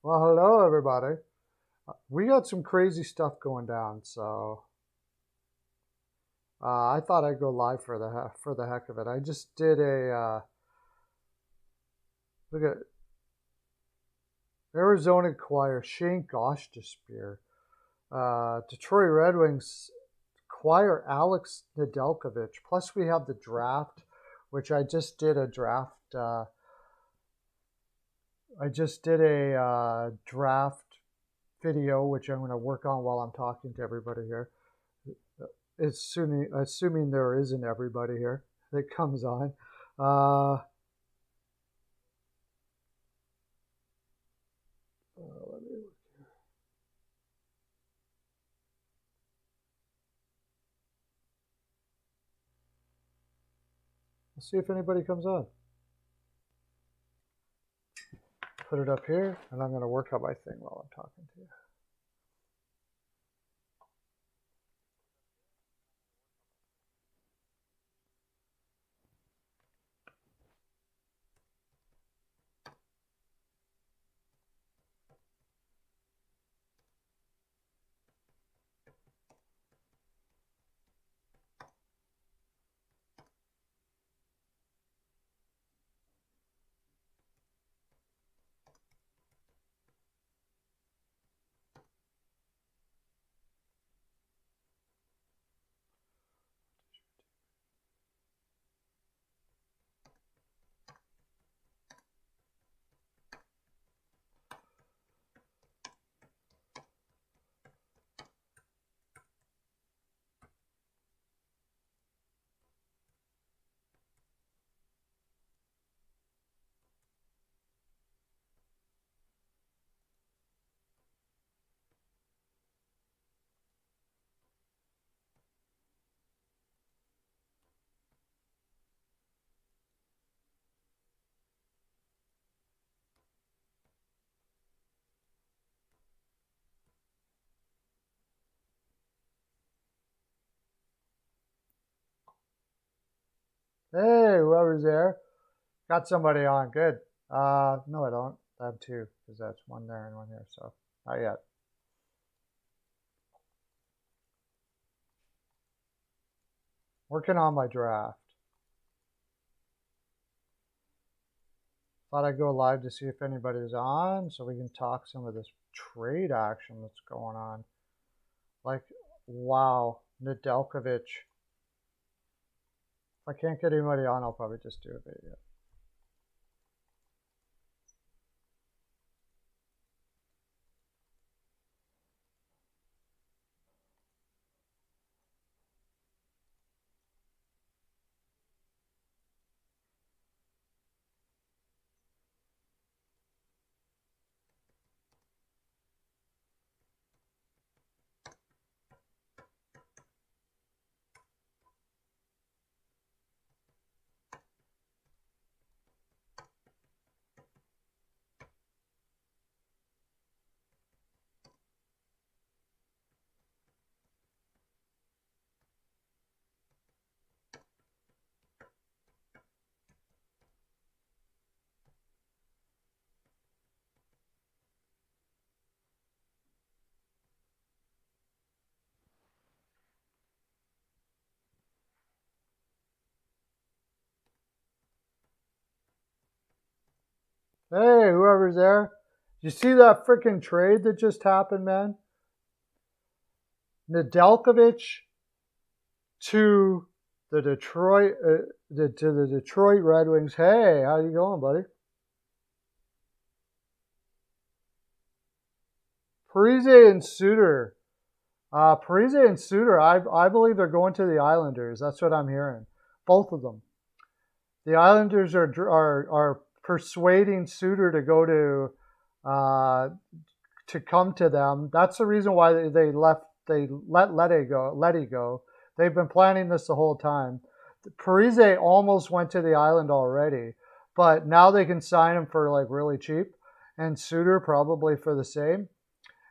Well, hello everybody. We got some crazy stuff going down, so I thought I'd go live for the heck of it. I just did a look at Arizona Choir Shane Gosh Spear, Detroit Red Wings Choir Alex Nedeljkovic. Plus we have the draft, which I just did a draft. I just did a draft video, which I'm going to work on while I'm talking to everybody here. Assuming there isn't everybody here that comes on. Let me look here. Let's see if anybody comes on. Put it up here, and I'm going to work on my thing while I'm talking to you. Hey, whoever's there. Got somebody on. Good. No, I don't. I have two, because that's one there and one here, so not yet. Working on my draft. Thought I'd go live to see if anybody's on, so we can talk some of this trade action that's going on. Like, wow, Nedeljkovic. If I can't get anybody on, I'll probably just do a video. Hey, whoever's there. You see that freaking trade that just happened, man? Nedeljkovic to the Detroit Red Wings. Hey, how you going, buddy? Parise and Suter. Parise and Suter, I believe they're going to the Islanders. That's what I'm hearing. Both of them. The Islanders are persuading Suter to go to come to them. That's the reason why they let Letty go. They've been planning this the whole time. Parise almost went to the island already, but now they can sign him for like really cheap, and Suter probably for the same.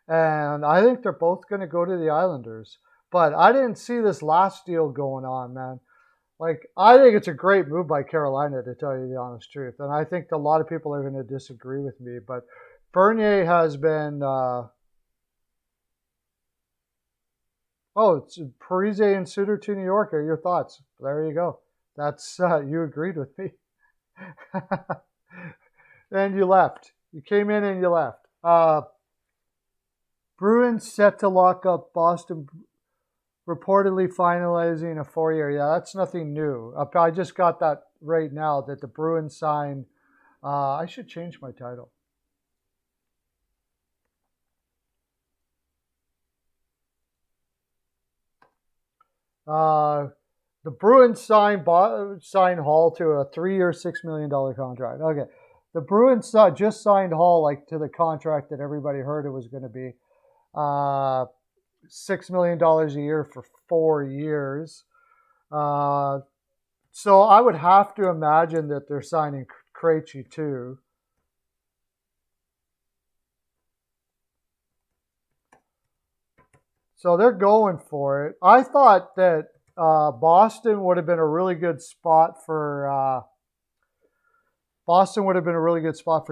And I think they're both going to go to the Islanders. But I didn't see this last deal going on, man. Like, I think it's a great move by Carolina, to tell you the honest truth. And I think a lot of people are going to disagree with me. But Bernier has been, it's Parise and Suter to New York. Are your thoughts? There you go. That's, you agreed with me. And you left. You came in and you left. Bruins set to lock up Boston, reportedly finalizing a 4-year. Yeah, that's nothing new. I just got that right now that the Bruins signed. I should change my title. The Bruins signed Hall to a 3-year, $6 million contract. Okay. The Bruins just signed Hall like to the contract that everybody heard it was going to be. $6 million a year for 4 years. So I would have to imagine that they're signing Krejci too. So they're going for it. I thought that Boston would have been a really good spot for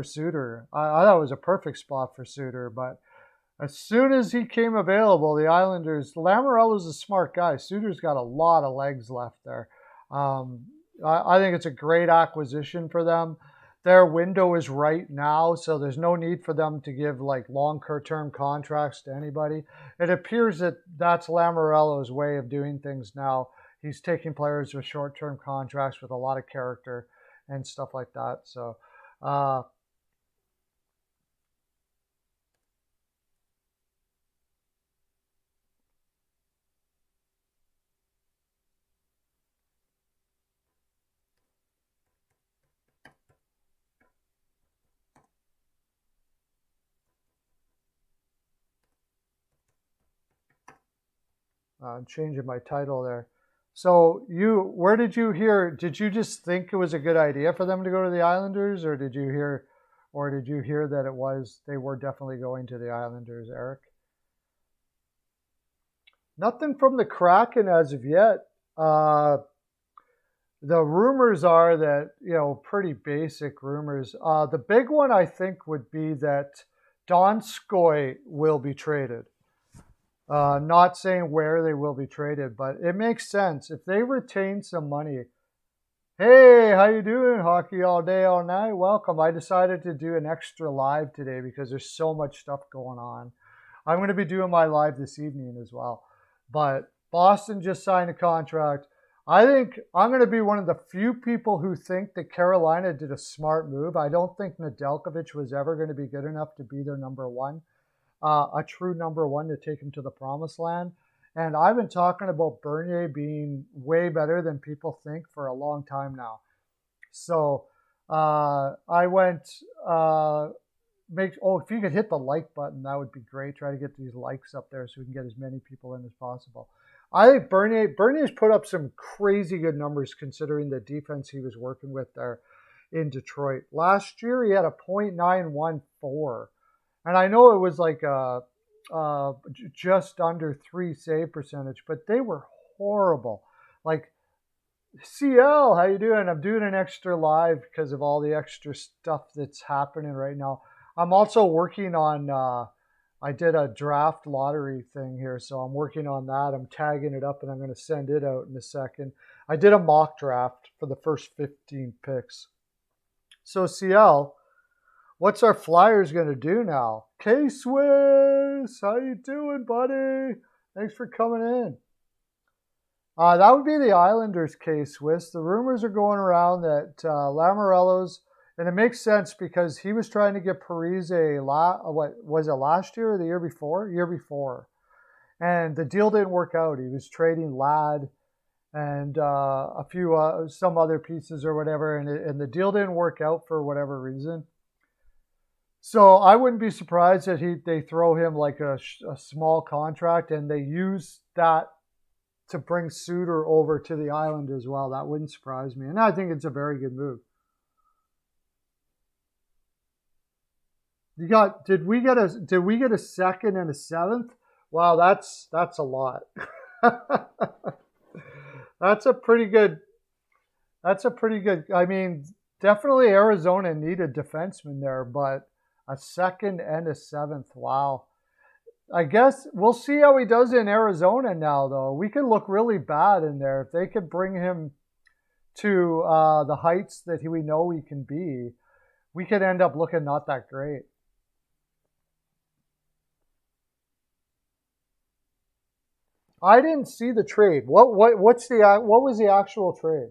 Suter. I thought it was a perfect spot for Suter, but as soon as he came available, the Islanders, Lamoriello's a smart guy. Suter's got a lot of legs left there. I think it's a great acquisition for them. Their window is right now, so there's no need for them to give like long-term contracts to anybody. It appears that that's Lamoriello's way of doing things now. He's taking players with short-term contracts with a lot of character and stuff like that. So, I'm changing my title there. So where did you hear? Did you just think it was a good idea for them to go to the Islanders, or did you hear that they were definitely going to the Islanders, Eric? Nothing from the Kraken as of yet. The rumors are that, pretty basic rumors. The big one I think would be that Donskoy will be traded. Not saying where they will be traded, but it makes sense. If they retain some money, hey, how you doing? Hockey all day, all night. Welcome. I decided to do an extra live today because there's so much stuff going on. I'm going to be doing my live this evening as well. But Boston just signed a contract. I think I'm going to be one of the few people who think that Carolina did a smart move. I don't think Nedeljkovic was ever going to be good enough to be their number one. A true number one to take him to the promised land. And I've been talking about Bernier being way better than people think for a long time now. So I went, if you could hit the like button, that would be great. Try to get these likes up there so we can get as many people in as possible. I think Bernier's put up some crazy good numbers considering the defense he was working with there in Detroit. Last year, he had a .914. And I know it was like just under 3 save percentage, but they were horrible. Like, CL, how you doing? I'm doing an extra live because of all the extra stuff that's happening right now. I'm also working on, I did a draft lottery thing here, so I'm working on that. I'm tagging it up and I'm going to send it out in a second. I did a mock draft for the first 15 picks. So CL, what's our Flyers going to do now? K-Swiss, how you doing, buddy? Thanks for coming in. That would be the Islanders' K-Swiss. The rumors are going around that Lamoriello's, and it makes sense because he was trying to get Parise, what was it, last year or the year before? Year before. And the deal didn't work out. He was trading Ladd and a few, some other pieces or whatever, and the deal didn't work out for whatever reason. So I wouldn't be surprised that they throw him like a small contract and they use that to bring Suter over to the island as well. That wouldn't surprise me. And I think it's a very good move. Did we get a second and a seventh? Wow, that's a lot. That's a pretty good That's a pretty good. I mean, definitely Arizona needed defenseman there, but a second and a seventh. Wow. I guess we'll see how he does in Arizona now, though. We could look really bad in there if they could bring him to the heights that we know he can be. We could end up looking not that great. I didn't see the trade. What was the actual trade?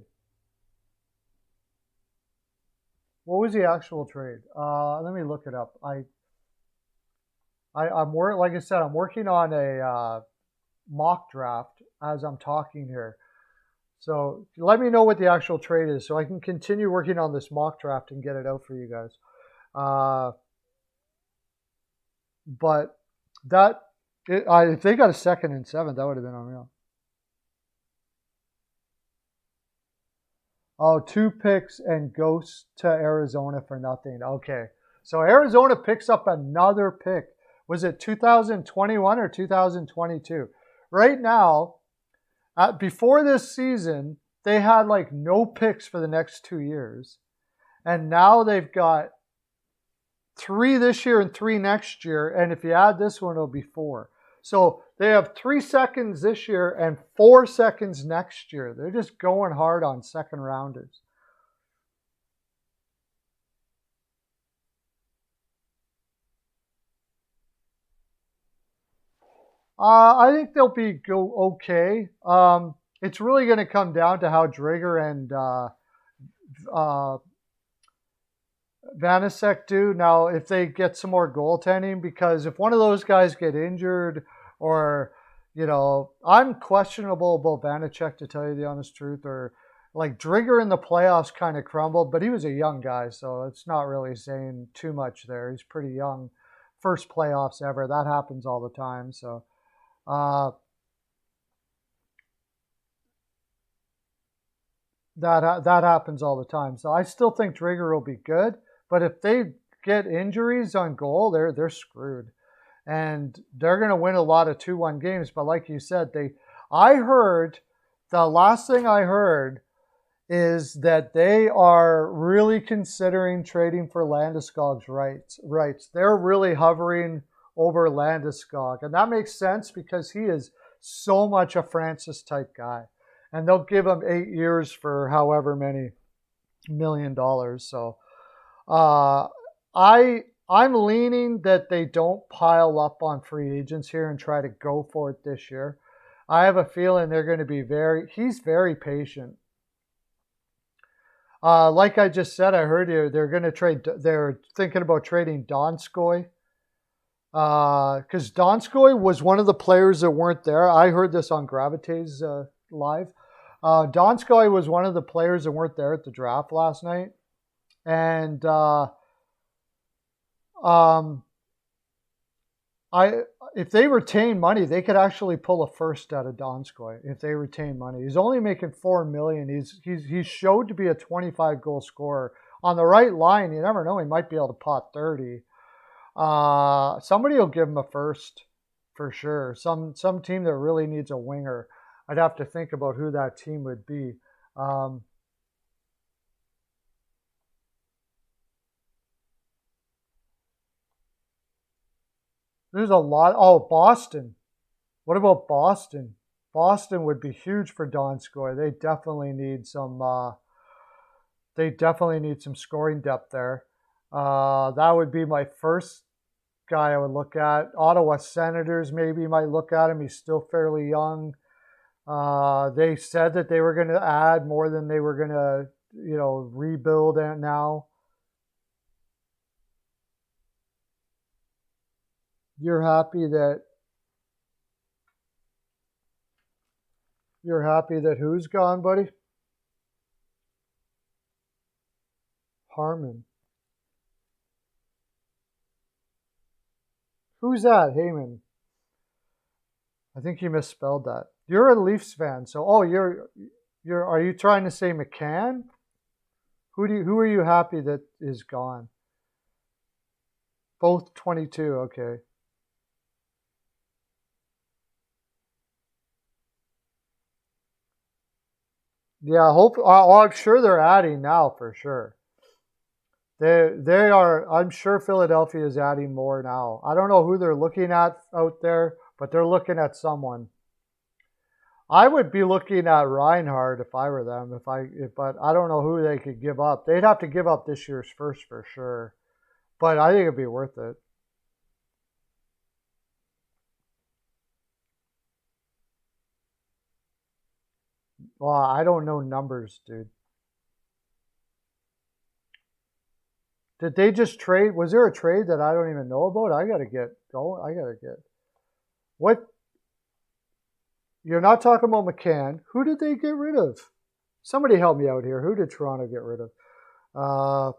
What was the actual trade? Let me look it up. Like I said, I'm working on a mock draft as I'm talking here. So let me know what the actual trade is so I can continue working on this mock draft and get it out for you guys. Uh, but if they got a second and seventh, that would have been unreal. Oh, 2 picks and goes to Arizona for nothing. Okay. So Arizona picks up another pick. Was it 2021 or 2022? Right now, before this season, they had like no picks for the next 2 years. And now they've got 3 this year and 3 next year. And if you add this one, it'll be 4. So they have 3 seconds this year and 4 seconds next year. They're just going hard on second rounders. I think they'll go okay. It's really going to come down to how Drager and uh, Vanasek do. Now, if they get some more goaltending, because if one of those guys get injured or, I'm questionable about Vanacek, to tell you the honest truth, or like Drigger in the playoffs kind of crumbled, but he was a young guy, so it's not really saying too much there. He's pretty young. First playoffs ever. That happens all the time. So uh, that happens all the time. So I still think Drigger will be good, but if they get injuries on goal, they're screwed, and they're going to win a lot of 2-1 games. But like you said, I heard the last thing I heard is that they are really considering trading for Landeskog's rights. They're really hovering over Landeskog, and that makes sense because he is so much a Francis type guy, and they'll give him 8 years for however many $1 million. So uh, I'm leaning that they don't pile up on free agents here and try to go for it this year. I have a feeling they're going to be he's very patient. Like I just said, I heard you. They're thinking about trading Donskoy. Because Donskoy was one of the players that weren't there. I heard this on Gravitas live. Donskoy was one of the players that weren't there at the draft last night. And if they retain money, they could actually pull a first out of Donskoy if they retain money. He's only making $4 million. He's showed to be a 25 goal scorer. On the right line, you never know, he might be able to pot 30. Somebody will give him a first for sure. Some team that really needs a winger. I'd have to think about who that team would be. There's a lot. Oh, Boston. What about Boston? Boston would be huge for Donskoy. They definitely need some. They definitely need some scoring depth there. That would be my first guy I would look at. Ottawa Senators maybe might look at him. He's still fairly young. They said that they were going to add more than they were going to, rebuild now. You're happy that who's gone, buddy? Harmon. Who's that? Heyman. I think you misspelled that. You're a Leafs fan, so are you trying to say McCann? Who are you happy that is gone? Both 22, okay. Yeah, hope. I'm sure they're adding now for sure. They are. I'm sure Philadelphia is adding more now. I don't know who they're looking at out there, but they're looking at someone. I would be looking at Reinhardt if I were them. But I don't know who they could give up. They'd have to give up this year's first for sure. But I think it'd be worth it. Well, I don't know numbers, dude. Did they just trade? Was there a trade that I don't even know about? I gotta get going. I gotta get what? You're not talking about McCann. Who did they get rid of? Somebody help me out here. Who did Toronto get rid of? Uh,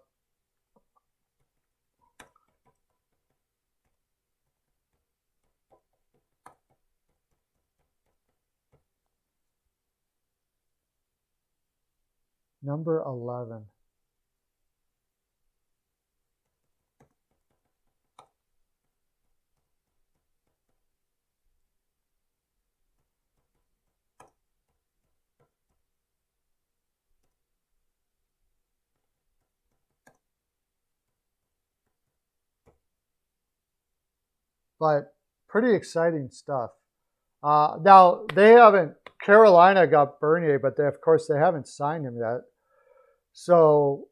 number 11. But pretty exciting stuff. Now they haven't. Carolina got Bernier, but of course they haven't signed him yet. So,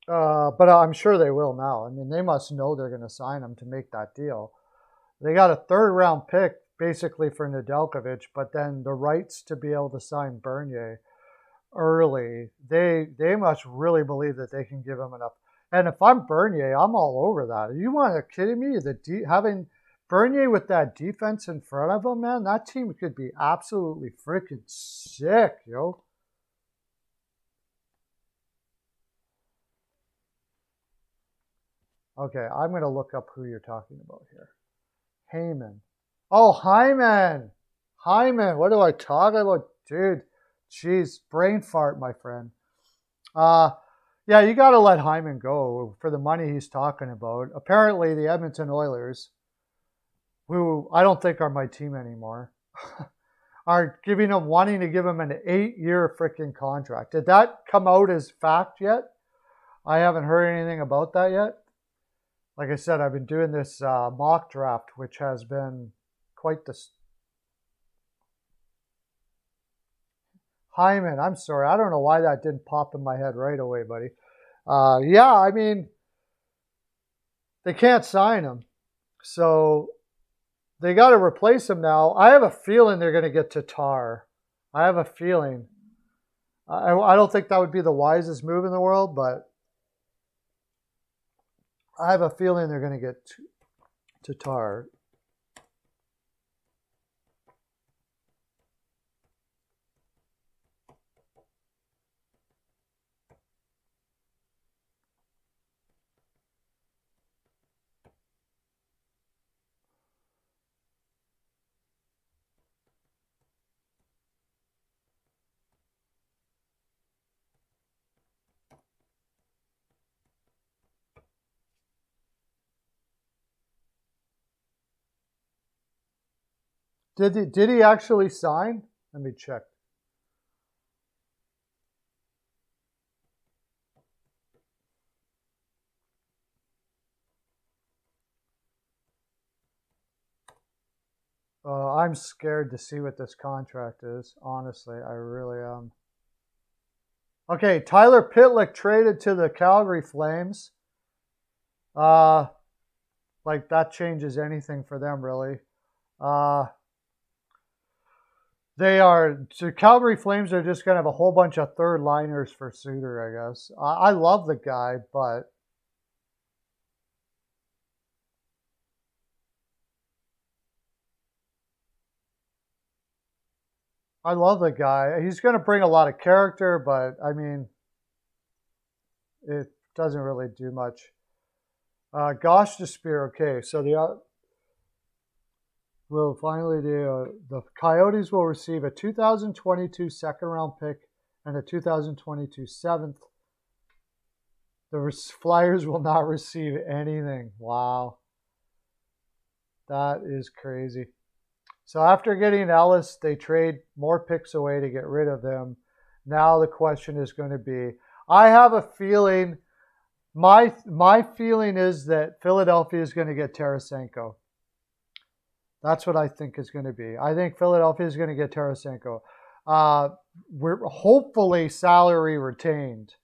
but I'm sure they will now. I mean, they must know they're going to sign him to make that deal. They got a third round pick basically for Nedeljkovic, but then the rights to be able to sign Bernier early. They must really believe that they can give him enough. And if I'm Bernier, I'm all over that. You want to kidding me? Having Bernier with that defense in front of him, man, that team could be absolutely freaking sick, yo. Okay, I'm gonna look up who you're talking about here. Heyman. Oh, Hyman. Hyman. What do I talk about, dude? Jeez, brain fart, my friend. Uh, yeah, you got to let Hyman go for the money he's talking about. Apparently, the Edmonton Oilers, who I don't think are my team anymore, are wanting to give him an 8-year freaking contract. Did that come out as fact yet? I haven't heard anything about that yet. Like I said, I've been doing this mock draft, which has been quite the Hyman. I'm sorry. I don't know why that didn't pop in my head right away, buddy. Yeah, I mean, they can't sign him. So they got to replace him now. I have a feeling they're going to get Tatar. I have a feeling. I don't think that would be the wisest move in the world, but I have a feeling they're going to get Tatar. Did he actually sign? Let me check. I'm scared to see what this contract is. Honestly, I really am. Okay, Tyler Pitlick traded to the Calgary Flames. Uh, like that changes anything for them, really. Uh, the Calgary Flames are just gonna have a whole bunch of third liners for Suter, I guess. I love the guy, but I love the guy. He's gonna bring a lot of character, but I mean, it doesn't really do much. Gosh, the Spear. Okay, so the Coyotes will receive a 2022 second round pick and a 2022 seventh. The Flyers will not receive anything. Wow, that is crazy. So after getting Ellis, they trade more picks away to get rid of him. Now the question is going to be, I have a feeling, my feeling is that Philadelphia is going to get Tarasenko. That's what I think is going to be. I think Philadelphia is going to get Tarasenko. We're hopefully salary retained,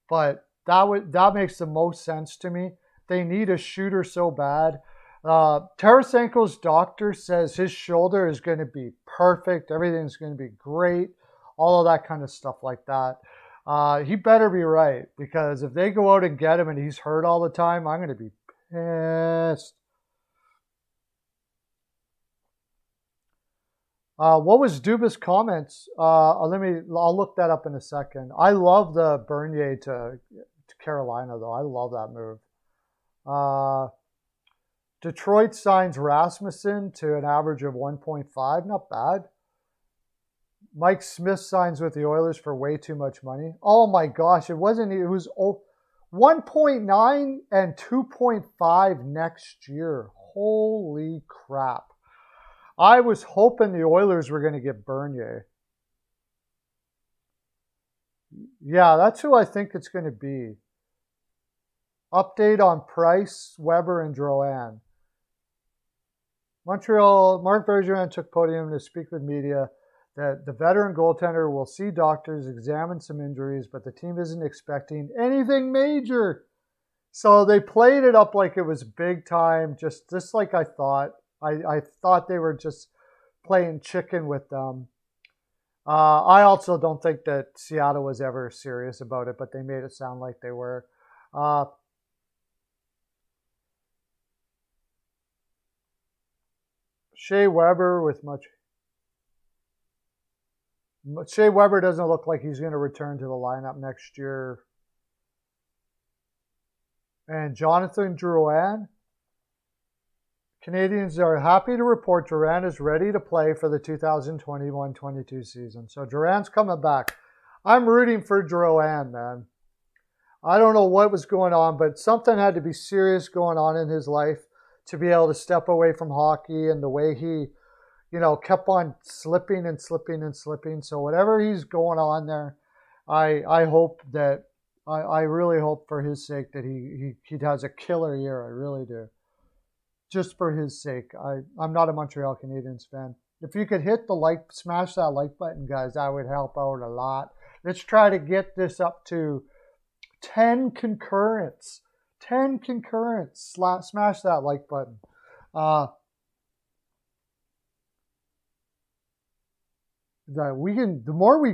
but that makes the most sense to me. They need a shooter so bad. Tarasenko's doctor says his shoulder is going to be perfect. Everything's going to be great. All of that kind of stuff like that. He better be right, because if they go out and get him and he's hurt all the time, I'm going to be pissed. What was Dubas' comments? I'll look that up in a second. I love the Bernier to Carolina, though. I love that move. Detroit signs Rasmussen to an average of 1.5. Not bad. Mike Smith signs with the Oilers for way too much money. Oh my gosh, it was 1.9 and 2.5 next year. Holy crap. I was hoping the Oilers were going to get Bernier. Yeah, that's who I think it's going to be. Update on Price, Weber, and Drouin. Montreal, Marc Bergevin took podium to speak with media that the veteran goaltender will see doctors, examine some injuries, but the team isn't expecting anything major. So they played it up like it was big time, just like I thought. I thought they were just playing chicken with them. I also don't think that Seattle was ever serious about it, but they made it sound like they were. Shea Weber Shea Weber doesn't look like he's going to return to the lineup next year. And Jonathan Drouin. Canadians are happy to report Drouin is ready to play for the 2021-22 season. So Drouin's coming back. I'm rooting for Drouin, man. I don't know what was going on, but something had to be serious going on in his life to be able to step away from hockey, and the way he, kept on slipping and slipping and slipping. So whatever he's going on there, I hope that, I really hope for his sake that he has a killer year. I really do. Just for his sake. I'm not a Montreal Canadiens fan. If you could smash that like button, guys, that would help out a lot. Let's try to get this up to 10 concurrents. 10 concurrents. Smash that like button. The more we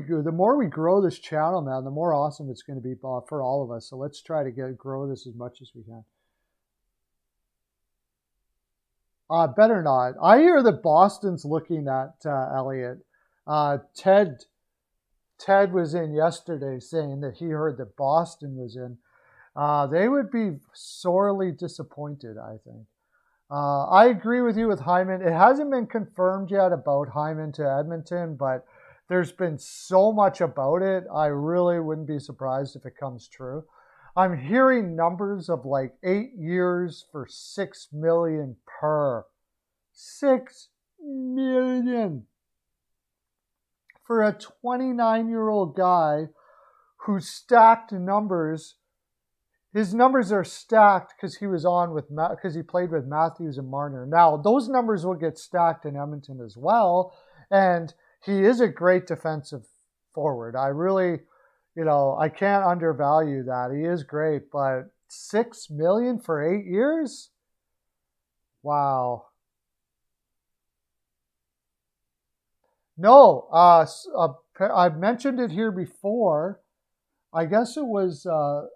grow this channel, man, the more awesome it's going to be for all of us. So let's try to grow this as much as we can. Better not. I hear that Boston's looking at Elliott. Ted was in yesterday saying that he heard that Boston was in. They would be sorely disappointed, I think. I agree with you with Hyman. It hasn't been confirmed yet about Hyman to Edmonton, but there's been so much about it. I really wouldn't be surprised if it comes true. I'm hearing numbers of like 8 years for $6 million per. $6 million for a 29-year-old guy who's stacked numbers. His numbers are stacked because he played with Matthews and Marner. Now those numbers will get stacked in Edmonton as well, and he is a great defensive forward. I really. I can't undervalue that. He is great, but $6 million for 8 years? Wow. No, I've mentioned it here before. I guess it was Off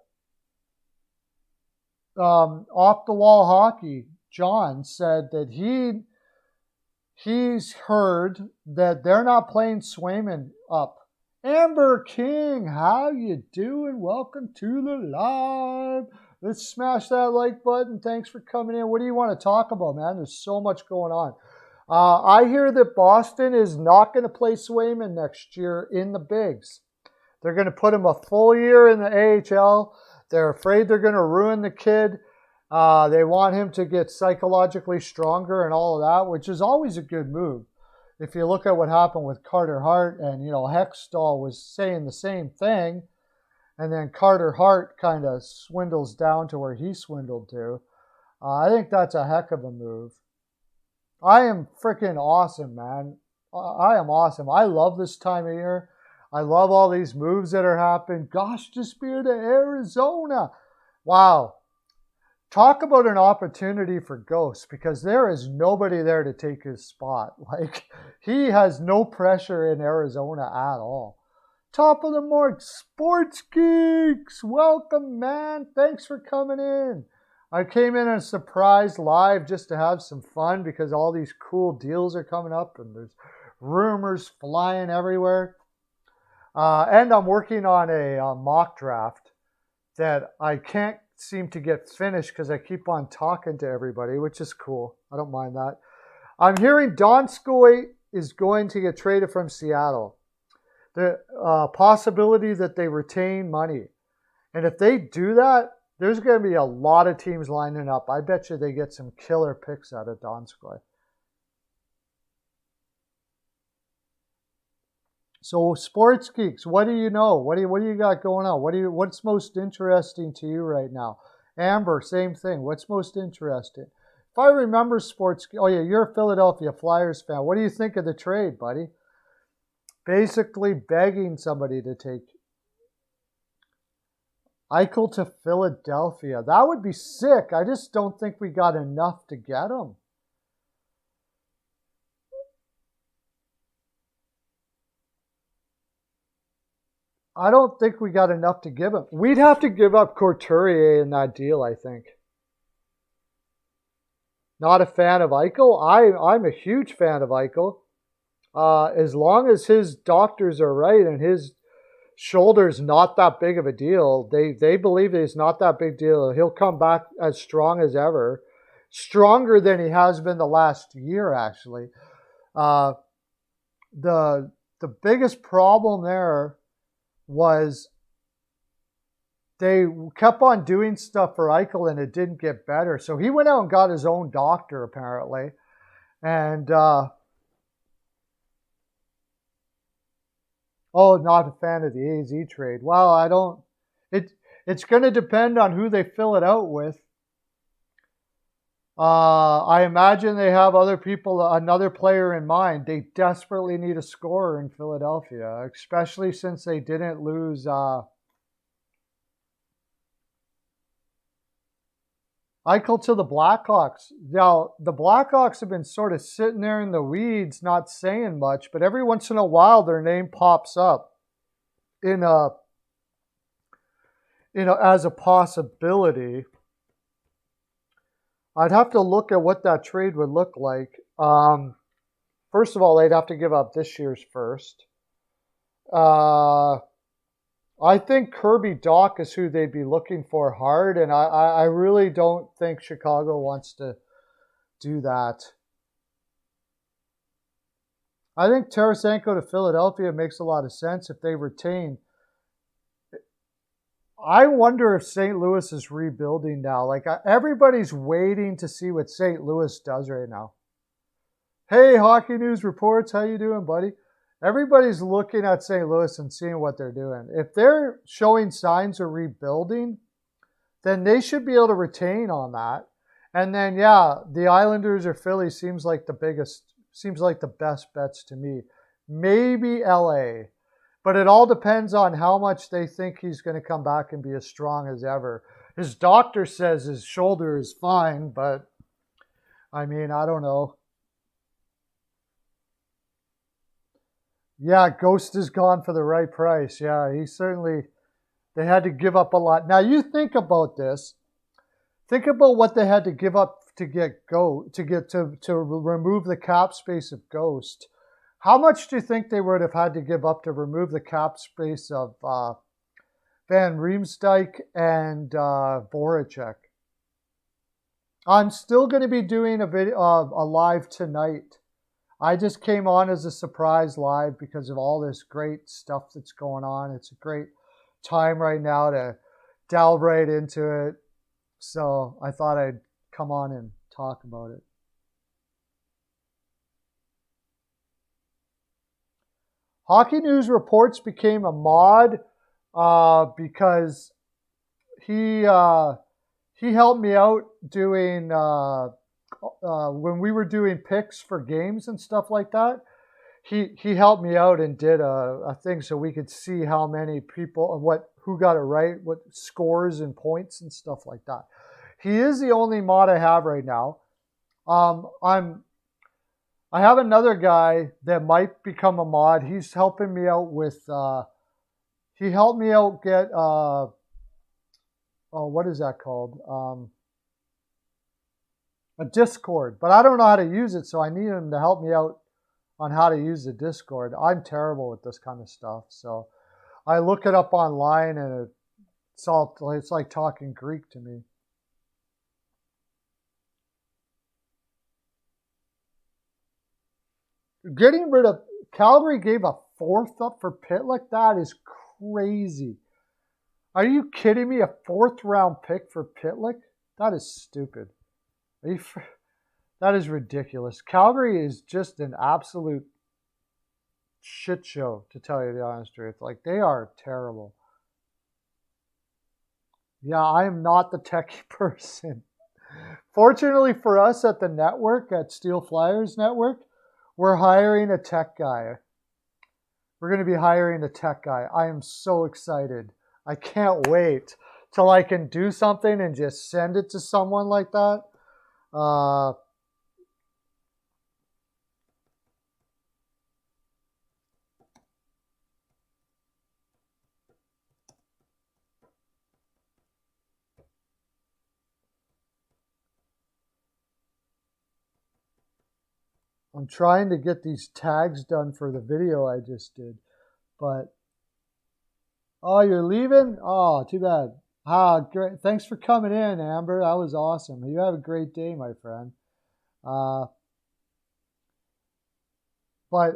the Wall Hockey. John said that he's heard that they're not playing Swayman up. Amber King, how you doing? Welcome to the live. Let's smash that like button. Thanks for coming in. What do you want to talk about, man? There's so much going on. I hear that Boston is not going to play Swayman next year in the bigs. They're going to put him a full year in the AHL. They're afraid they're going to ruin the kid. They want him to get psychologically stronger and all of that, which is always a good move. If you look at what happened with Carter Hart, and Hextall was saying the same thing, and then Carter Hart kind of swindles down to where he swindled to. I think that's a heck of a move. I am freaking awesome, man. I am awesome. I love this time of year. I love all these moves that are happening. Gosh, Despair to Arizona. Wow. Talk about an opportunity for Ghost, because there is nobody there to take his spot. Like, he has no pressure in Arizona at all. Top of the mark, Sports Geeks. Welcome, man. Thanks for coming in. I came in a surprise live just to have some fun because all these cool deals are coming up and there's rumors flying everywhere. And I'm working on a mock draft that I can't seem to get finished because I keep on talking to everybody, which is cool. I don't mind that. I'm hearing Donskoy is going to get traded from Seattle. The possibility that they retain money. And if they do that, there's going to be a lot of teams lining up. I bet you they get some killer picks out of Donskoy. So, Sports Geeks, what do you know? What do you got going on? What's most interesting to you right now? Amber, same thing. What's most interesting? If I remember Sports, oh yeah, you're a Philadelphia Flyers fan. What do you think of the trade, buddy? Basically begging somebody to take Eichel to Philadelphia. That would be sick. I just don't think we got enough to get him. I don't think we got enough to give him. We'd have to give up Couturier in that deal, I think. Not a fan of Eichel. I'm a huge fan of Eichel. As long as his doctors are right and his shoulder's not that big of a deal, they believe it's not that big deal. He'll come back as strong as ever. Stronger than he has been the last year, actually. The biggest problem there was they kept on doing stuff for Eichel and it didn't get better. So he went out and got his own doctor, apparently. And, oh, not a fan of the AZ trade. Well, it's going to depend on who they fill it out with. I imagine they have another player in mind. They desperately need a scorer in Philadelphia, especially since they didn't lose Eichel to the Blackhawks. Now, the Blackhawks have been sort of sitting there in the weeds, not saying much, but every once in a while their name pops up as a possibility. I'd have to look at what that trade would look like. First of all, they'd have to give up this year's first. I think Kirby Dach is who they'd be looking for hard, and I really don't think Chicago wants to do that. I think Tarasenko to Philadelphia makes a lot of sense if they retain. I wonder if St. Louis is rebuilding now. Like, everybody's waiting to see what St. Louis does right now. Hey, Hockey News Reports, how you doing, buddy? Everybody's looking at St. Louis and seeing what they're doing. If they're showing signs of rebuilding, then they should be able to retain on that. And then, yeah, the Islanders or Philly seems like the best bets to me. Maybe LA. But it all depends on how much they think he's going to come back and be as strong as ever. His doctor says his shoulder is fine, but I mean, I don't know. Yeah, Ghost is gone for the right price. Yeah, they had to give up a lot. Now you think about this. Think about what they had to give up to remove the cap space of Ghost. How much do you think they would have had to give up to remove the cap space of Van Riemsdyk and Voracek? I'm still going to be doing a live tonight. I just came on as a surprise live because of all this great stuff that's going on. It's a great time right now to delve right into it. So I thought I'd come on and talk about it. Hockey News Reports became a mod because he helped me out doing when we were doing picks for games and stuff like that. He helped me out and did a thing so we could see how many people, who got it right, what scores and points and stuff like that. He is the only mod I have right now. I have another guy that might become a mod. He's helping me out with. He helped me out get. What is that called? A Discord, but I don't know how to use it, so I need him to help me out on how to use the Discord. I'm terrible with this kind of stuff, so I look it up online, and it's like talking Greek to me. Getting rid of Calgary gave a 4th up for Pitlick. That is crazy. Are you kidding me? A 4th round pick for Pitlick? That is stupid. That is ridiculous. Calgary is just an absolute shit show, to tell you the honest truth. Like, they are terrible. Yeah, I am not the techie person. Fortunately for us at the network, at Steel Flyers Network, we're hiring a tech guy. We're going to be hiring a tech guy. I am so excited. I can't wait till I can do something and just send it to someone like that. I'm trying to get these tags done for the video I just did, but oh, you're leaving? Oh, too bad. Great. Thanks for coming in, Amber. That was awesome. You have a great day, my friend. But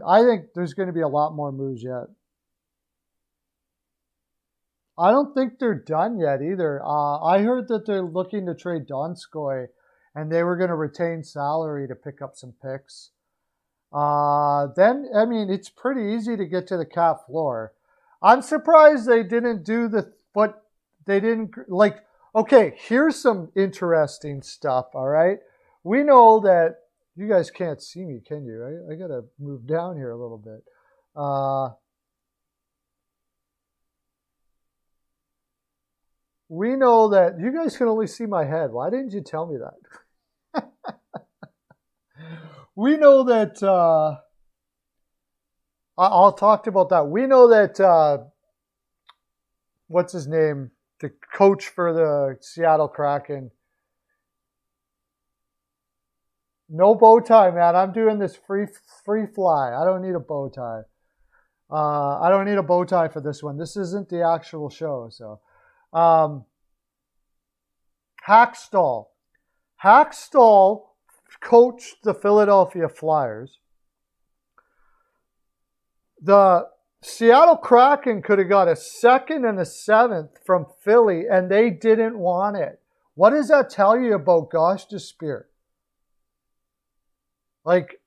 I think there's going to be a lot more moves yet. I don't think they're done yet either. I heard that they're looking to trade Donskoy, and they were going to retain salary to pick up some picks. Then, I mean, it's pretty easy to get to the cap floor. I'm surprised they didn't do okay, here's some interesting stuff, all right? We know that, you guys can't see me, can you? I got to move down here a little bit. We know that, you guys can only see my head. Why didn't you tell me that? We know that, I'll talk about that. We know that, what's his name? The coach for the Seattle Kraken. No bow tie, man. I'm doing this free fly. I don't need a bow tie. I don't need a bow tie for this one. This isn't the actual show. So, Hackstall. Hackstall coached the Philadelphia Flyers. The Seattle Kraken could have got a 2nd and a 7th from Philly, and they didn't want it. What does that tell you about Gosh Despear? Like,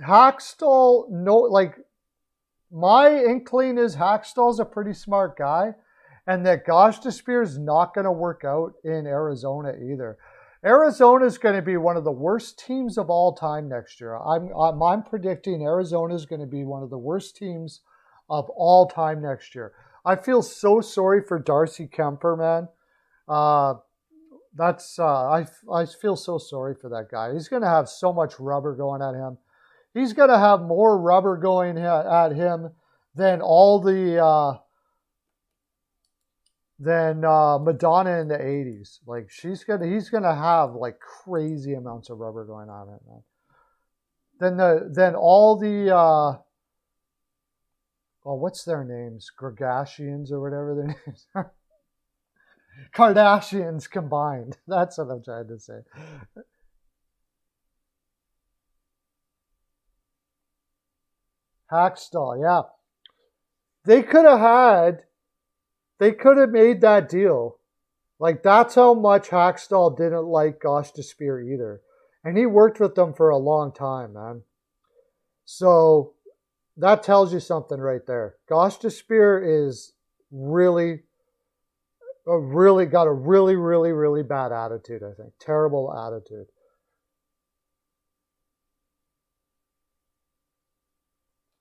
Hackstall, my inkling is Hackstall's a pretty smart guy, and that Gosh Despear is not going to work out in Arizona either. Arizona is going to be one of the worst teams of all time next year. I'm predicting Arizona is going to be one of the worst teams of all time next year. I feel so sorry for Darcy Kemper, man. I feel so sorry for that guy. He's going to have so much rubber going at him. He's going to have more rubber going at him than all the Madonna in the 80s. Like, he's gonna have like crazy amounts of rubber going on it, man. Then all the what's their names? Gregasians or whatever their names are. Kardashians combined. That's what I'm trying to say. Hackstall, yeah. They could have made that deal Like, that's how much Hackstall didn't like Gosh Despear either. And he worked with them for a long time, man. So that tells you something right there. Gosh Despear is really, really got a really, really, really bad attitude, I think. Terrible attitude.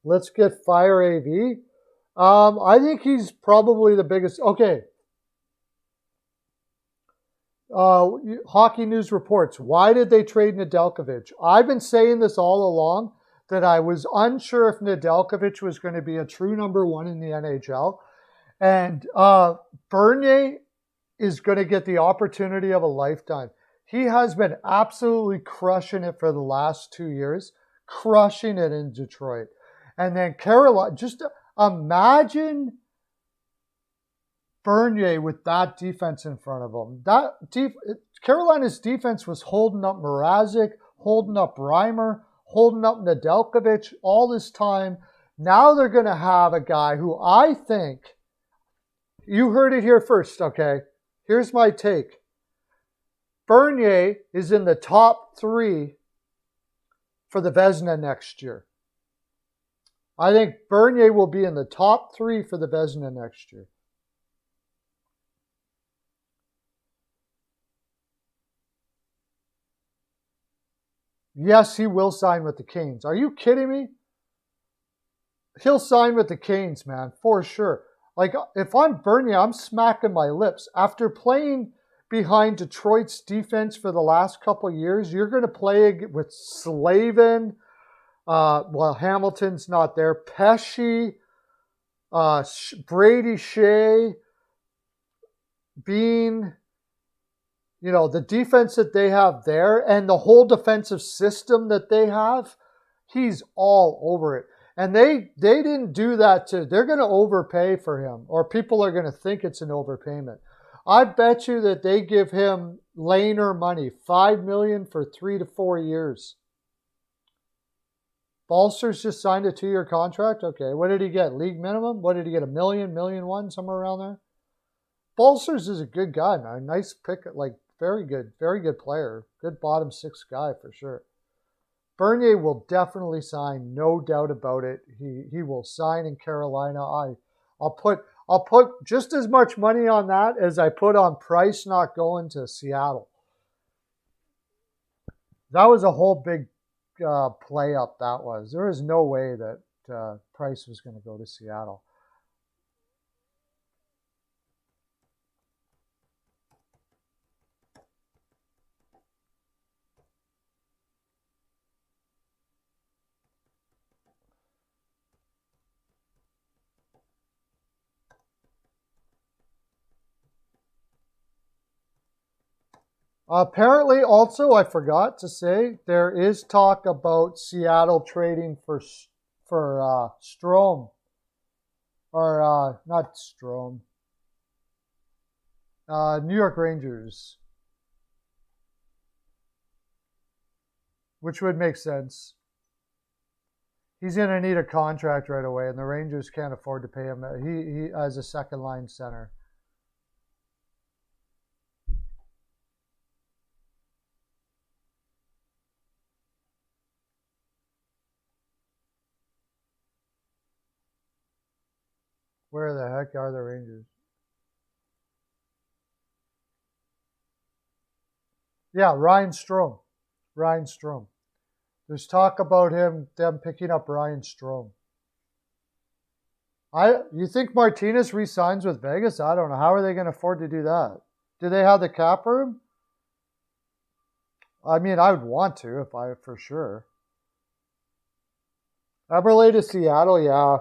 Let's get Fire AV. I think he's probably the biggest. Okay. Hockey News reports. Why did they trade Nedeljkovic? I've been saying this all along that I was unsure if Nedeljkovic was going to be a true number one in the NHL. And Bernier is going to get the opportunity of a lifetime. He has been absolutely crushing it for the last 2 years, crushing it in Detroit. And then Carolina, just imagine Bernier with that defense in front of him. Carolina's defense was holding up Mrazek, holding up Reimer, holding up Nedeljkovic all this time. Now they're going to have a guy who I think, you heard it here first, okay? Here's my take. Bernier is in the top 3 for the Vezina next year. I think Bernier will be in the top 3 for the Vezina next year. Yes, he will sign with the Canes. Are you kidding me? He'll sign with the Canes, man, for sure. Like, if I'm Bernier, I'm smacking my lips. After playing behind Detroit's defense for the last couple of years, you're going to play with Slavin. Well, Hamilton's not there. Pesci, Brady Shea, Bean. You know, the defense that they have there and the whole defensive system that they have, he's all over it. And they didn't do that they're going to overpay for him, or people are going to think it's an overpayment. I bet you that they give him Lehner money, $5 million for 3 to 4 years. Balcer's just signed a 2-year contract. Okay, what did he get? League minimum? What did he get? $1 million, $1.1 million, somewhere around there? Balcer's is a good guy, man. Nice pick, like very good player. Good bottom 6 guy for sure. Bernier will definitely sign, no doubt about it. He will sign in Carolina. I'll put just as much money on that as I put on Price not going to Seattle. That was a whole big play up. That was. There was no way that Price was going to go to Seattle. Apparently, also, I forgot to say, there is talk about Seattle trading for Strome. Or, not Strome. New York Rangers. Which would make sense. He's going to need a contract right away, and the Rangers can't afford to pay him. He as a second-line center. Where the heck are the Rangers? Yeah, Ryan Strome. Ryan Strome. There's talk about them picking up Ryan Strome. You think Martinez re-signs with Vegas? I don't know. How are they going to afford to do that? Do they have the cap room? I mean, I would want to for sure. Eberle to Seattle, yeah.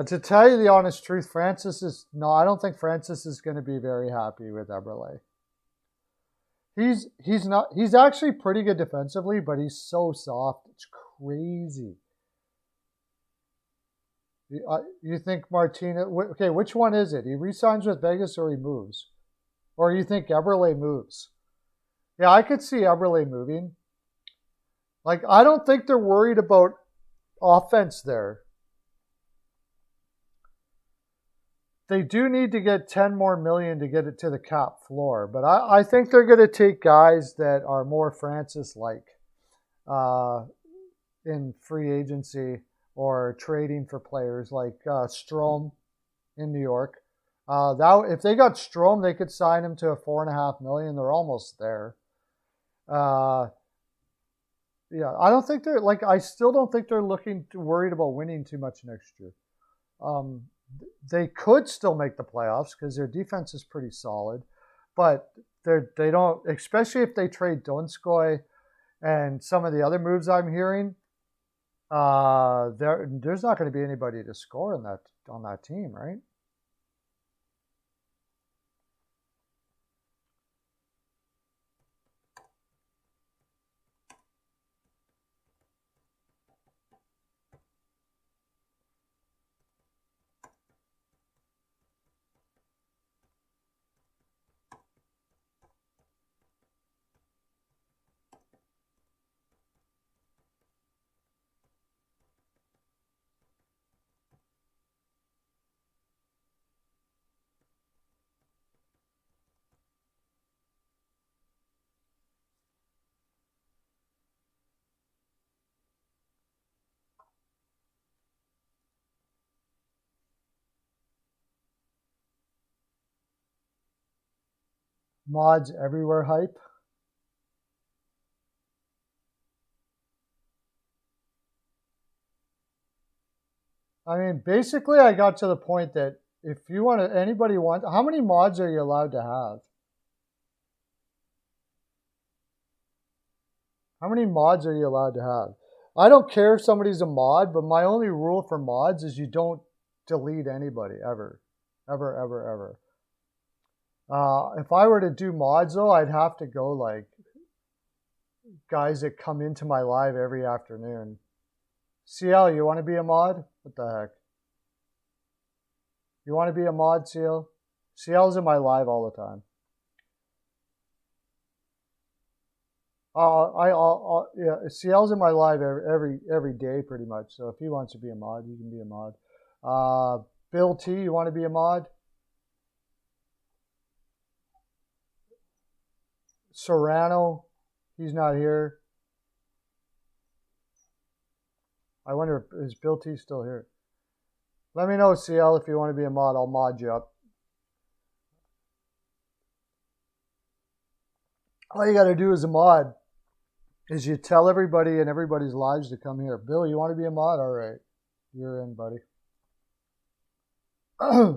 To tell you the honest truth, I don't think Francis is going to be very happy with Eberle. He's actually pretty good defensively, but he's so soft. It's crazy. You think Martinez, okay, which one is it? He re-signs with Vegas or he moves? Or you think Eberle moves? Yeah, I could see Eberle moving. Like, I don't think they're worried about offense there. they do need to get 10 more million to get it to the cap floor. But I think they're going to take guys that are more Francis-like in free agency or trading for players like Strome in New York. If they got Strome, they could sign him to a $4.5 million. They're almost there. Yeah, I don't think they're like. I still don't think they're worried about winning too much next year. They could still make the playoffs because their defense is pretty solid, but they don't. Especially if they trade Donskoy and some of the other moves I'm hearing. There's not going to be anybody to score on that team, right? Mods everywhere hype. I mean, basically, I got to the point that if you want to, anybody wants, how many mods are you allowed to have? How many mods are you allowed to have? I don't care if somebody's a mod, but my only rule for mods is you don't delete anybody ever. Ever, ever, ever. If I were to do mods, though, I'd have to go like guys that come into my live every afternoon. CL, you want to be a mod? What the heck? You want to be a mod, CL? CL's in my live all the time. Yeah, CL's in my live every day pretty much. So if he wants to be a mod, he can be a mod. Bill T, you want to be a mod? Serrano, he's not here. I wonder, is Bill T still here? Let me know, CL, if you want to be a mod. I'll mod you up. All you got to do as a mod is you tell everybody in everybody's lives to come here. Bill, you want to be a mod? All right. You're in, buddy.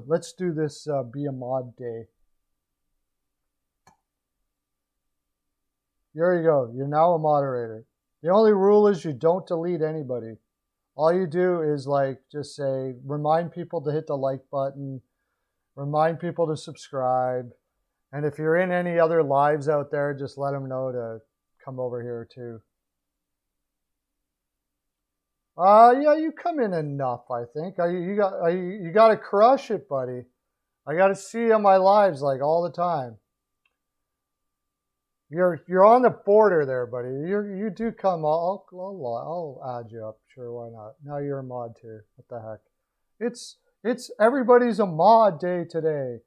Let's do this be a mod day. There you go. You're now a moderator. The only rule is you don't delete anybody. All you do is like just say, remind people to hit the like button, remind people to subscribe. And if you're in any other lives out there, just let them know to come over here too. Yeah, you come in enough, I think. You got to crush it, buddy. I got to see you on my lives like all the time. You're on the border there, buddy. You do come. I'll add you up. Sure, why not? Now you're a mod too. What the heck? It's everybody's a mod day today.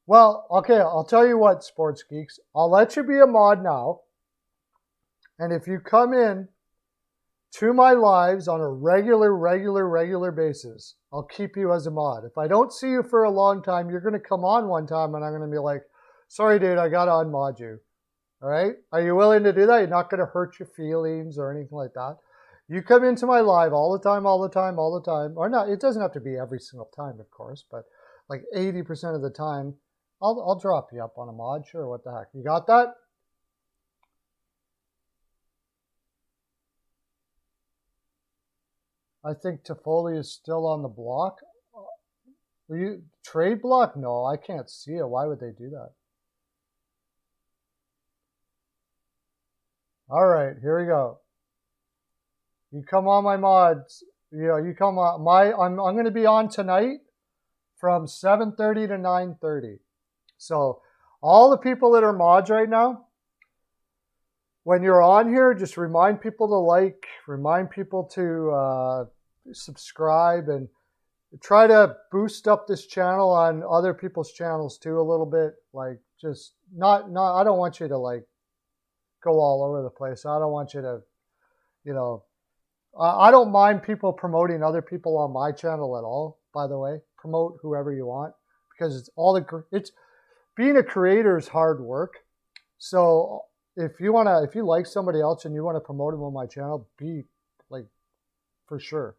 Well, okay, I'll tell you what, sports geeks. I'll let you be a mod now. And if you come in to my lives on a regular basis, I'll keep you as a mod. If I don't see you for a long time, you're going to come on one time and I'm going to be like, sorry, dude, I got to unmod you. All right? Are you willing to do that? You're not going to hurt your feelings or anything like that. You come into my live all the time. Or not, it doesn't have to be every single time, of course, but like 80% of the time, I'll drop you up on a mod. Sure, what the heck. You got that? I think Toffoli is still on the block. Will you trade block? No, I can't see it. Why would they do that? All right, here we go. You come on my mods. You come on my. I'm going to be on tonight from 7:30 to 9:30. So all the people that are mods right now, when you're on here, just remind people to like, remind people to subscribe, and try to boost up this channel on other people's channels too a little bit. Like, just not I don't want you to like go all over the place. I don't want you to, you know, I don't mind people promoting other people on my channel at all, by the way. Promote whoever you want, because it's being a creator is hard work. So if you like somebody else and you want to promote them on my channel, be like, for sure.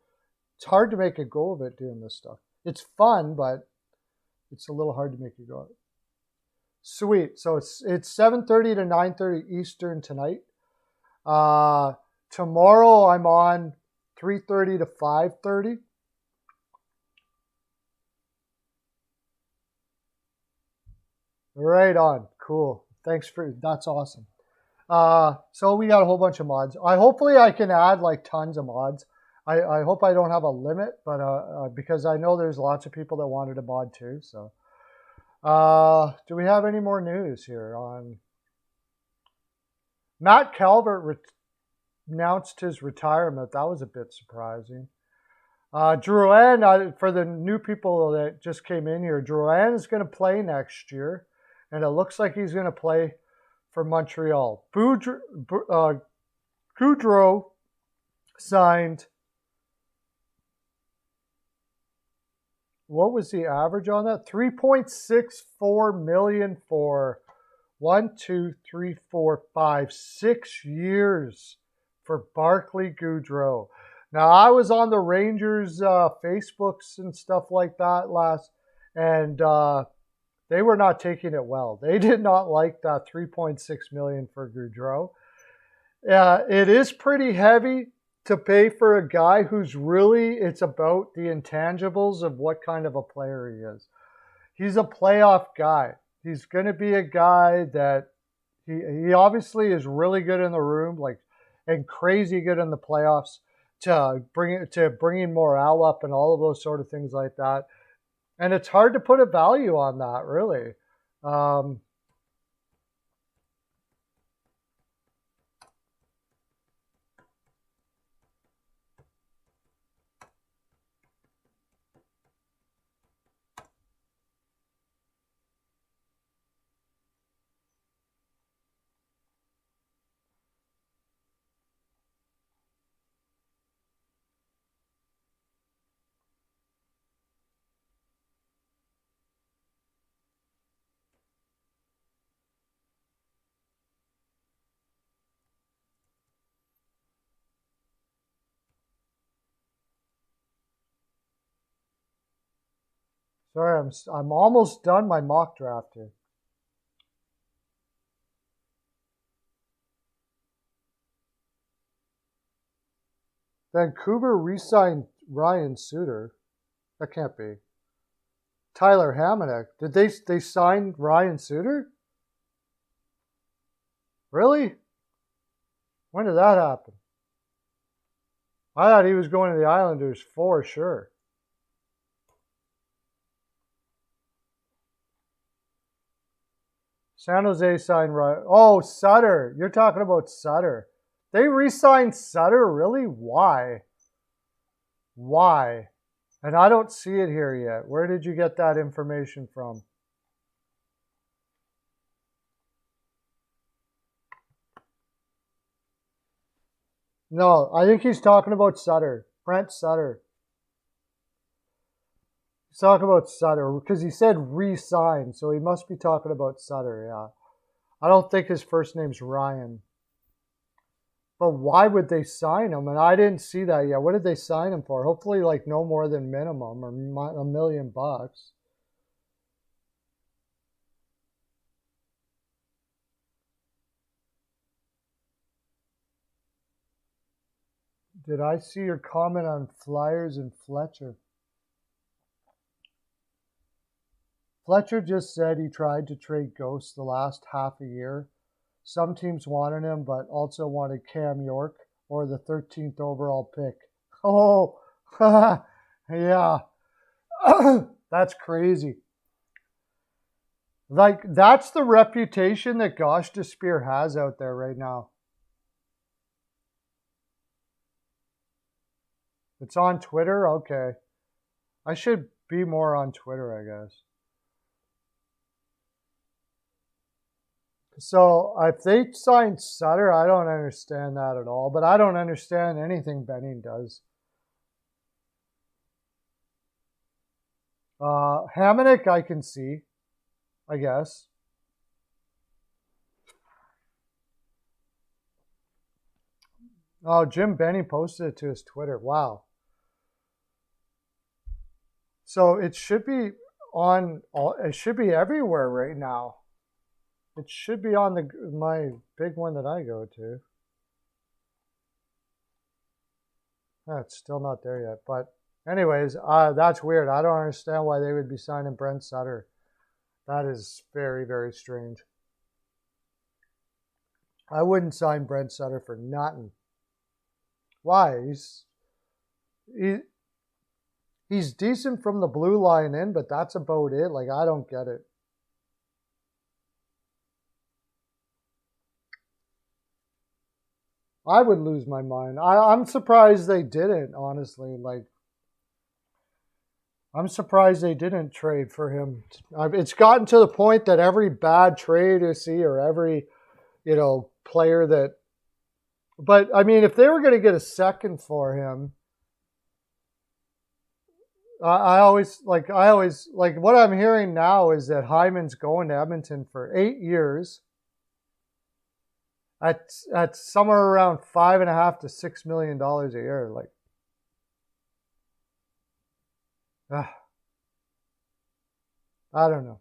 It's hard to make a go of it doing this stuff. It's fun, but it's a little hard to make a go of it. Sweet. So it's 7:30 to 9:30 Eastern tonight. Tomorrow I'm on 3:30 to 5:30. Right on. Cool. Thanks that's awesome. So we got a whole bunch of mods. Hopefully I can add like tons of mods. I hope I don't have a limit, but because I know there's lots of people that wanted a mod too. So do we have any more news here on Matt Calvert announced his retirement? That was a bit surprising. Drouin, for the new people that just came in here, Drouin is going to play next year, and it looks like he's going to play for Montreal. Goudreau signed, what was the average on that? $3.64 million for 6 years for Barclay Goudreau. Now, I was on the Rangers Facebooks and stuff like that and they were not taking it well. They did not like that $3.6 million for Goudreau. It is pretty heavy to pay for a guy who's really, it's about the intangibles of what kind of a player he is. He's a playoff guy. He's going to be a guy that he obviously is really good in the room, like, and crazy good in the playoffs to bringing morale up and all of those sort of things like that. And it's hard to put a value on that, really. Sorry, I'm almost done my mock draft here. Vancouver re-signed Ryan Suter. That can't be. Tyler Hamonic. Did they sign Ryan Suter? Really? When did that happen? I thought he was going to the Islanders for sure. San Jose signed Ryan. Oh, Sutter. You're talking about Sutter. They re-signed Sutter? Really? Why? Why? And I don't see it here yet. Where did you get that information from? No, I think he's talking about Sutter. Brent Sutter. He's talking about Sutter because he said re-sign, so he must be talking about Sutter, yeah. I don't think his first name's Ryan. But why would they sign him? And I didn't see that yet. What did they sign him for? Hopefully, like, no more than minimum or $1 million. Did I see your comment on Flyers and Fletcher? Fletcher just said he tried to trade Ghost the last half a year. Some teams wanted him, but also wanted Cam York or the 13th overall pick. Oh, yeah. That's crazy. Like, that's the reputation that Gosh Despear has out there right now. It's on Twitter? Okay. I should be more on Twitter, I guess. So if they signed Sutter, I don't understand that at all. But I don't understand anything Benning does. Hamonic, I can see, I guess. Oh, Jim Benning posted it to his Twitter. Wow. So it should be on. It should be everywhere right now. It should be on my big one that I go to. It's still not there yet. But anyways, that's weird. I don't understand why they would be signing Brent Sutter. That is very, very strange. I wouldn't sign Brent Sutter for nothing. Why? He's decent from the blue line in, but that's about it. Like, I don't get it. I would lose my mind. I'm surprised they didn't, honestly. Like, I'm surprised they didn't trade for him. It's gotten to the point that every bad trade you see, or every, player that. But I mean, if they were going to get a second for him, I always like what I'm hearing now is that Hyman's going to Edmonton for 8 years at somewhere around $5.5 to $6 million a year. Like, I don't know.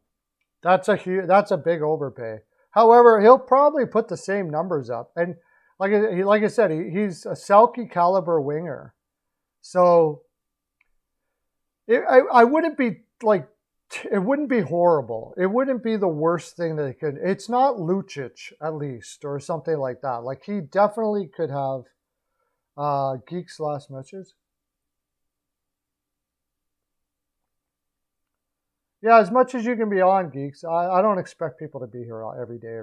That's a big overpay. However, he'll probably put the same numbers up, and like I said, he's a Selke caliber winger, so I wouldn't be like. It wouldn't be horrible. It wouldn't be the worst thing that it could. It's not Lucic, at least, or something like that. Like, he definitely could have Geeks last messages. Yeah, as much as you can be on Geeks, I don't expect people to be here every day.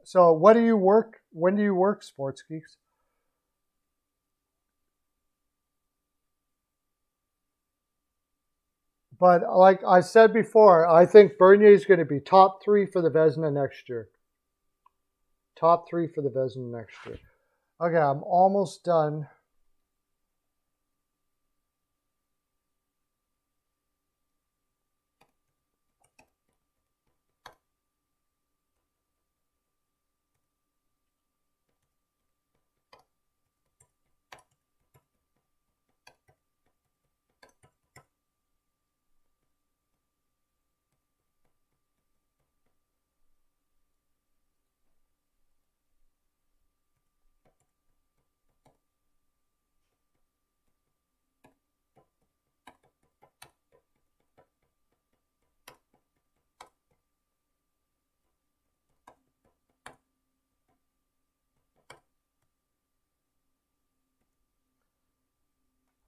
So what do you work? When do you work, Sports Geeks? But like I said before, I think Bernier is going to be top 3 for the Vezina next year. Top 3 for the Vezina next year. Okay, I'm almost done.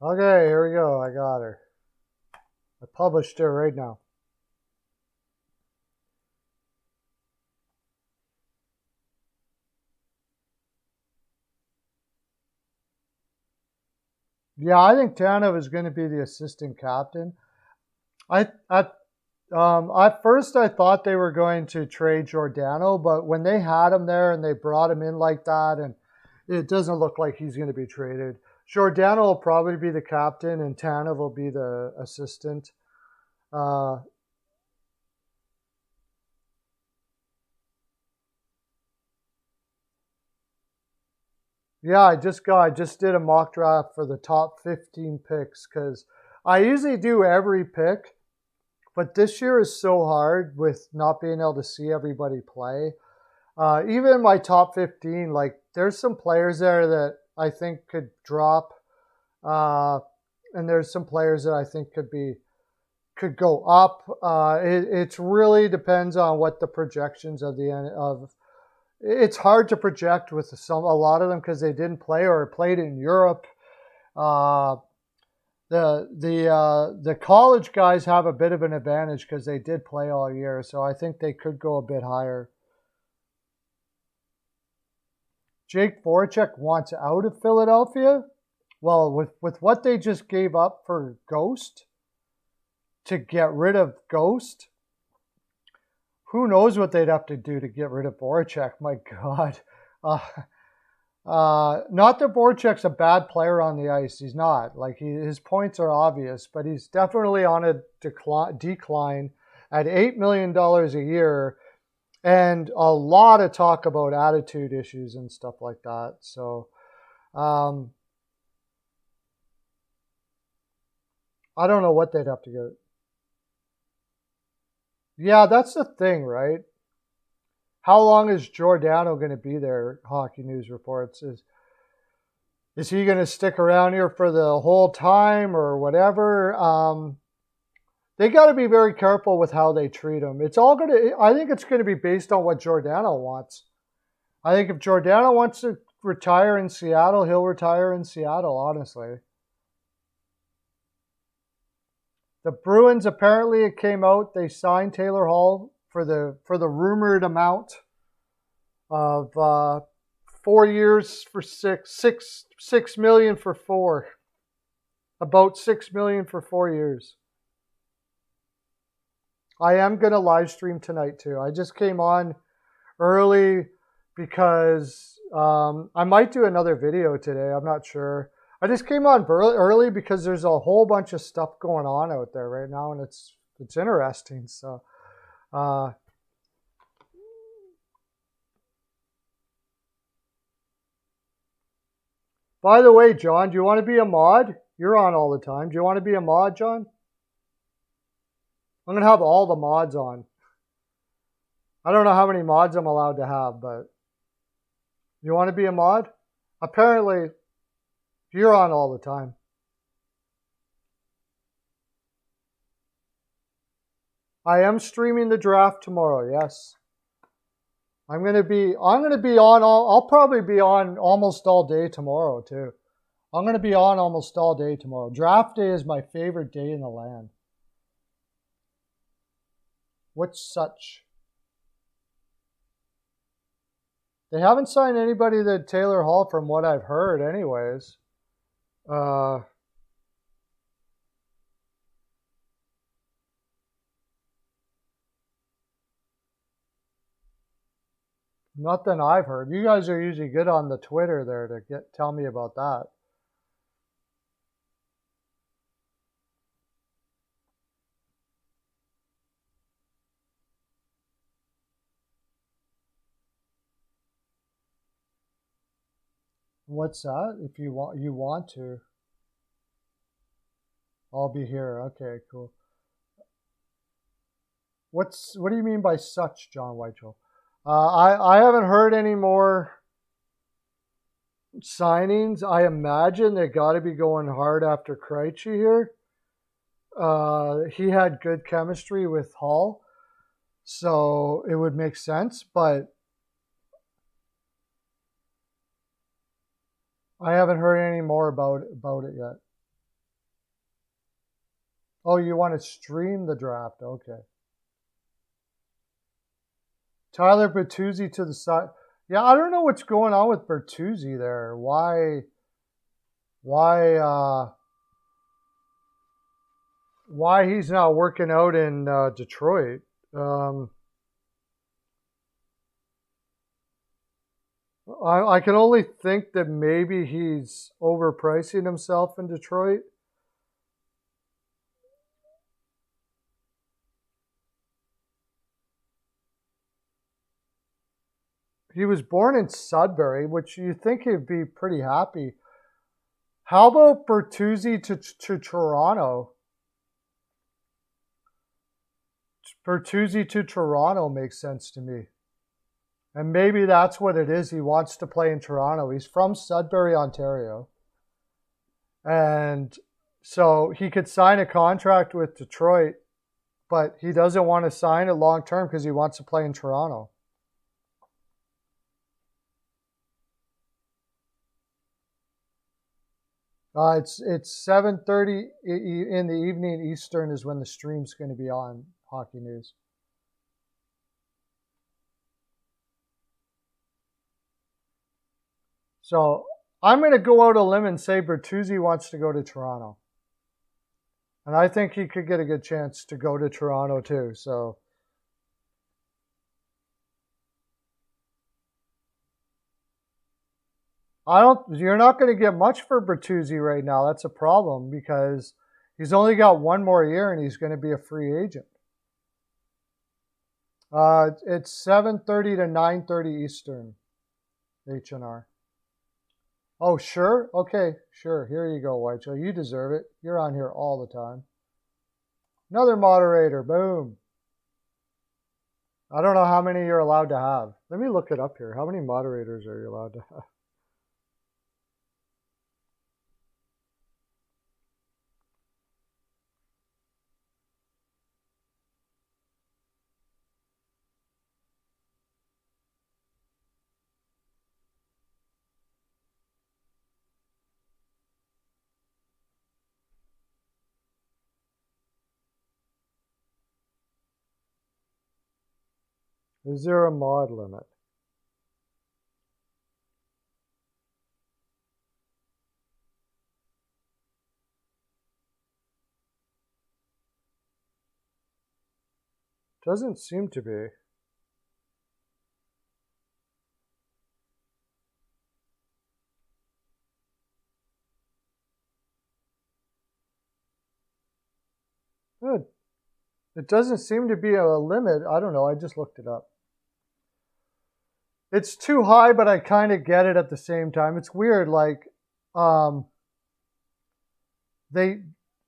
Okay, here we go. I got her. I published her right now. Yeah, I think Tanev is going to be the assistant captain. At first I thought they were going to trade Giordano, but when they had him there and they brought him in like that, and it doesn't look like he's going to be traded. Giordano will probably be the captain, and Tanev will be the assistant. Yeah, I just did a mock draft for the top 15 picks because I usually do every pick, but this year is so hard with not being able to see everybody play. Even my top 15, like, there's some players there that I think could drop, and there's some players that I think could go up. It really depends on what the projections of it's hard to project with a lot of them because they didn't play or played in Europe. The college guys have a bit of an advantage because they did play all year, so I think they could go a bit higher. Jake Voracek wants out of Philadelphia. Well, with what they just gave up for Ghost to get rid of Ghost, who knows what they'd have to do to get rid of Voracek? My God. Uh, not that Voracek's a bad player on the ice. He's not. Like his points are obvious, but he's definitely on a decline at $8 million a year, and a lot of talk about attitude issues and stuff like that. So, I don't know what they'd have to get. Yeah, that's the thing, right? How long is Giordano going to be there? Hockey News reports is he going to stick around here for the whole time or whatever? They got to be very careful with how they treat him. It's all going to. I think it's going to be based on what Giordano wants. I think if Giordano wants to retire in Seattle, he'll retire in Seattle. Honestly, the Bruins apparently it came out they signed Taylor Hall for the rumored amount of 4 years for six million for 4, about 6 million for 4 years. I am gonna live stream tonight too. I just came on early because I might do another video today. I'm not sure. I just came on early because there's a whole bunch of stuff going on out there right now, and it's interesting. So. By the way, John, do you want to be a mod? You're on all the time. Do you want to be a mod, John? I'm going to have all the mods on. I don't know how many mods I'm allowed to have, but you want to be a mod? Apparently, you're on all the time. I am streaming the draft tomorrow, yes. I'm gonna be on I'll probably be on almost all day tomorrow too. I'm gonna be on almost all day tomorrow. Draft day is my favorite day in the land. What's such? They haven't signed anybody to Taylor Hall from what I've heard anyways. Nothing I've heard. You guys are usually good on the Twitter there to tell me about that. What's that? If you want to. I'll be here. Okay, cool. What do you mean by such, John Whitehall? I haven't heard any more signings. I imagine they got to be going hard after Krejci here. He had good chemistry with Hall, so it would make sense, but I haven't heard any more about it yet. Oh, you want to stream the draft? Okay. Tyler Bertuzzi to the side. Yeah, I don't know what's going on with Bertuzzi there. Why he's not working out in Detroit. I can only think that maybe he's overpricing himself in Detroit. He was born in Sudbury, which you think he'd be pretty happy. How about Bertuzzi to Toronto? Bertuzzi to Toronto makes sense to me. And maybe that's what it is. He wants to play in Toronto. He's from Sudbury, Ontario. And so he could sign a contract with Detroit, but he doesn't want to sign it long term because he wants to play in Toronto. It's 7:30 in the evening Eastern is when the stream's going to be on Hockey News. So I'm going to go out a limb and say Bertuzzi wants to go to Toronto. And I think he could get a good chance to go to Toronto too. So you're not going to get much for Bertuzzi right now. That's a problem because he's only got one more year and he's going to be a free agent. It's 7:30 to 9:30 Eastern, H&R. Oh, sure? Okay, sure. Here you go, Whitechel. You deserve it. You're on here all the time. Another moderator. Boom. I don't know how many you're allowed to have. Let me look it up here. How many moderators are you allowed to have? Is there a mod limit? Doesn't seem to be. Good. It doesn't seem to be a limit. I don't know. I just looked it up. It's too high, but I kind of get it at the same time. It's weird. Like,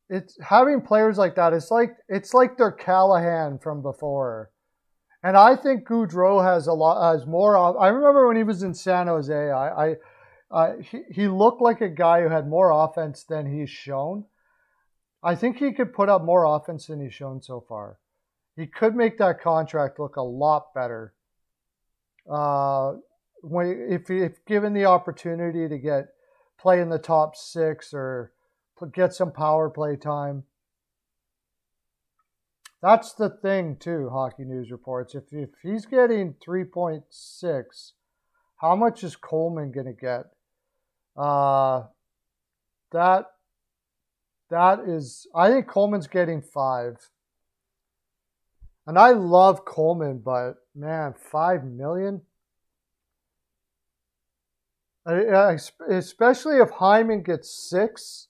it's having players like that. It's like they're Callahan from before, and I think Gaudreau has more. I remember when he was in San Jose. He looked like a guy who had more offense than he's shown. I think he could put up more offense than he's shown so far. He could make that contract look a lot better. If given the opportunity to play in the top 6 or get some power play time. That's the thing too, Hockey News reports. If he's getting 3.6, how much is Coleman going to get? I think Coleman's getting 5. And I love Coleman, but man, $5 million? Especially if Hyman gets 6.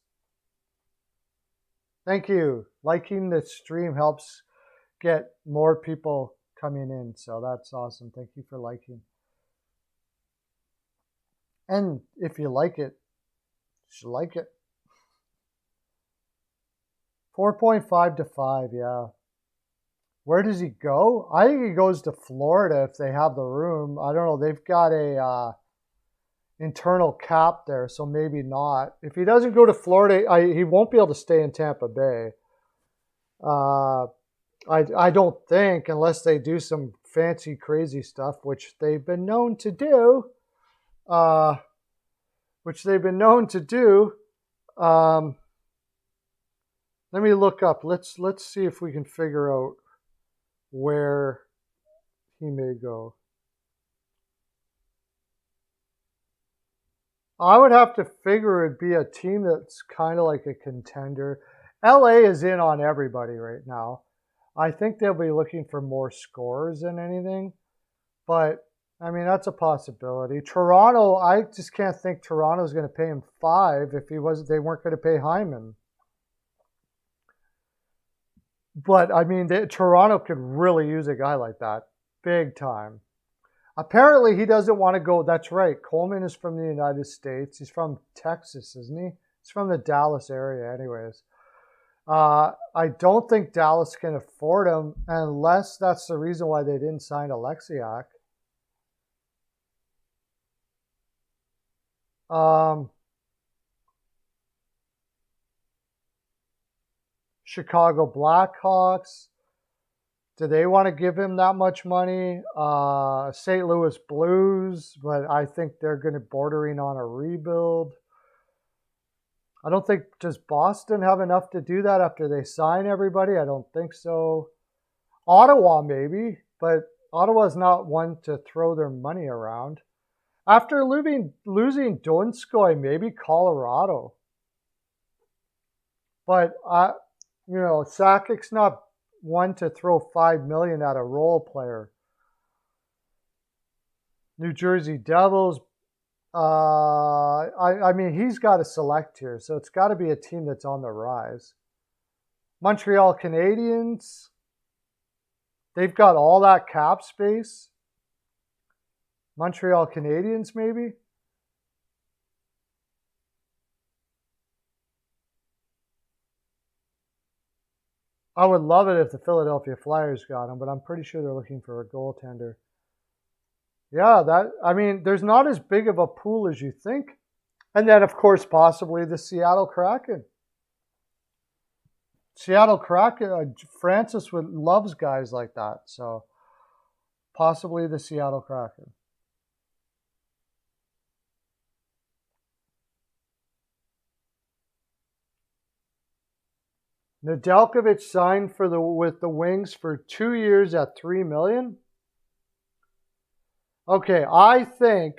Thank you. Liking the stream helps get more people coming in, so that's awesome. Thank you for liking. And if you like it, you should like it. 4.5 to 5, yeah. Where does he go? I think he goes to Florida if they have the room. I don't know. They've got a internal cap there, so maybe not. If he doesn't go to Florida, he won't be able to stay in Tampa Bay. I don't think, unless they do some fancy, crazy stuff, which they've been known to do. Let me look up. Let's see if we can figure out where he may go. I would have to figure it'd be a team that's kind of like a contender. LA is in on everybody right now. I think they'll be looking for more scorers than anything. But, I mean, that's a possibility. Toronto, I just can't think Toronto's going to pay him 5 if they weren't going to pay Hyman. But, I mean, Toronto could really use a guy like that. Big time. Apparently, he doesn't want to go. That's right. Coleman is from the United States. He's from Texas, isn't he? He's from the Dallas area anyways. I don't think Dallas can afford him unless that's the reason why they didn't sign Alexiak. Chicago Blackhawks. Do they want to give him that much money? St. Louis Blues, but I think they're going to bordering on a rebuild. I don't think, does Boston have enough to do that after they sign everybody? I don't think so. Ottawa maybe, but Ottawa's not one to throw their money around. After losing Donskoy, maybe Colorado. But Sakic's not one to throw $5 million at a role player. New Jersey Devils. I mean, he's got to select here, so it's got to be a team that's on the rise. Montreal Canadiens. They've got all that cap space. Montreal Canadiens, maybe. I would love it if the Philadelphia Flyers got him, but I'm pretty sure they're looking for a goaltender. Yeah, there's not as big of a pool as you think. And then, of course, possibly the Seattle Kraken. Seattle Kraken, Francis loves guys like that. So possibly the Seattle Kraken. Nedeljkovic signed with the Wings for 2 years at $3 million. Okay, I think,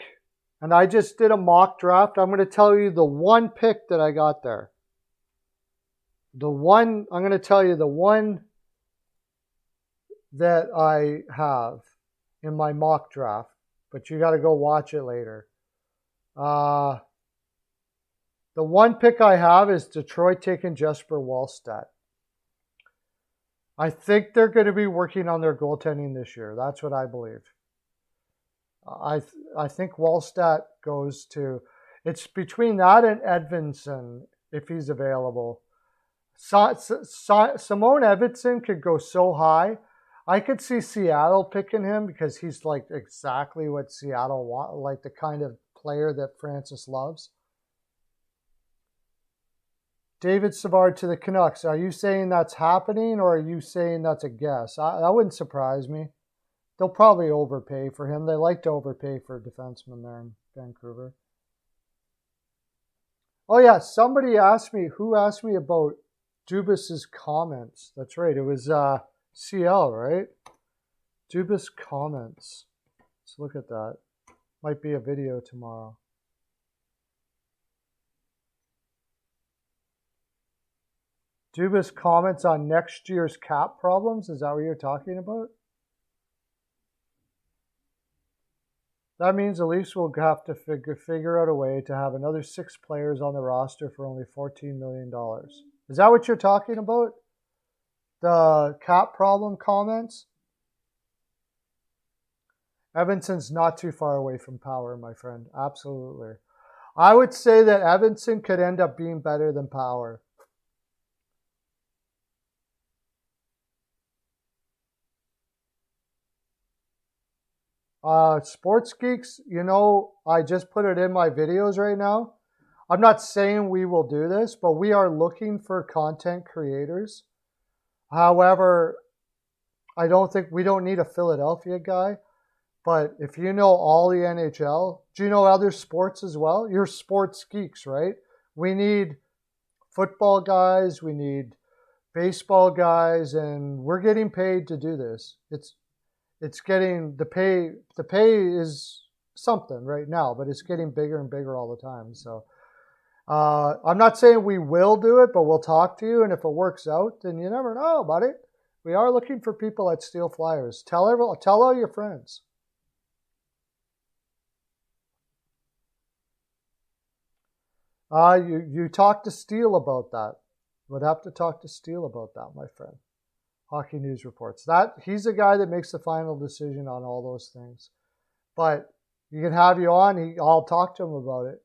and I just did a mock draft. I'm going to tell you the one pick that I got there. I'm going to tell you the one that I have in my mock draft, but you got to go watch it later. The one pick I have is Detroit taking Jesper Wallstedt. I think they're going to be working on their goaltending this year. That's what I believe. I think Wallstedt goes to, it's between that and Edvinsson if he's available. Simone Edvinsson could go so high. I could see Seattle picking him because he's like exactly what Seattle want, like the kind of player that Francis loves. David Savard to the Canucks. Are you saying that's happening or are you saying that's a guess? That wouldn't surprise me. They'll probably overpay for him. They like to overpay for a defenseman there in Vancouver. Oh, yeah. Somebody asked me, who asked me about Dubas's comments? That's right. It was CL, right? Dubas comments. Let's look at that. Might be a video tomorrow. Dubas comments on next year's cap problems. Is that what you're talking about? That means the Leafs will have to figure out a way to have another 6 players on the roster for only $14 million. Is that what you're talking about? The cap problem comments? Evanson's not too far away from Power, my friend. Absolutely. I would say that Evansson could end up being better than Power. Sports Geeks, I just put it in my videos right now. I'm not saying we will do this, but we are looking for content creators. However, we don't need a Philadelphia guy. But if you know all the NHL, do you know other sports as well? You're sports geeks, right? We need football guys, we need baseball guys, and we're getting paid to do this. It's getting the pay is something right now, but it's getting bigger and bigger all the time. So I'm not saying we will do it, but we'll talk to you, and if it works out, then you never know, buddy. We are looking for people at Steel Flyers. Tell all your friends. You talk to Steele about that. Would have to talk to Steele about that, my friend. Hockey News Reports. He's the guy that makes the final decision on all those things. But you can have you on. I'll talk to him about it.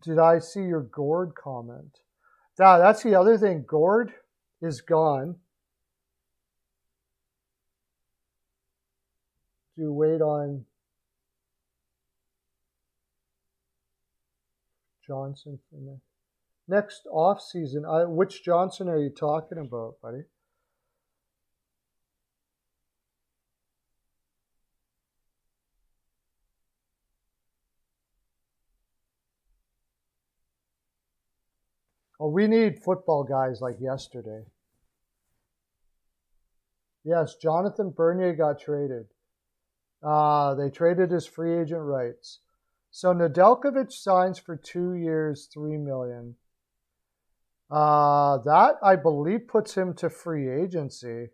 Did I see your Gord comment? That's the other thing. Gord is gone. Do you wait on Johnson for next off season? Which Johnson are you talking about, buddy? Oh, we need football guys like yesterday. Yes, Jonathan Bernier got traded. They traded his free agent rights. So Nedeljkovic signs for 2 years, $3 million. That I believe puts him to free agency.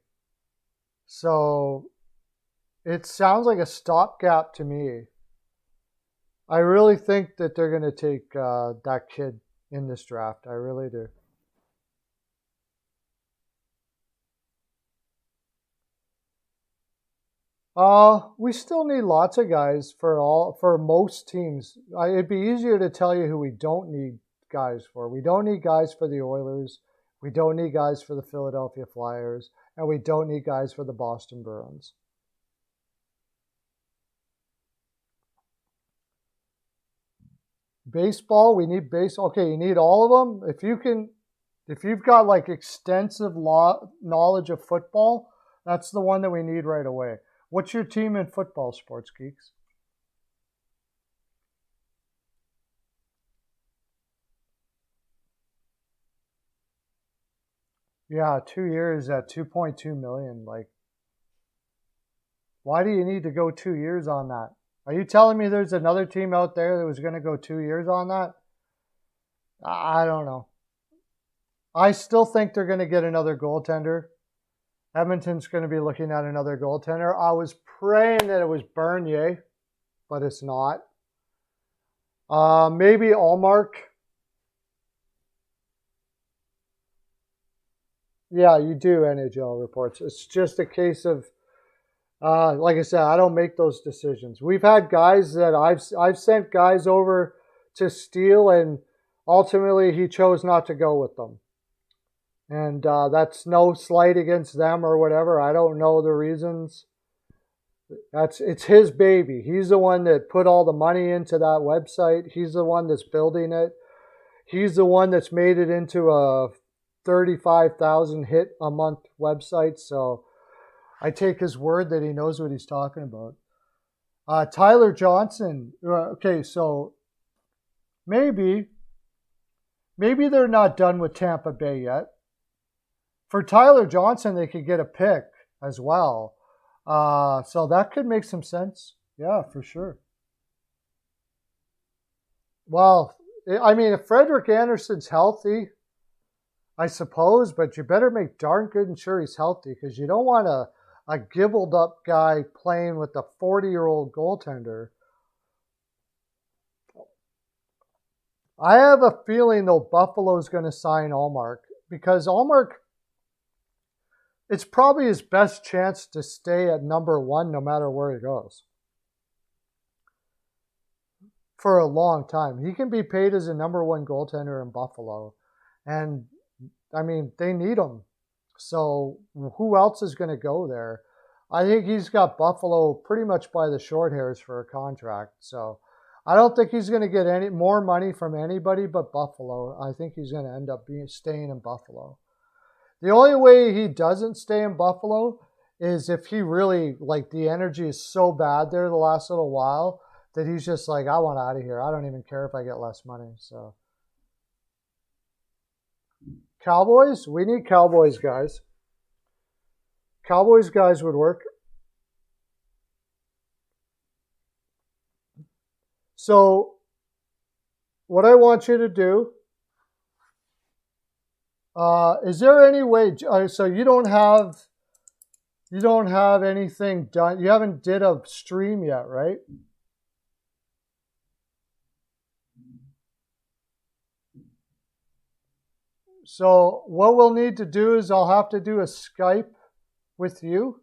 So it sounds like a stopgap to me. I really think that they're going to take that kid in this draft. I really do. We still need lots of guys for most teams. It'd be easier to tell you who we don't need guys for. We don't need guys for the Oilers. We don't need guys for the Philadelphia Flyers, and we don't need guys for the Boston Bruins. Baseball, we need base. Okay, you need all of them. If you've got like extensive knowledge of football, that's the one that we need right away. What's your team in football, Sports Geeks? Yeah, 2 years at 2.2 million. Like, why do you need to go 2 years on that? Are you telling me there's another team out there that was going to go 2 years on that? I don't know. I still think they're going to get another goaltender. Edmonton's going to be looking at another goaltender. I was praying that it was Bernier, but it's not. Maybe Allmark. Yeah, you do NHL reports. It's just a case of, like I said, I don't make those decisions. We've had guys that I've sent guys over to Steele, and ultimately he chose not to go with them. And that's no slight against them or whatever. I don't know the reasons. It's his baby. He's the one that put all the money into that website. He's the one that's building it. He's the one that's made it into a 35,000 hit a month website. So I take his word that he knows what he's talking about. Tyler Johnson. Okay, so maybe they're not done with Tampa Bay yet. For Tyler Johnson, they could get a pick as well. So that could make some sense. Yeah, for sure. Well, I mean, if Frederick Anderson's healthy, I suppose, but you better make darn good and sure he's healthy, because you don't want a gibbled up guy playing with a 40-year-old goaltender. I have a feeling, though, Buffalo's going to sign Allmark, because Allmark, it's probably his best chance to stay at number one no matter where he goes for a long time. He can be paid as a number one goaltender in Buffalo. And, I mean, they need him. So who else is going to go there? I think he's got Buffalo pretty much by the short hairs for a contract. So I don't think he's going to get any more money from anybody but Buffalo. I think he's going to end up staying in Buffalo. The only way he doesn't stay in Buffalo is if he really, like, the energy is so bad there the last little while that he's just like, I want out of here. I don't even care if I get less money. So Cowboys, we need Cowboys guys. Cowboys guys would work. So what I want you to do, is there any way, so you don't have anything done, you haven't did a stream yet, right? So what we'll need to do is I'll have to do a Skype with you,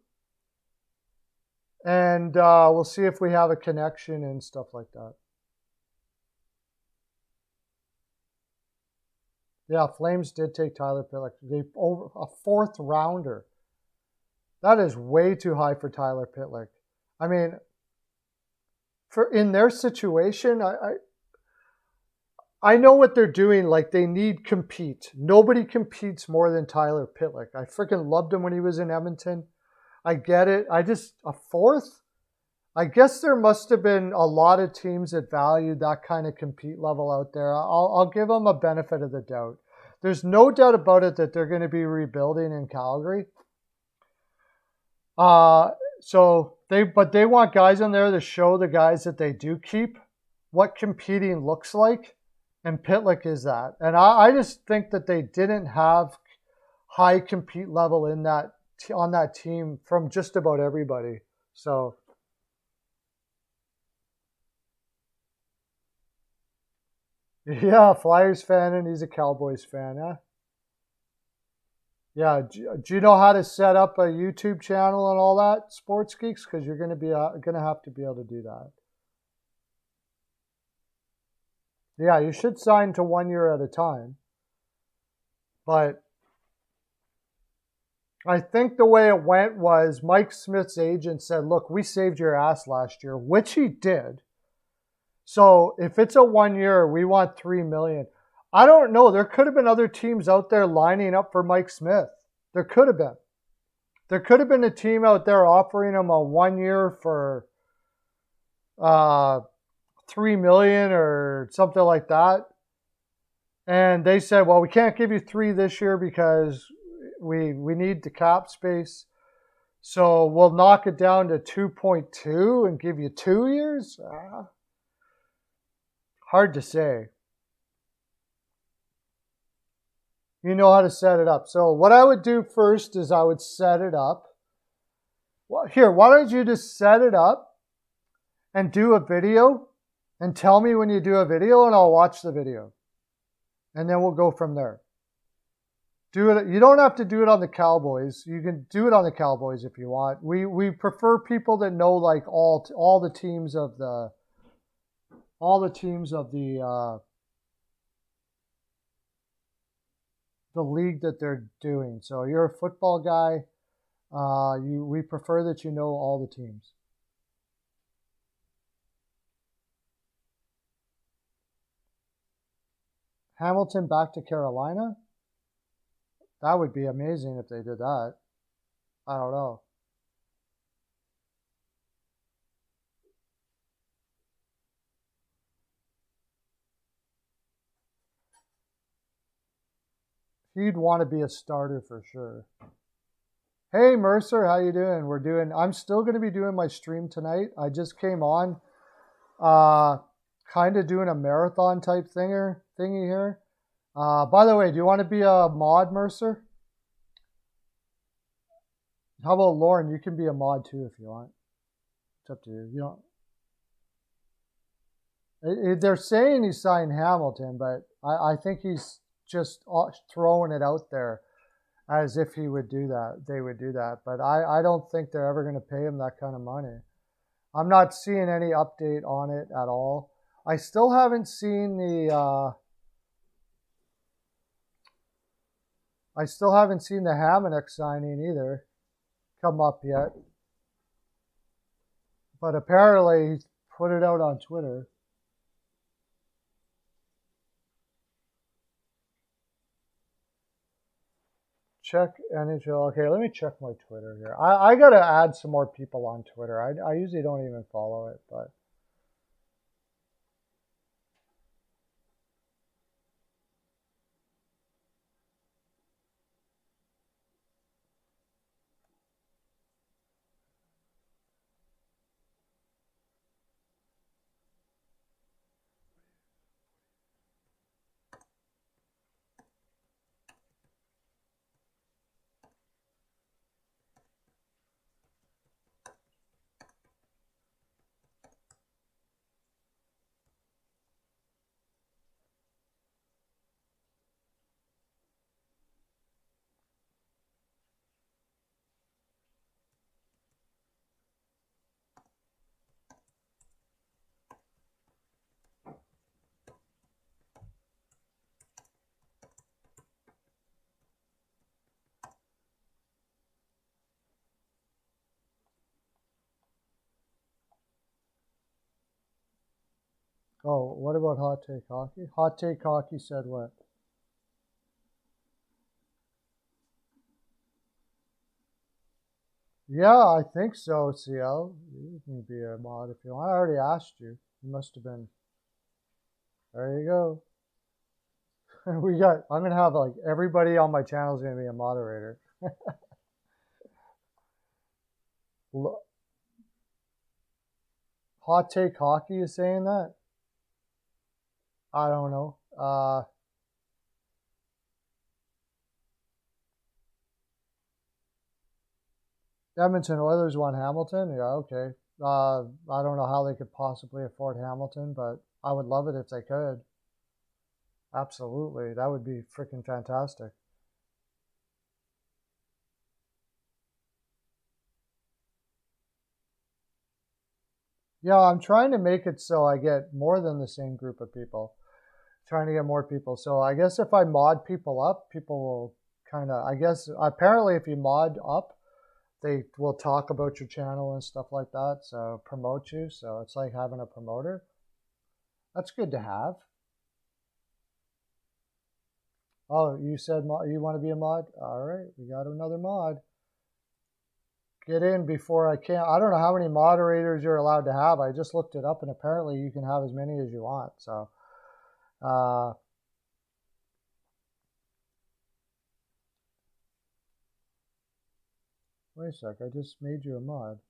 and we'll see if we have a connection and stuff like that. Yeah, Flames did take Tyler Pitlick. They over a 4th rounder. That is way too high for Tyler Pitlick. I mean, for in their situation, I know what they're doing. Like, they need compete. Nobody competes more than Tyler Pitlick. I freaking loved him when he was in Edmonton. I get it. A 4th? I guess there must have been a lot of teams that valued that kind of compete level out there. I'll give them a benefit of the doubt. There's no doubt about it that they're going to be rebuilding in Calgary. So they want guys on there to show the guys that they do keep what competing looks like, and Pitlick is that. And I just think that they didn't have high compete level in that on that team from just about everybody. So yeah, Flyers fan, and he's a Cowboys fan, huh? Yeah, do you know how to set up a YouTube channel and all that, Sports Geeks? Because you're going to have to be able to do that. Yeah, you should sign to 1 year at a time. But I think the way it went was Mike Smith's agent said, "Look, we saved your ass last year," which he did. So if it's a 1 year, we want $3 million. I don't know. There could have been other teams out there lining up for Mike Smith. There could have been. There could have been a team out there offering him a 1 year for $3 million or something like that. And they said, "Well, we can't give you three this year because we need the cap space. So we'll knock it down to 2.2 and give you 2 years." Hard to say. You know how to set it up. So what I would do first is I would set it up. Well, here, why don't you just set it up and do a video and tell me when you do a video and I'll watch the video. And then we'll go from there. Do it. You don't have to do it on the Cowboys. You can do it on the Cowboys if you want. We prefer people that know like all the teams of the the league that they're doing. So you're a football guy. We prefer that you know all the teams. Hamilton back to Carolina? That would be amazing if they did that. I don't know. He'd want to be a starter for sure. Hey Mercer, how you doing? I'm still going to be doing my stream tonight. I just came on kind of doing a marathon type thingy here. By the way, do you want to be a mod, Mercer? How about Lauren? You can be a mod too if you want. It's up to you. You know, they're saying he signed Hamilton, but I think he's just throwing it out there as if he would do that. They would do that, but I don't think they're ever going to pay him that kind of money. I'm not seeing any update on it at all. I still haven't seen the Hamannik signing either come up yet. But apparently he put it out on Twitter. Check NHL. Okay, let me check my Twitter here. I got to add some more people on Twitter. I usually don't even follow it, but oh, what about Hot Take Hockey? Hot Take Hockey said what? Yeah, I think so, CL. You can be a mod if you want. I already asked you. You must have been. There you go. I'm going to have like everybody on my channel is going to be a moderator. Hot Take Hockey is saying that? I don't know. Edmonton Oilers want Hamilton? Yeah, okay. I don't know how they could possibly afford Hamilton, but I would love it if they could. Absolutely. That would be freaking fantastic. Yeah, I'm trying to make it so I get more than the same group of people. Trying to get more people. So I guess if I mod people up, people will kind of, I guess, apparently if you mod up, they will talk about your channel and stuff like that. So promote you. So it's like having a promoter. That's good to have. Oh, you said you want to be a mod? All right, we got another mod. Get in before I can't. I don't know how many moderators you're allowed to have. I just looked it up, and apparently you can have as many as you want. So, wait a sec. I just made you a mod.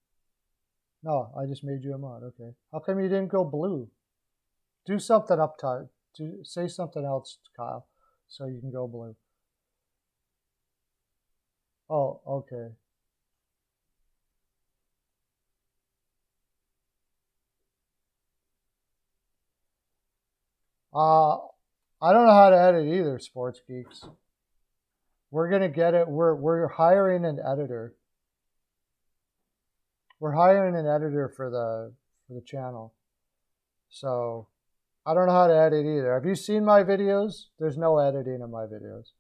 No, I just made you a mod. Okay. How come you didn't go blue? Do something up top. Say something else, Kyle, so you can go blue. Oh, okay. I don't know how to edit either, Sports Geeks. We're gonna get it. We're hiring an editor. We're hiring an editor for the channel. So I don't know how to edit either. Have you seen my videos? There's no editing in my videos.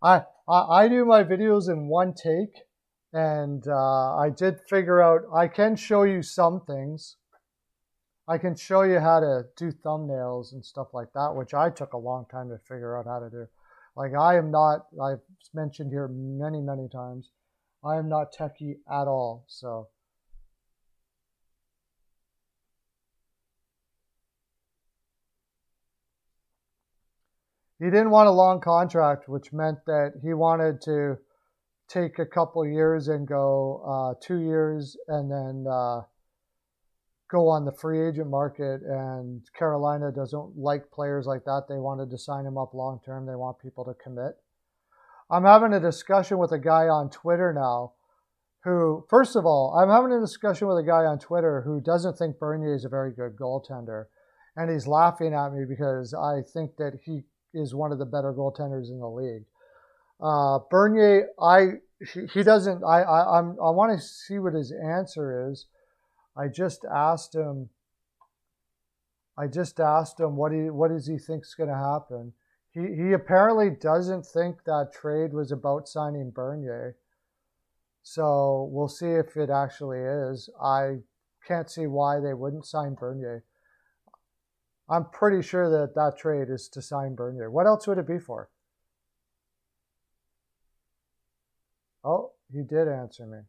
I do my videos in one take, and I did figure out I can show you some things. I can show you how to do thumbnails and stuff like that, which I took a long time to figure out how to do. Like I am not, I've mentioned here many, many times, I am not techie at all. So he didn't want a long contract, which meant that he wanted to take a couple years and go 2 years and then go on the free agent market. And Carolina doesn't like players like that. They wanted to sign him up long term. They want people to commit. I'm having a discussion with a guy on Twitter now who, first of all, I'm having a discussion with a guy on Twitter who doesn't think Bernier is a very good goaltender. And he's laughing at me because I think that he is one of the better goaltenders in the league. Bernier, he doesn't, I want to see what his answer is. I just asked him what does he think is going to happen. He apparently doesn't think that trade was about signing Bernier. So we'll see if it actually is. I can't see why they wouldn't sign Bernier. I'm pretty sure that that trade is to sign Bernier. What else would it be for? Oh, he did answer me.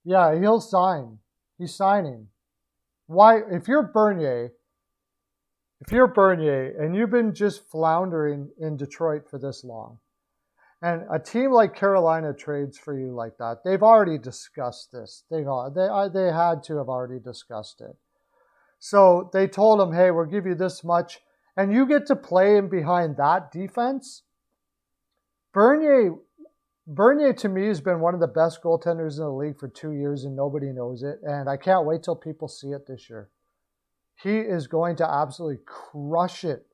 Yeah, he'll sign. He's signing. Why, if you're Bernier and you've been just floundering in Detroit for this long, and a team like Carolina trades for you like that, they've already discussed this. They had to have already discussed it. So they told him, hey, we'll give you this much, and you get to play in behind that defense. Bernier to me has been one of the best goaltenders in the league for 2 years, and nobody knows it. And I can't wait till people see it this year. He is going to absolutely crush it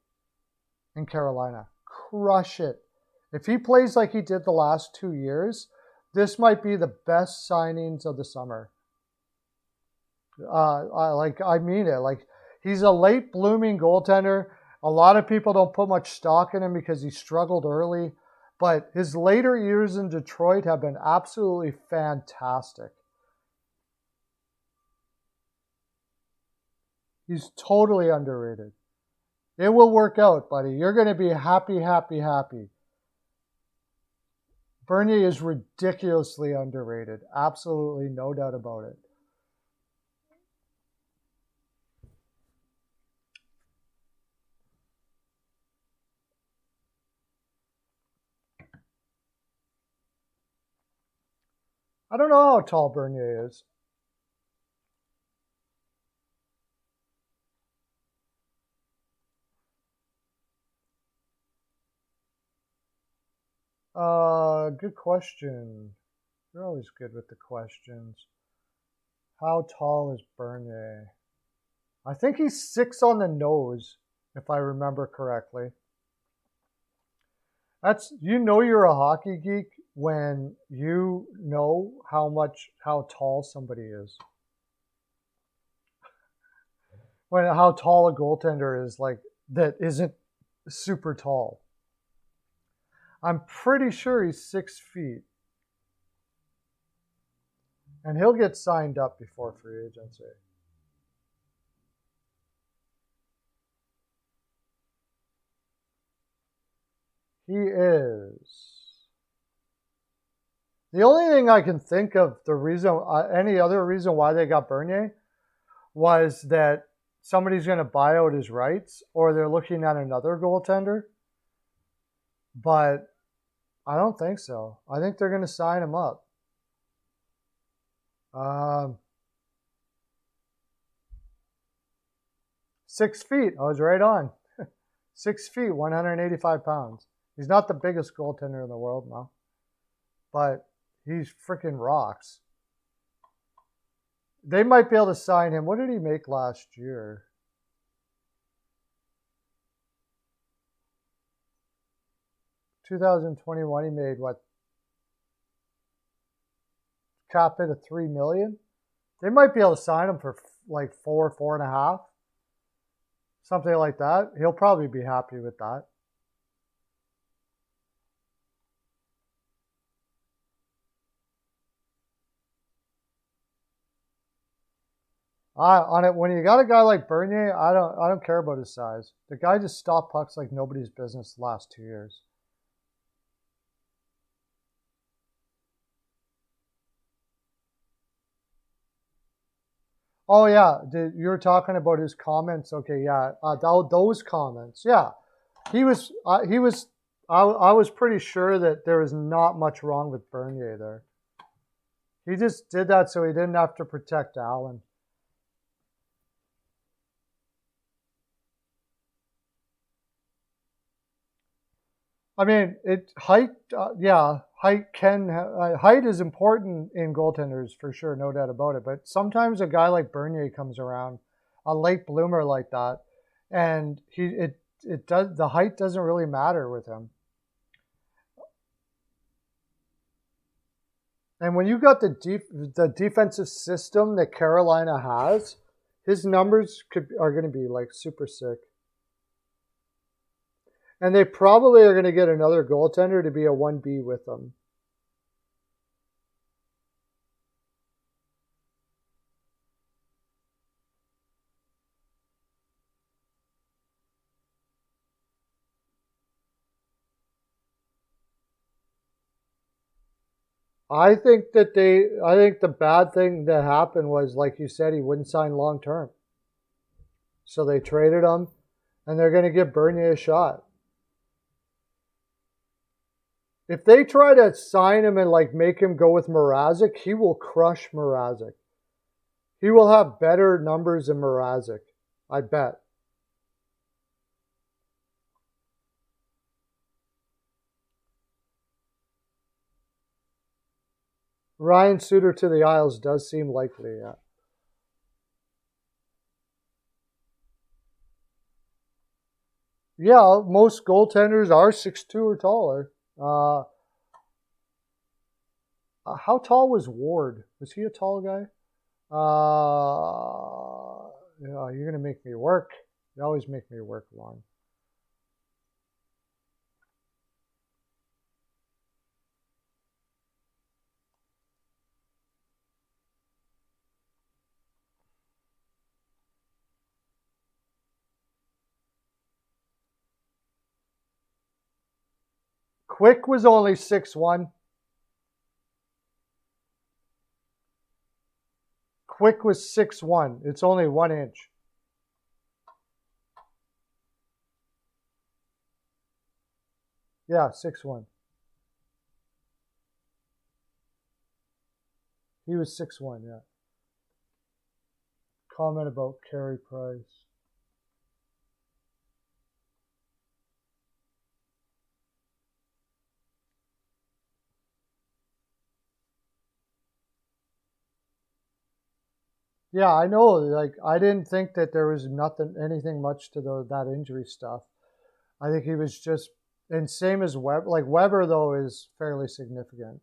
in Carolina. Crush it. If he plays like he did the last 2 years, this might be the best signings of the summer. I mean it. Like, he's a late blooming goaltender. A lot of people don't put much stock in him because he struggled early. But his later years in Detroit have been absolutely fantastic. He's totally underrated. It will work out, buddy. You're going to be happy, happy, happy. Bernier is ridiculously underrated. Absolutely no doubt about it. I don't know how tall Bernier is. Good question. You're always good with the questions. How tall is Bernier? I think he's 6 on the nose, if I remember correctly. That's, you know, you're a hockey geek when you know how tall somebody is. When how tall a goaltender is, like, that isn't super tall. I'm pretty sure he's 6 feet. And he'll get signed up before free agency. He is. The only thing I can think of, the reason, any other reason why they got Bernier, was that somebody's going to buy out his rights, or they're looking at another goaltender. But I don't think so. I think they're going to sign him up. 6 feet. I was right on. 6 feet, 185 pounds. He's not the biggest goaltender in the world now, but he's freaking rocks. They might be able to sign him. What did he make last year? $2021, he made what? Cap hit of $3 million. They might be able to sign him for like 4.5, something like that. He'll probably be happy with that. On it, when you got a guy like Bernier, I don't care about his size. The guy just stopped pucks like nobody's business the last 2 years. Oh yeah, you were talking about his comments. Okay, yeah, those comments. Yeah, he was. I was pretty sure that there was not much wrong with Bernier there. He just did that so he didn't have to protect Allen. I mean, height. Yeah, height is important in goaltenders for sure, no doubt about it. But sometimes a guy like Bernier comes around, a late bloomer like that, and the height doesn't really matter with him. And when you got the defensive system that Carolina has, his numbers are going to be like super sick. And they probably are going to get another goaltender to be a 1B with them. I think the bad thing that happened was, like you said, he wouldn't sign long term. So they traded him, and they're going to give Bernier a shot. If they try to sign him and like make him go with Mrazek, he will crush Mrazek. He will have better numbers than Mrazek, I bet. Ryan Suter to the Isles does seem likely, yeah. Yeah, most goaltenders are 6'2" or taller. How tall was Ward? Was he a tall guy? Yeah, you're gonna make me work. You always make me work, Lon. Quick was only 6'1". Quick was 6'1". It's only 1 inch. Yeah, 6'1". He was 6'1", yeah. Comment about Carey Price. Yeah, I know. Like, I didn't think that there was anything much to that injury stuff. I think he was just, and same as Weber. Like, Weber, though, is fairly significant.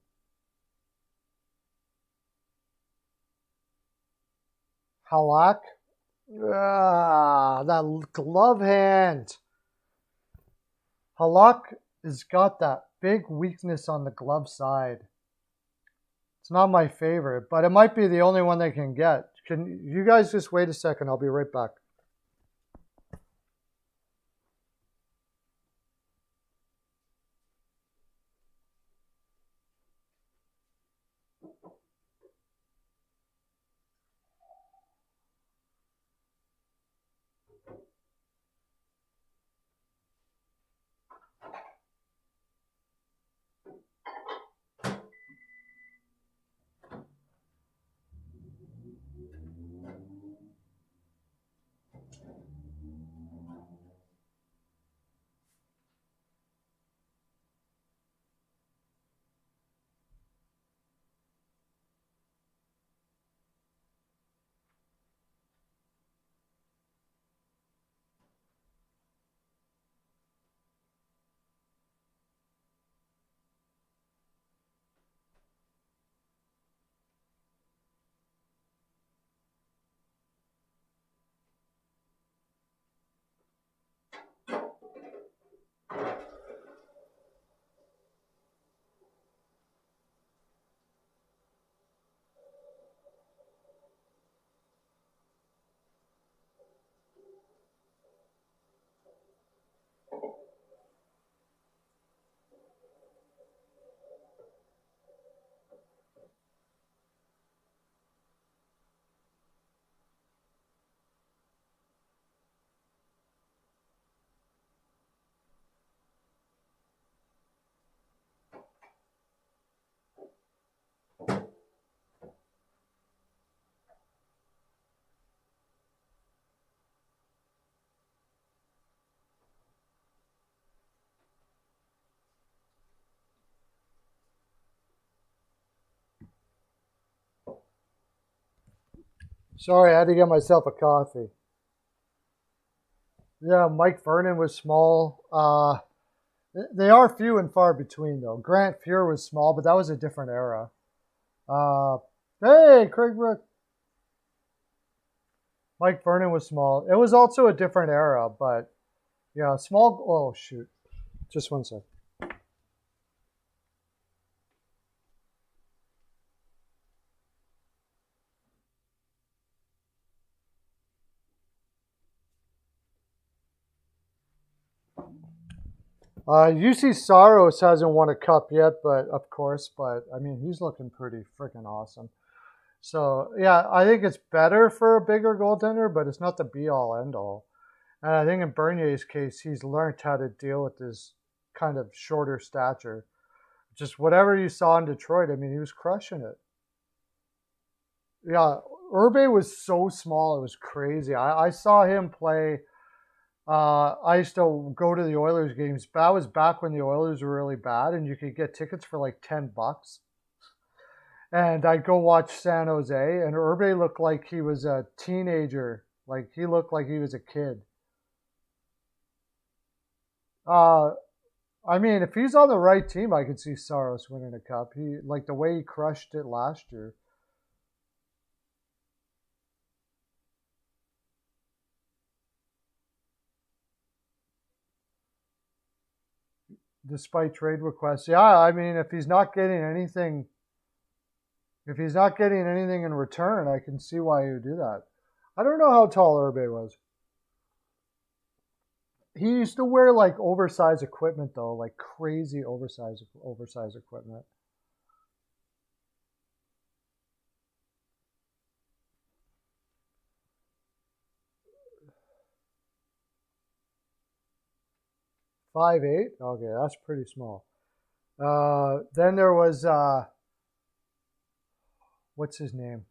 Halak, that glove hand. Halak has got that big weakness on the glove side. It's not my favorite, but it might be the only one they can get. Can you guys just wait a second? I'll be right back. Sorry, I had to get myself a coffee. Yeah, Mike Vernon was small. They are few and far between, though. Grant Fuhr was small, but that was a different era. Uh, hey, Craig Brook. Mike Vernon was small. It was also a different era, but yeah, small. Oh, shoot. Just one sec. UC Saros hasn't won a cup yet, but of course, I mean, he's looking pretty freaking awesome. So yeah, I think it's better for a bigger goaltender, but it's not the be all end all. And I think in Bernier's case, he's learned how to deal with his kind of shorter stature. Just whatever you saw in Detroit, I mean, he was crushing it. Yeah, Urbe was so small, it was crazy. I saw him play. I used to go to the Oilers games. That was back when the Oilers were really bad, and you could get tickets for like $10. And I'd go watch San Jose, and Urbe looked like he was a teenager. Like he looked like he was a kid. Uh, I mean, if he's on the right team, I could see Saros winning a cup. He like the way he crushed it last year. Despite trade requests. Yeah, I mean, if he's not getting anything in return, I can see why he would do that. I don't know how tall Urbe was. He used to wear like oversized equipment though, like crazy oversized equipment. Five eight. Okay, that's pretty small. Then there was what's his name?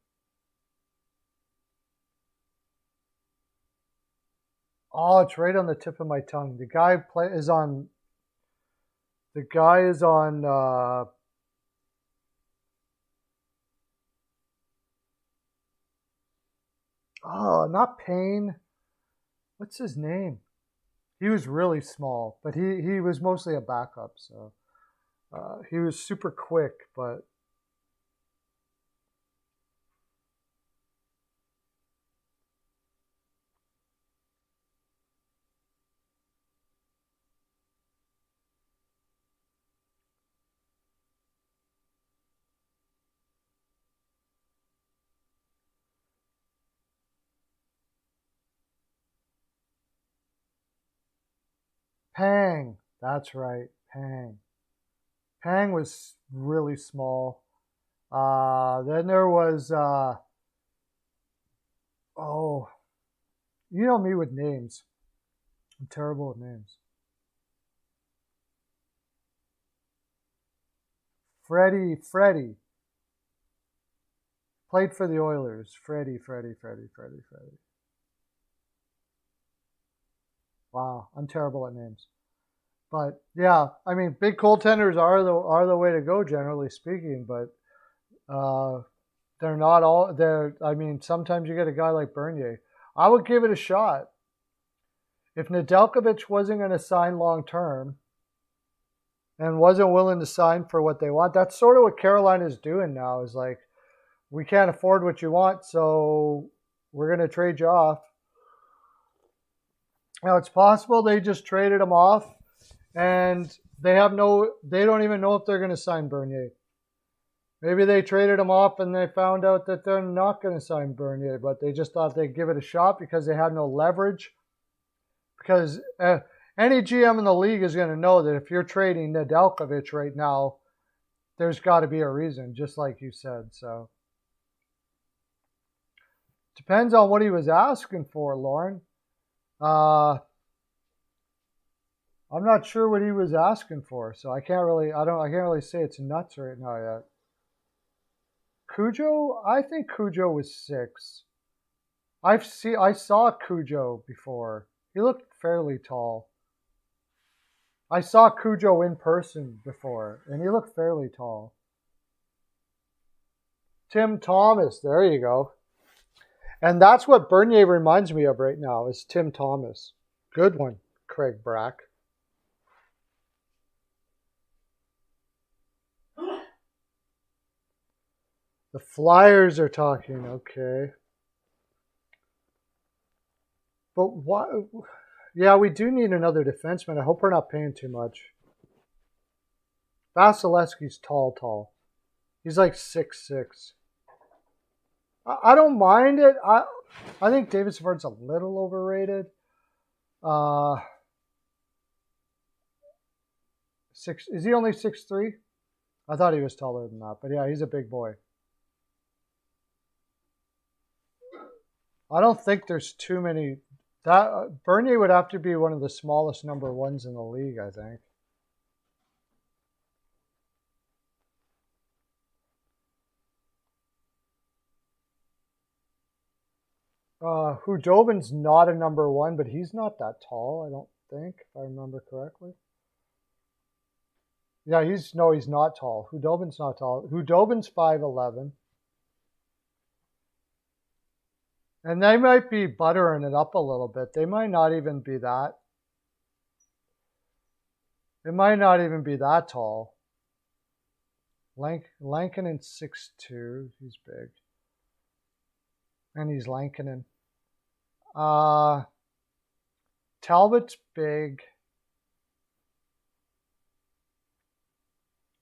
Oh, it's right on the tip of my tongue. The guy is on. The guy is on. Oh, not Payne. What's his name? He was really small, but he was mostly a backup. So he was super quick, but Pang. That's right, Pang. Pang was really small. Then there was oh, you know me with names. I'm terrible with names. Freddie played for the Oilers. Freddie. Wow, I'm terrible at names. But yeah, I mean, big goaltenders are the way to go, generally speaking. But they're not all. They're. I mean, sometimes you get a guy like Bernier. I would give it a shot. If Nedeljkovic wasn't going to sign long term and wasn't willing to sign for what they want, that's sort of what Carolina is doing now. Is like, we can't afford what you want, so we're going to trade you off. Now it's possible they just traded him off, and they don't even know if they're going to sign Bernier. Maybe they traded him off and they found out that they're not going to sign Bernier, but they just thought they'd give it a shot because they had no leverage. Because any GM in the league is going to know that if you're trading Nedeljkovic right now, there's got to be a reason, just like you said. So depends on what he was asking for, Lauren. I'm not sure what he was asking for, so I can't really say it's nuts right now yet. Cujo, I think Cujo was 6. I saw Cujo before. He looked fairly tall. I saw Cujo in person before, and he looked fairly tall. Tim Thomas, there you go. And that's what Bernier reminds me of right now, is Tim Thomas. Good one, Craig Brack. The Flyers are talking, okay. But what? Yeah, we do need another defenseman. I hope we're not paying too much. Vasilevsky's tall. He's like 6'6". I don't mind it. I think David Savard's a little overrated. Is he only 6'3"? I thought he was taller than that, but yeah, he's a big boy. I don't think there's too many. That Bernier would have to be one of the smallest number ones in the league, I think. Hudobin's not a number one, but he's not that tall, I don't think, if I remember correctly. Yeah, he's not tall. Hudobin's not tall. Hudobin's 5'11". And they might be buttering it up a little bit. They might not even be that. It might not even be that tall. Lankinen's 6'2". He's big. And he's Lankinen. Talbot's big.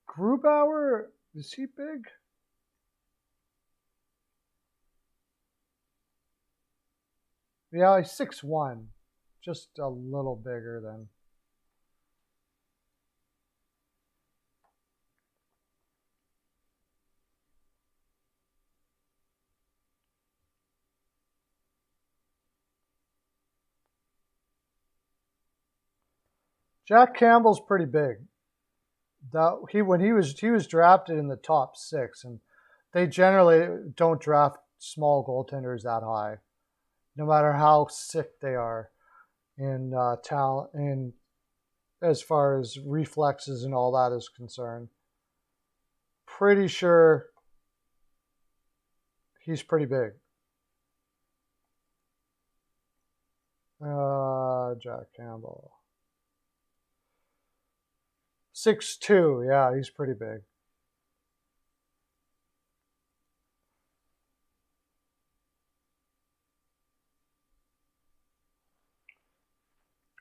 Grubauer, is he big? Yeah, he's 6'1". just a little bigger than. Jack Campbell's pretty big. When he was drafted in the top 6, and they generally don't draft small goaltenders that high, no matter how sick they are in talent and as far as reflexes and all that is concerned. Pretty sure he's pretty big. Jack Campbell. 6'2", yeah, he's pretty big.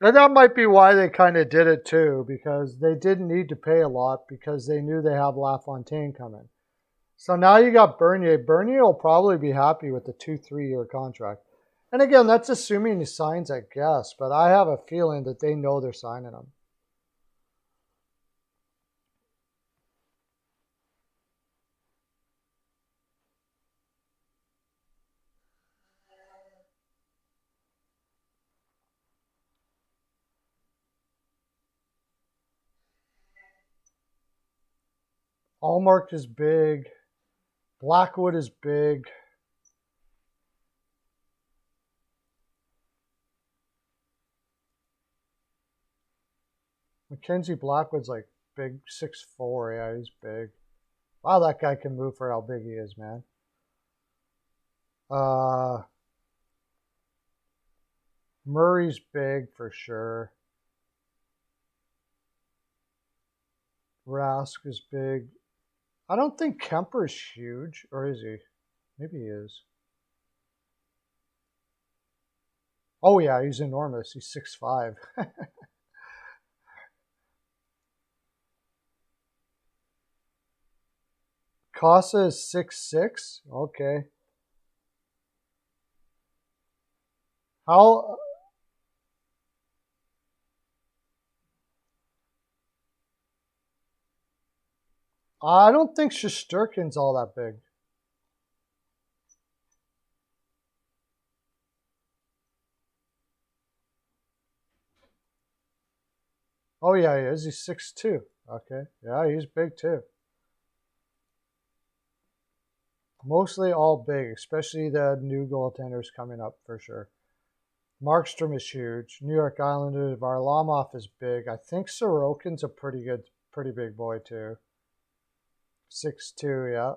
And that might be why they kind of did it too, because they didn't need to pay a lot because they knew they have LaFontaine coming. So now you got Bernier. Bernier will probably be happy with the 2-3-year contract. And again, that's assuming he signs, I guess, but I have a feeling that they know they're signing him. Allmark is big. Blackwood is big. Mackenzie Blackwood's like big, 6'4". Yeah, he's big. Wow, that guy can move for how big he is, man. Murray's big for sure. Rask is big. I don't think Kemper's huge, or is he? Maybe he is. Oh yeah, he's enormous. He's 6'5". Casa is 6'6". Okay. How? I don't think Shesterkin's all that big. Oh yeah, he is. He's 6'2". Okay. Yeah, he's big too. Mostly all big, especially the new goaltenders coming up for sure. Markstrom is huge. New York Islanders, Varlamov is big. I think Sorokin's a pretty big boy too. 6'2", yeah.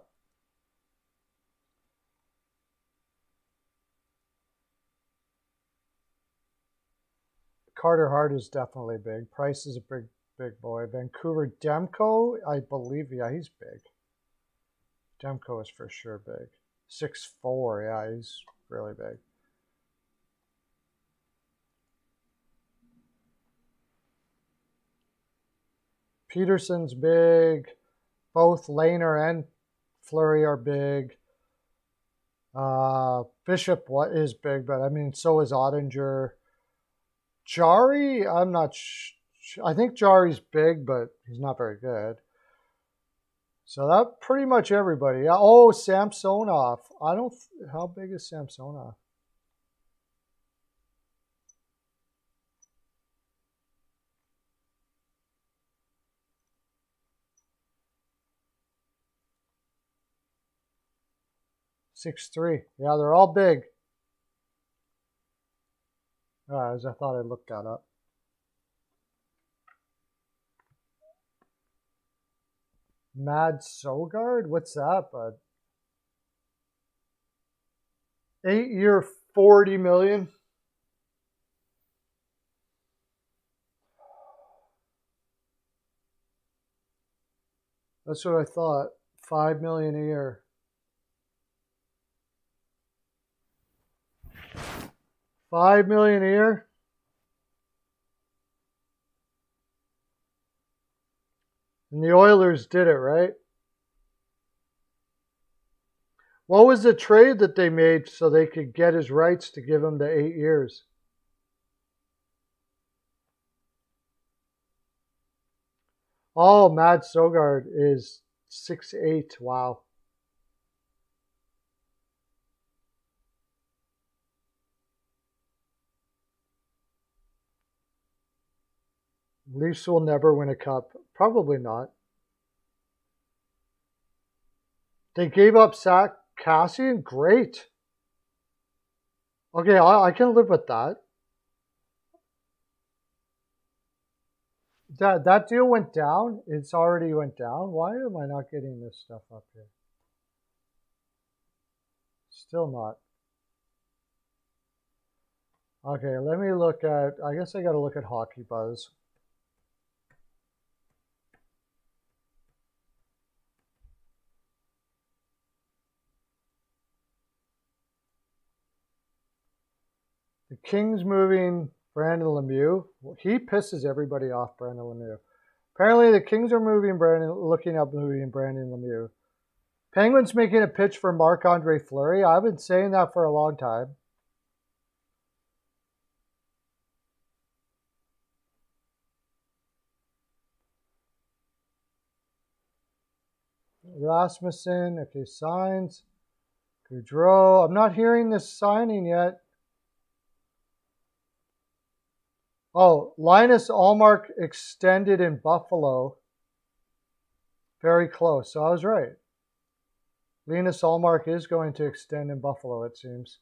Carter Hart is definitely big. Price is a big boy. Vancouver Demko, I believe, yeah, he's big. Demko is for sure big. 6'4", yeah, he's really big. Peterson's big. Both Lehner and Fleury are big. Bishop is big, but I mean, so is Ottinger. Jari, I'm not I think Jari's big, but he's not very good. So that pretty much everybody. Yeah. Oh, Samsonov. How big is Samsonov? Six three. Yeah, they're all big. As I thought I looked that up. Mad Sogard? What's that, bud? 8-year, $40 million. That's what I thought. $5 million a year. $5 million a year. And the Oilers did it, right? What was the trade that they made so they could get his rights to give him the 8 years? Oh, Matt Sogard is 6'8". Wow. Leafs will never win a cup. Probably not. They gave up Zach Cassian. Great. Okay, I can live with that. That deal went down. It's already went down. Why am I not getting this stuff up here? Still not. Okay, let me look at. I guess I got to look at Hockey Buzz. The Kings moving Brandon Lemieux. Well, he pisses everybody off, Brandon Lemieux. Apparently, the Kings are looking up moving Brandon Lemieux. Penguins making a pitch for Marc-Andre Fleury. I've been saying that for a long time. Rasmussen, okay, signs. Goudreau. I'm not hearing this signing yet. Oh, Linus Allmark extended in Buffalo. Very close. So I was right. Linus Allmark is going to extend in Buffalo, it seems.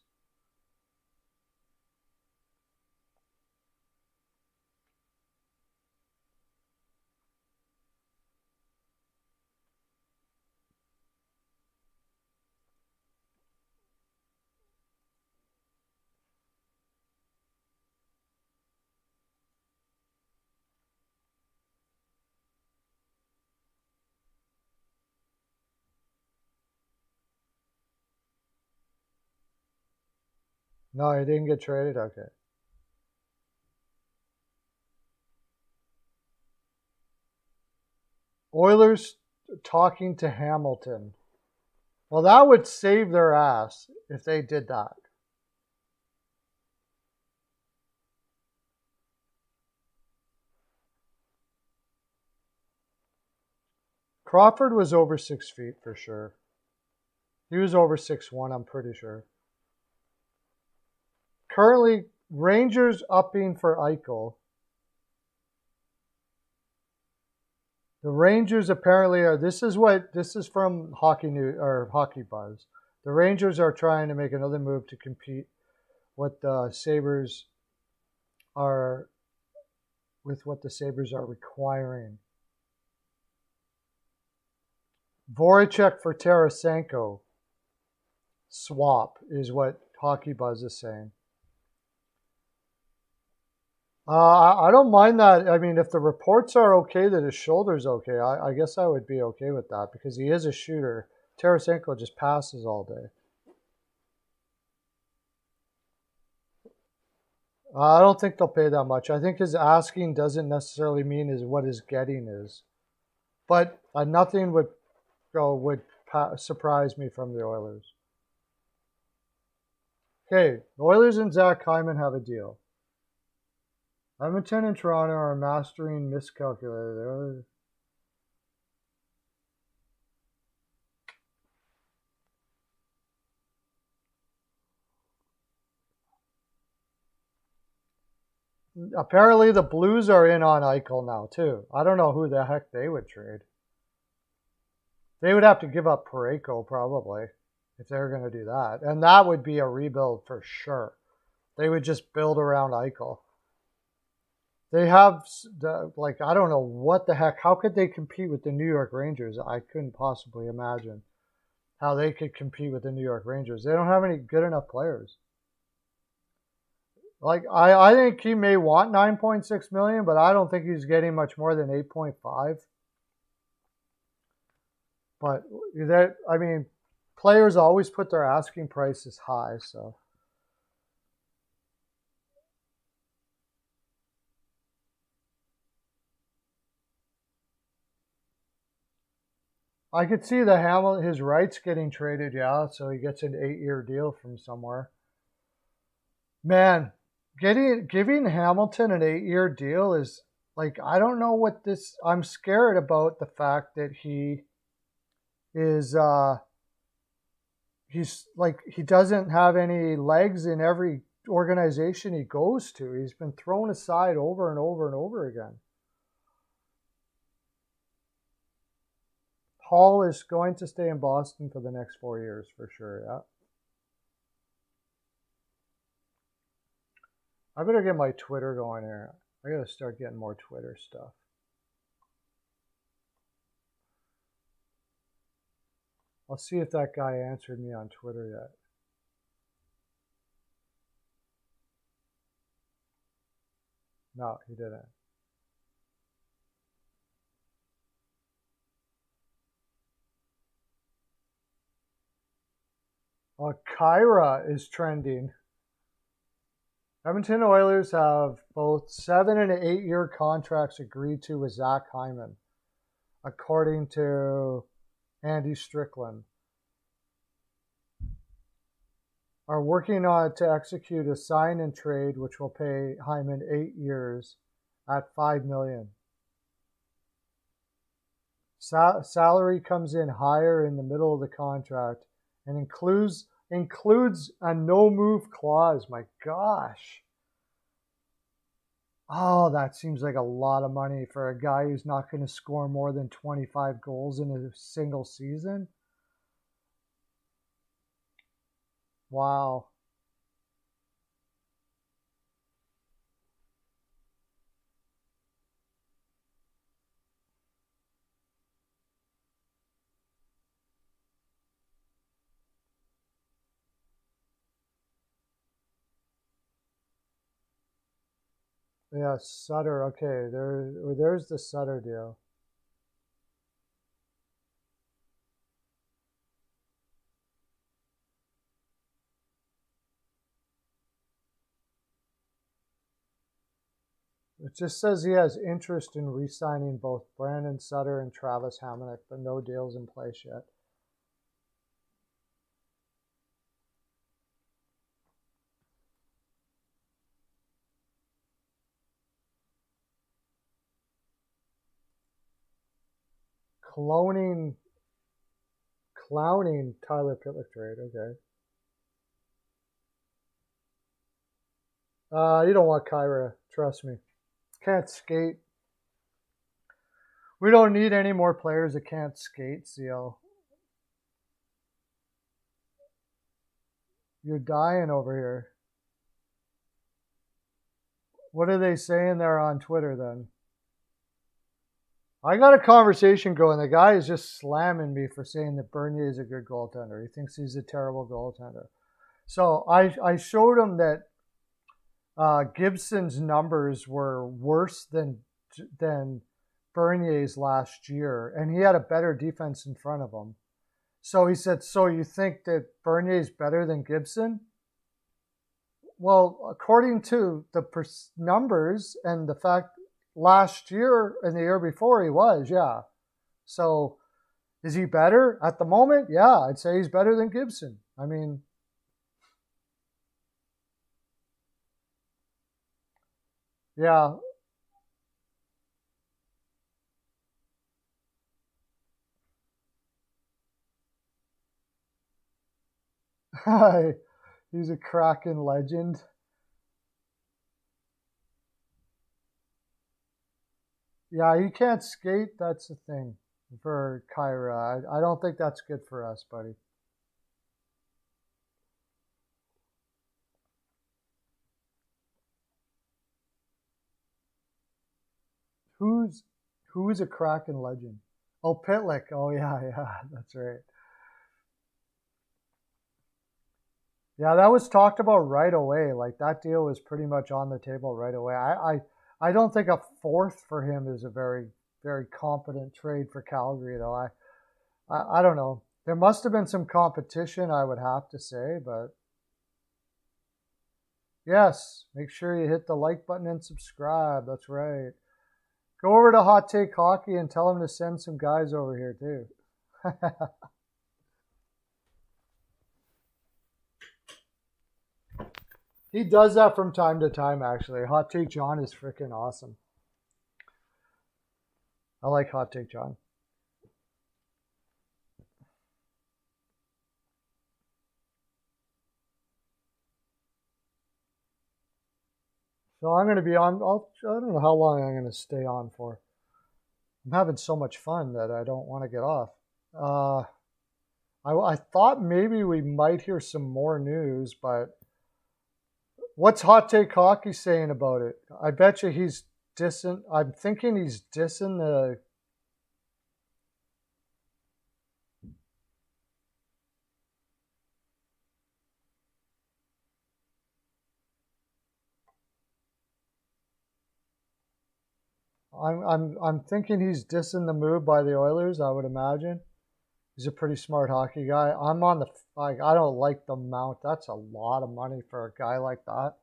No, he didn't get traded? Okay. Oilers talking to Hamilton. Well, that would save their ass if they did that. Crawford was over 6 feet for sure. He was over 6'1", I'm pretty sure. Currently, Rangers upping for Eichel. The Rangers apparently are. This is from Hockey News or Hockey Buzz. The Rangers are trying to make another move to compete what the Sabres are with what the Sabres are requiring. Voracek for Tarasenko. Swap is what Hockey Buzz is saying. I don't mind that. I mean, if the reports are okay that his shoulder's okay, I guess I would be okay with that because he is a shooter. Tarasenko just passes all day. I don't think they'll pay that much. I think his asking doesn't necessarily mean is what his getting is. But nothing would surprise me from the Oilers. Okay, the Oilers and Zach Hyman have a deal. Edmonton and Toronto are mastering miscalculated. Apparently the Blues are in on Eichel now too. I don't know who the heck they would trade. They would have to give up Parayko probably if they were going to do that. And that would be a rebuild for sure. They would just build around Eichel. They have, I don't know what the heck. How could they compete with the New York Rangers? I couldn't possibly imagine how they could compete with the New York Rangers. They don't have any good enough players. I think he may want $9.6 million, but I don't think he's getting much more than 8.5. But players always put their asking prices high, so. I could see his rights getting traded, yeah, so he gets an 8-year deal from somewhere. Man, giving Hamilton an 8-year deal is Like, I don't know what this. I'm scared about the fact that is he's like he doesn't have any legs in every organization he goes to. He's been thrown aside over and over and over again. Hall is going to stay in Boston for the next 4 years for sure. Yeah. I better get my Twitter going here. I gotta start getting more Twitter stuff. I'll see if that guy answered me on Twitter yet. No, he didn't. Kyra is trending. Edmonton Oilers have both 7 and 8 year contracts agreed to with Zach Hyman, according to Andy Strickland. Are working on to execute a sign and trade which will pay Hyman 8 years at $5 million. Salary comes in higher in the middle of the contract and includes a no move clause. My gosh. Oh, that seems like a lot of money for a guy who's not going to score more than 25 goals in a single season. Wow. Yeah, Sutter. Okay, there's the Sutter deal. It just says he has interest in re-signing both Brandon Sutter and Travis Hamonic, but no deals in place yet. Clowning Tyler Pitlick trade. Okay. You don't want Kyra. Trust me. Can't skate. We don't need any more players that can't skate, CL. You're dying over here. What are they saying there on Twitter then? I got a conversation going. The guy is just slamming me for saying that Bernier is a good goaltender. He thinks he's a terrible goaltender. So I showed him that Gibson's numbers were worse than Bernier's last year, and he had a better defense in front of him. So he said, "So you think that Bernier's better than Gibson?" Well, according to the numbers and the fact last year and the year before he was, yeah. So is he better at the moment? Yeah, I'd say he's better than Gibson. I mean, yeah. He's a Kraken legend. Yeah, he can't skate. That's the thing for Kyra. I don't think that's good for us, buddy. Who's a Kraken legend? Oh, Pitlick. Oh yeah, yeah, that's right. Yeah, that was talked about right away. Like that deal was pretty much on the table right away. I don't think a fourth for him is a very competent trade for Calgary though. I don't know. There must have been some competition, I would have to say, but yes, make sure you hit the like button and subscribe. That's right. Go over to Hot Take Hockey and tell them to send some guys over here too. He does that from time to time, actually. Hot Take John is freaking awesome. I like Hot Take John. So I'm going to be on. I don't know how long I'm going to stay on for. I'm having so much fun that I don't want to get off. I thought maybe we might hear some more news, but what's Hot Take Hockey saying about it? I bet you he's dissing. I'm thinking he's dissing the. I'm thinking he's dissing the move by the Oilers. I would imagine. He's a pretty smart hockey guy. I'm on the like. I don't like the amount. That's a lot of money for a guy like that.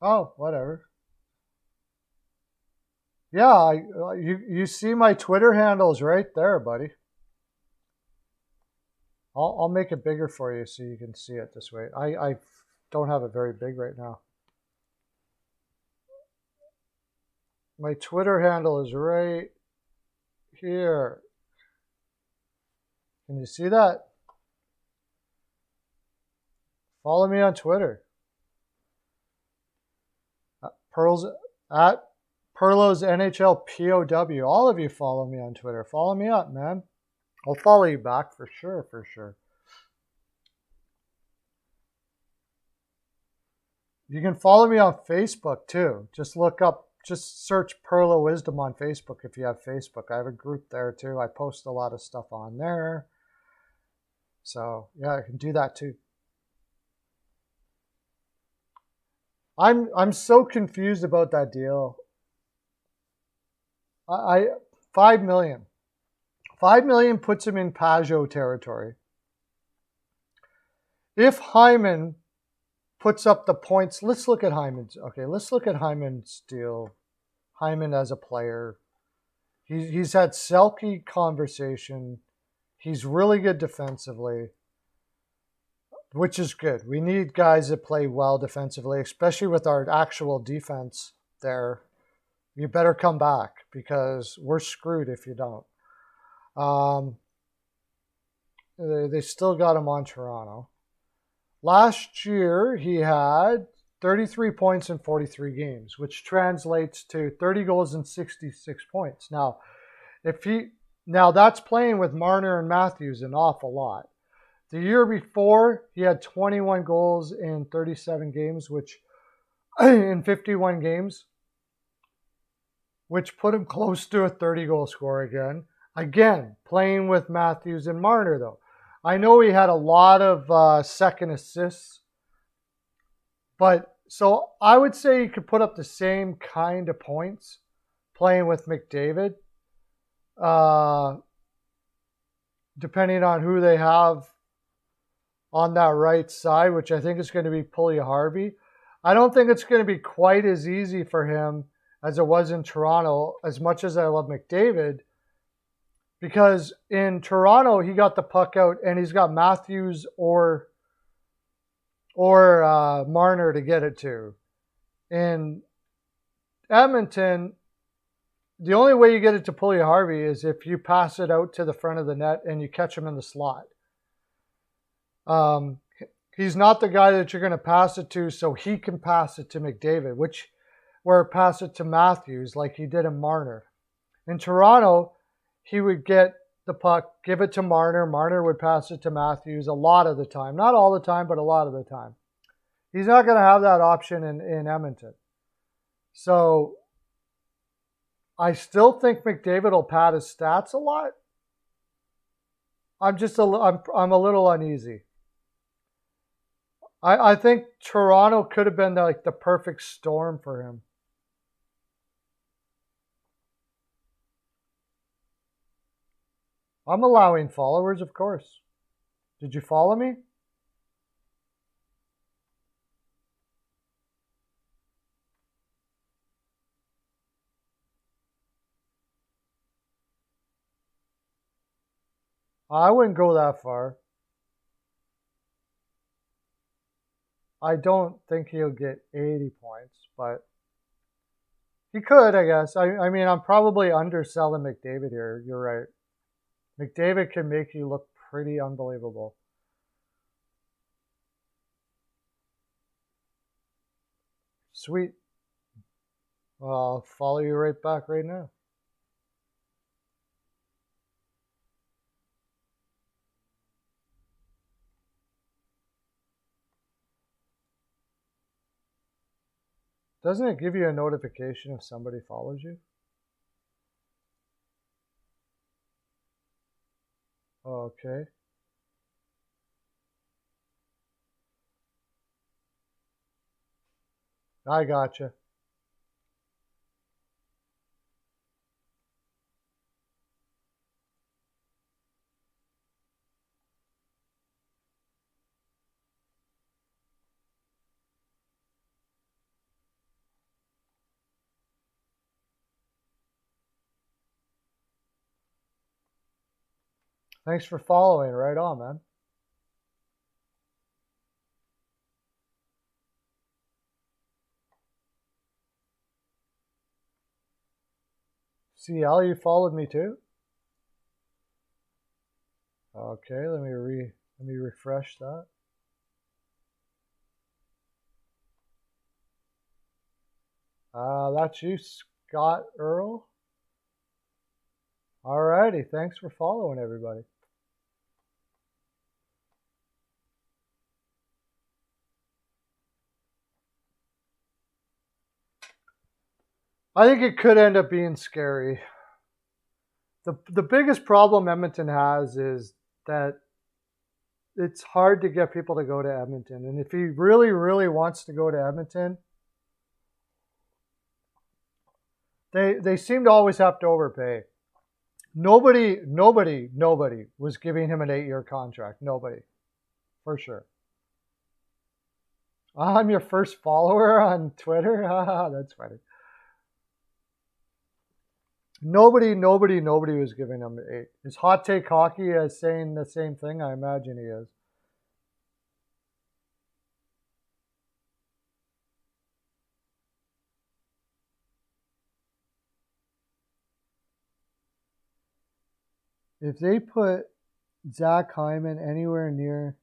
Oh, whatever. Yeah, you see my Twitter handles right there, buddy. I'll make it bigger for you so you can see it this way. I don't have it very big right now. My Twitter handle is right here. Can you see that? Follow me on Twitter. Pearls at Perlo's NHL POW. All of you follow me on Twitter. Follow me up, man. I'll follow you back for sure, for sure. You can follow me on Facebook too. Just search Perlo Wisdom on Facebook if you have Facebook. I have a group there too. I post a lot of stuff on there. So yeah, I can do that too. I'm so confused about that deal. I 5 million. 5 million puts him in Pajot territory. If Hyman puts up the points, let's look at Hyman's. Okay, let's look at Hyman's deal. Hyman as a player. He's had Selke conversation. He's really good defensively, which is good. We need guys that play well defensively, especially with our actual defense there. You better come back because we're screwed if you don't. They still got him on Toronto. Last year, he had 33 points in 43 games, which translates to 30 goals and 66 points. Now, that's playing with Marner and Matthews an awful lot. The year before, he had 21 goals in 37 games, which in 51 games, which put him close to a 30-goal scorer again. Again, playing with Matthews and Marner, though. I know he had a lot of second assists, but so I would say he could put up the same kind of points playing with McDavid, depending on who they have on that right side, which I think is going to be Puljujärvi. I don't think it's going to be quite as easy for him as it was in Toronto, as much as I love McDavid, because in Toronto, he got the puck out and he's got Matthews or Marner to get it to. In Edmonton, the only way you get it to Puljujärvi is if you pass it out to the front of the net and you catch him in the slot. He's not the guy that you're going to pass it to so he can pass it to McDavid, where pass it to Matthews like he did in Marner. In Toronto, he would get the puck, give it to Marner. Marner would pass it to Matthews a lot of the time. Not all the time, but a lot of the time. He's not going to have that option in Edmonton. So I still think McDavid will pad his stats a lot. I'm a little uneasy. I think Toronto could have been like the perfect storm for him. I'm allowing followers, of course. Did you follow me? I wouldn't go that far. I don't think he'll get 80 points, but he could, I guess. I mean, I'm probably underselling McDavid here. You're right. McDavid can make you look pretty unbelievable. Sweet. Well, I'll follow you right back right now. Doesn't it give you a notification if somebody follows you? Okay. I gotcha. Thanks for following. Right on, man. CL, you followed me too? Okay, let me refresh that. That's you, Scott Earl. Alrighty, thanks for following everybody. I think it could end up being scary. The biggest problem Edmonton has is that it's hard to get people to go to Edmonton. And if he really, really wants to go to Edmonton, they seem to always have to overpay. Nobody was giving him an 8-year contract. Nobody, for sure. I'm your first follower on Twitter. That's funny. Nobody was giving him 8. Is Hot Take Hockey saying the same thing? I imagine he is. If they put Zach Hyman anywhere near,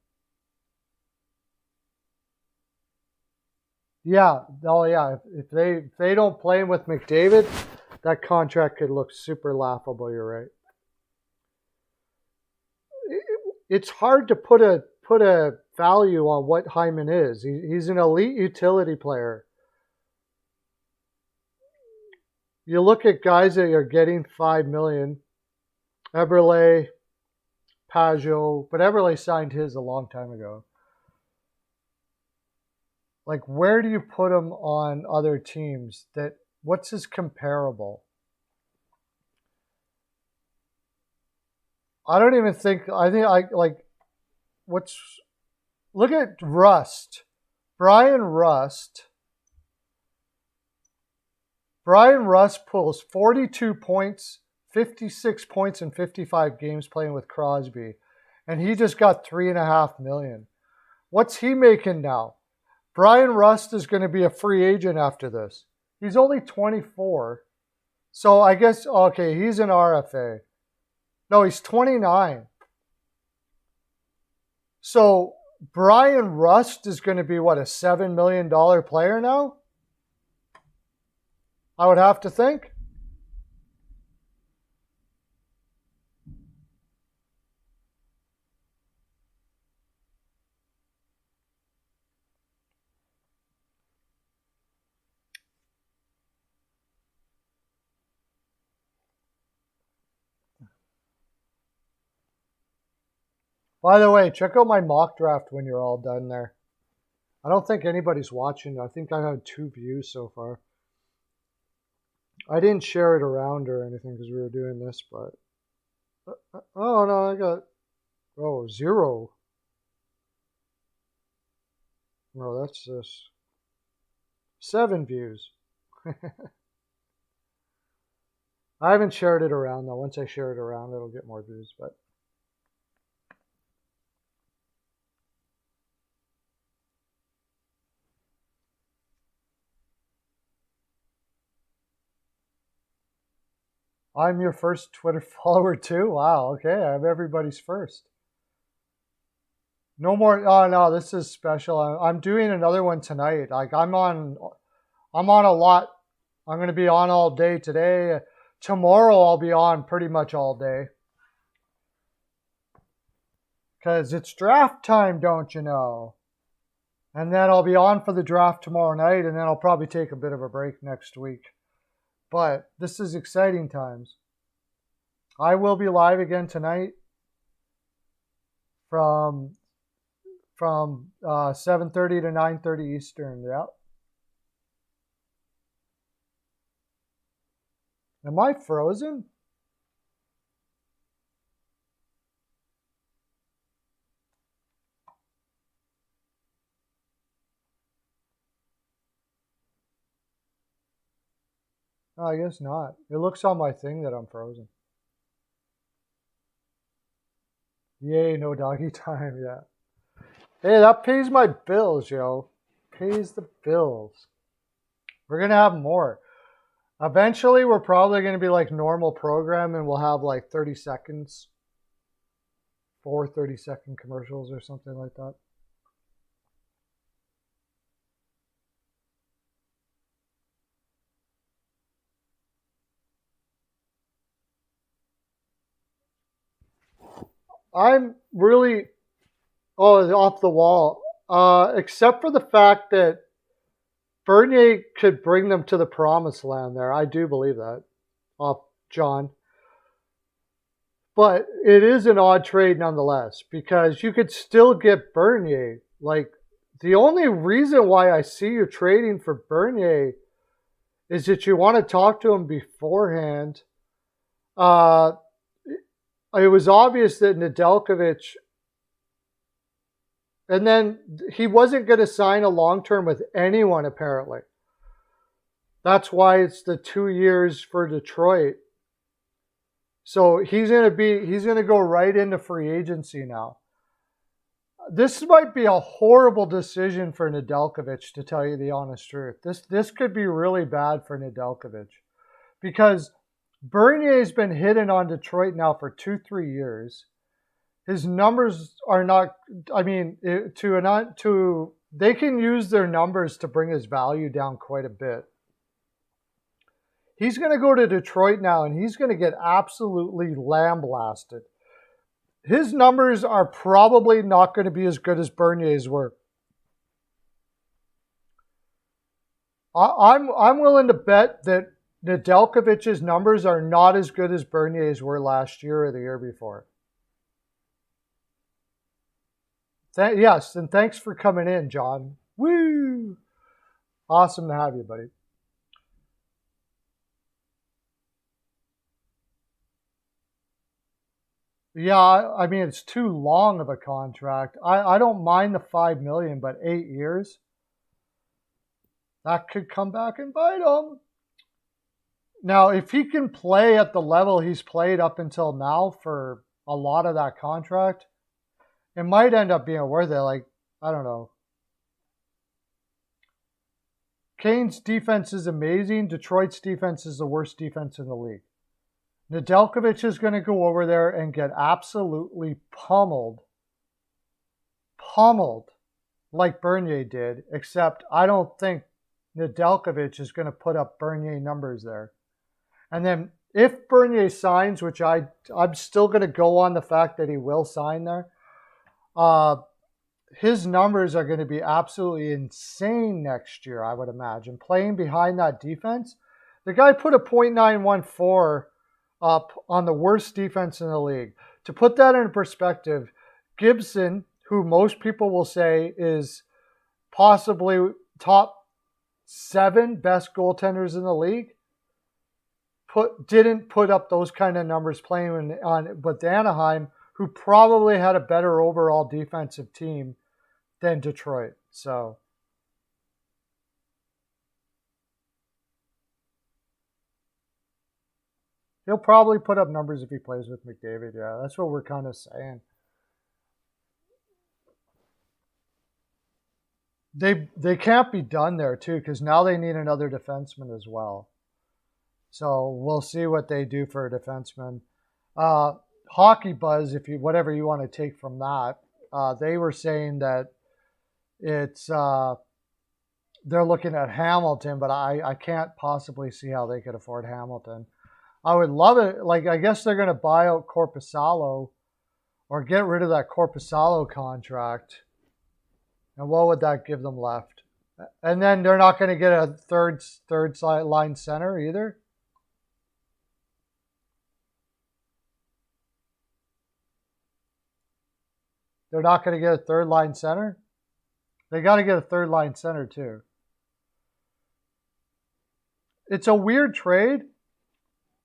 yeah, oh yeah, if they don't play him with McDavid, that contract could look super laughable. You're right. It's hard to put a value on what Hyman is. He's an elite utility player. You look at guys that are getting $5 million. Eberle, Pajot, but Eberle signed his a long time ago. Like, where do you put him on other teams? What's his comparable? I don't even think. I think look at Rust, Brian Rust. Brian Rust pulls 42 points, 56 points in 55 games playing with Crosby, and he just got $3.5 million. What's he making now? Brian Rust is going to be a free agent after this. He's only 24. So I guess, okay, he's an RFA. No, he's 29. So Brian Rust is going to be, what, a $7 million player now? I would have to think. By the way, check out my mock draft when you're all done there. I don't think anybody's watching. I think I had 2 views so far. I didn't share it around or anything because we were doing this, but... Oh, no, I got... Oh, 0. No, that's this. 7 views. I haven't shared it around, though. Once I share it around, it'll get more views, but... I'm your first Twitter follower too. Wow. Okay, I'm everybody's first. No more. Oh no, this is special. I'm doing another one tonight. Like I'm on a lot. I'm going to be on all day today. Tomorrow I'll be on pretty much all day. Because it's draft time, don't you know? And then I'll be on for the draft tomorrow night, and then I'll probably take a bit of a break next week. But this is exciting times. I will be live again tonight from 7:30 to 9:30 Eastern. Yeah. Am I frozen? No, I guess not. It looks on my thing that I'm frozen. Yay, no doggy time, yeah. Hey, that pays my bills, yo. Pays the bills. We're going to have more. Eventually, we're probably going to be like normal program and we'll have like 30 seconds. 4 30-second commercials or something like that. I'm really off the wall. Except for the fact that Bernier could bring them to the promised land there. I do believe that. Off John. But it is an odd trade nonetheless, because you could still get Bernier. Like, the only reason why I see you trading for Bernier is that you want to talk to him beforehand. It was obvious that Nedeljkovic, and then he wasn't going to sign a long-term with anyone, apparently. That's why it's the 2 years for Detroit. So he's going to go right into free agency now. This might be a horrible decision for Nedeljkovic, to tell you the honest truth. This could be really bad for Nedeljkovic, because Bernier's been hitting on Detroit now for 2-3 years. His numbers are not. I mean, they can use their numbers to bring his value down quite a bit. He's going to go to Detroit now, and he's going to get absolutely lambasted. His numbers are probably not going to be as good as Bernier's were. I'm willing to bet that Nedeljkovic's numbers are not as good as Bernier's were last year or the year before. Yes, and thanks for coming in, John. Woo! Awesome to have you, buddy. Yeah, I mean, it's too long of a contract. I don't mind the $5 million, but 8 years, that could come back and bite him. Now, if he can play at the level he's played up until now for a lot of that contract, it might end up being worth it. Like, I don't know. Kane's defense is amazing. Detroit's defense is the worst defense in the league. Nedeljkovic is going to go over there and get absolutely pummeled like Bernier did, except I don't think Nedeljkovic is going to put up Bernier numbers there. And then if Bernier signs, which I'm still going to go on the fact that he will sign there, his numbers are going to be absolutely insane next year, I would imagine. Playing behind that defense, the guy put a .914 up on the worst defense in the league. To put that in perspective, Gibson, who most people will say is possibly top 7 best goaltenders in the league, didn't put up those kind of numbers playing with Anaheim, who probably had a better overall defensive team than Detroit. So he'll probably put up numbers if he plays with McDavid. Yeah, that's what we're kind of saying. They can't be done there too, because now they need another defenseman as well. So we'll see what they do for a defenseman. Hockey Buzz, if you whatever you want to take from that, they were saying that it's they're looking at Hamilton, but I can't possibly see how they could afford Hamilton. I would love it. Like, I guess they're going to buy out Corpusalo or get rid of that Corpusalo contract. And what would that give them left? And then they're not going to get a third line center either. They're not going to get a third line center. They got to get a third line center too. It's a weird trade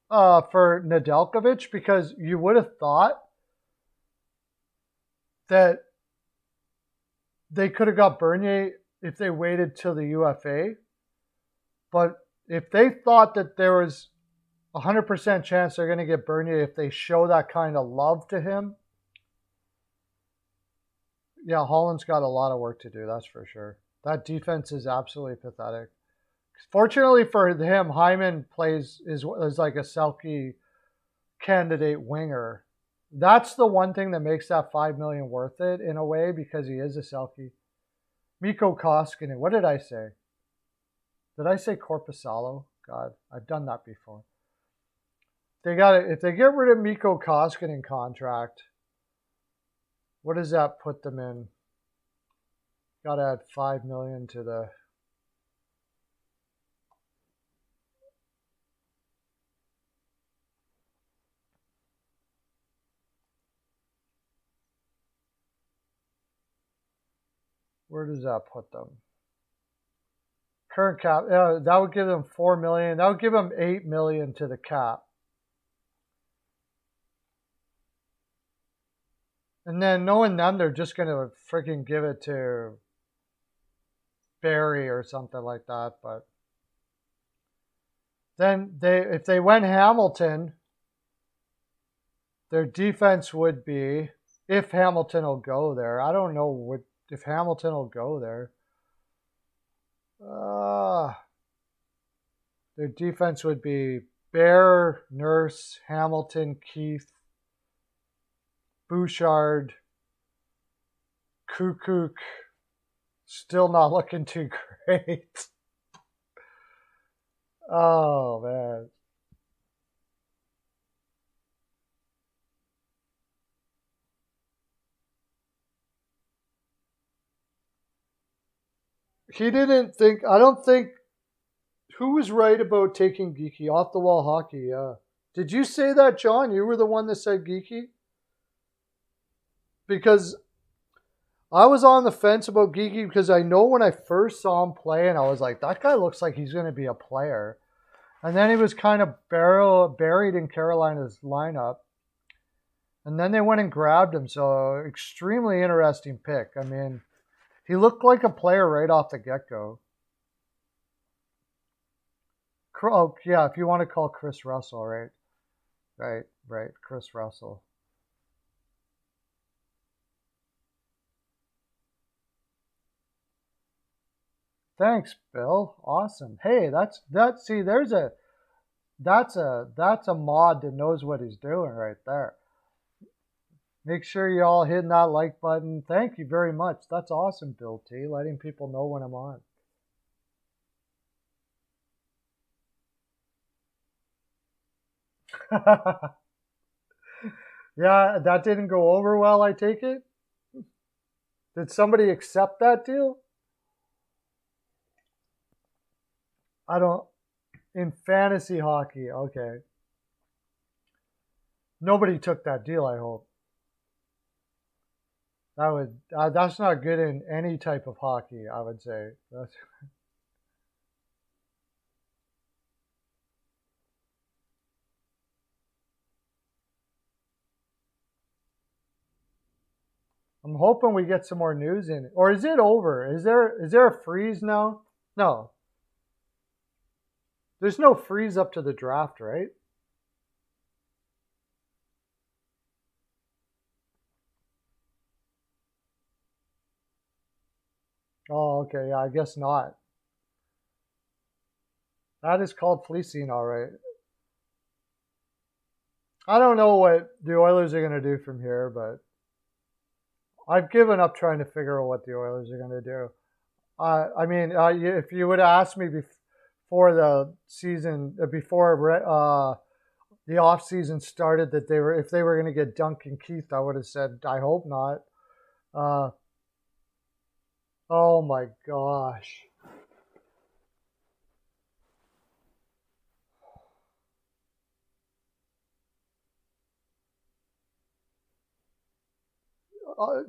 for Nedeljkovic, because you would have thought that they could have got Bernier if they waited till the UFA. But if they thought that there was 100% chance they're going to get Bernier if they show that kind of love to him, yeah, Holland's got a lot of work to do, that's for sure. That defense is absolutely pathetic. Fortunately for him, Hyman is like a Selke candidate winger. That's the one thing that makes that $5 million worth it in a way, because he is a Selke. Mikko Koskinen. What did I say? Did I say Corpusalo? God, I've done that before. They got it. If they get rid of Mikko Koskinen contract, what does that put them in? Got to add $5 million to the. Where does that put them? Current cap. That would give them $4 million. That would give them $8 million to the cap. And then knowing them, they're just going to freaking give it to Barry or something like that. But then if they went Hamilton, their defense would be, if Hamilton will go there. I don't know if Hamilton will go there. Their defense would be Bear, Nurse, Hamilton, Keith, Bouchard, Kukuk. Still not looking too great. Oh, man. He didn't think, I don't think, who was right about taking Geeky? Off the wall hockey, yeah. Did you say that, John? You were the one that said Geeky? Because I was on the fence about Geeky, because I know when I first saw him play, and I was like, that guy looks like he's going to be a player. And then he was kind of buried in Carolina's lineup. And then they went and grabbed him. So extremely interesting pick. I mean, he looked like a player right off the get-go. Oh, yeah, if you want to call Chris Russell, right? Right, Chris Russell. Thanks, Bill. Awesome. Hey, that's a mod that knows what he's doing right there. Make sure you all hitting that like button. Thank you very much. That's awesome, Bill T, letting people know when I'm on. Yeah, that didn't go over well, I take it? Did somebody accept that deal? I don't. In fantasy hockey, okay. Nobody took that deal, I hope. That's not good in any type of hockey, I would say. I'm hoping we get some more news in it. Or is it over? Is there a freeze now? No. There's no freeze up to the draft, right? Oh, okay. Yeah, I guess not. That is called fleecing, all right. I don't know what the Oilers are going to do from here, but I've given up trying to figure out what the Oilers are going to do. I mean, if you would have asked me before the season, before the off season started, that if they were going to get Duncan Keith, I would have said I hope not. Uh, oh my gosh.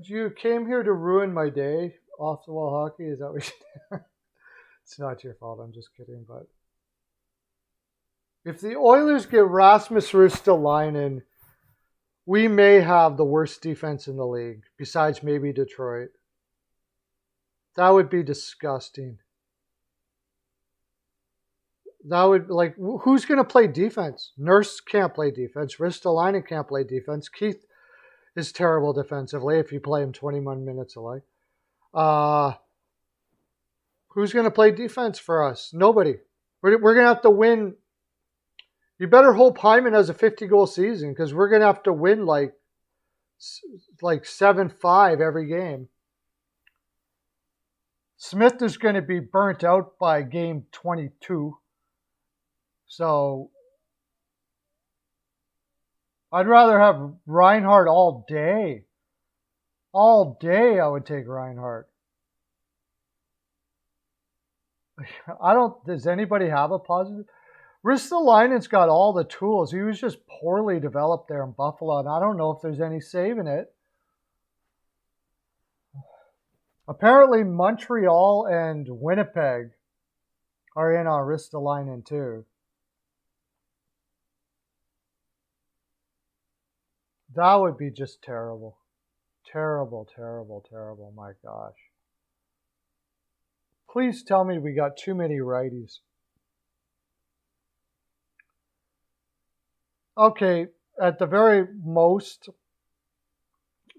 You came here to ruin my day, off the wall hockey. Is that what you? It's not your fault. I'm just kidding. But if the Oilers get Rasmus Ristolainen, we may have the worst defense in the league, besides maybe Detroit. That would be disgusting. That would, like, who's going to play defense? Nurse can't play defense. Ristolainen can't play defense. Keith is terrible defensively if you play him 21 minutes away. Who's going to play defense for us? Nobody. We're going to have to win. You better hope Hyman has a 50-goal season, because we're going to have to win like 7-5 every game. Smith is going to be burnt out by game 22. So I'd rather have Reinhart all day. All day I would take Reinhart. Does anybody have a positive? Ristolainen's got all the tools. He was just poorly developed there in Buffalo, and I don't know if there's any saving it. Apparently Montreal and Winnipeg are in on Ristolainen too. That would be just terrible. Terrible, terrible, terrible. My gosh. Please tell me we got too many righties. Okay, at the very most,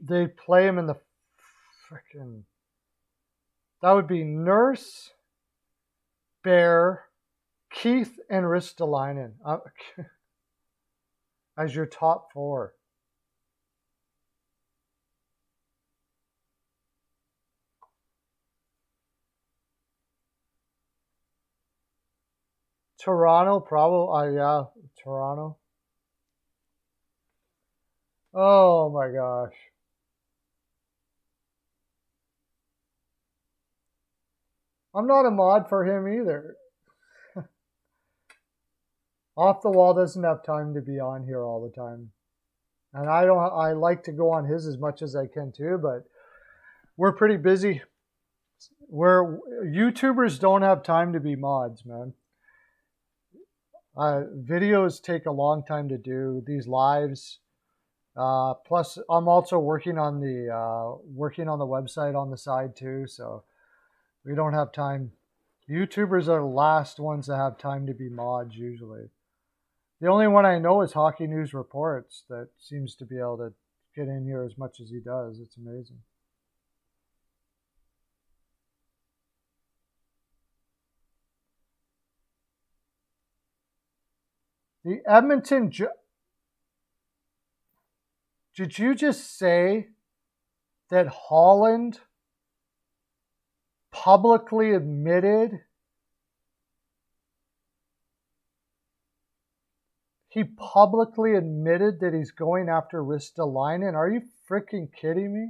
they play him in the freaking... That would be Nurse, Bear, Keith, and Ristolainen as your top four. Toronto, probably. Yeah, Toronto. Oh my gosh. I'm not a mod for him either. Off the Wall doesn't have time to be on here all the time. And I like to go on his as much as I can too, but we're pretty busy. YouTubers don't have time to be mods, man. Videos take a long time to do, these lives. Plus, I'm also working on the website on the side too, so we don't have time. YouTubers are the last ones that have time to be mods usually. The only one I know is Hockey News Reports that seems to be able to get in here as much as he does. It's amazing. The Edmonton... Did you just say that Holland publicly admitted that he's going after Ristolainen? Are you freaking kidding me?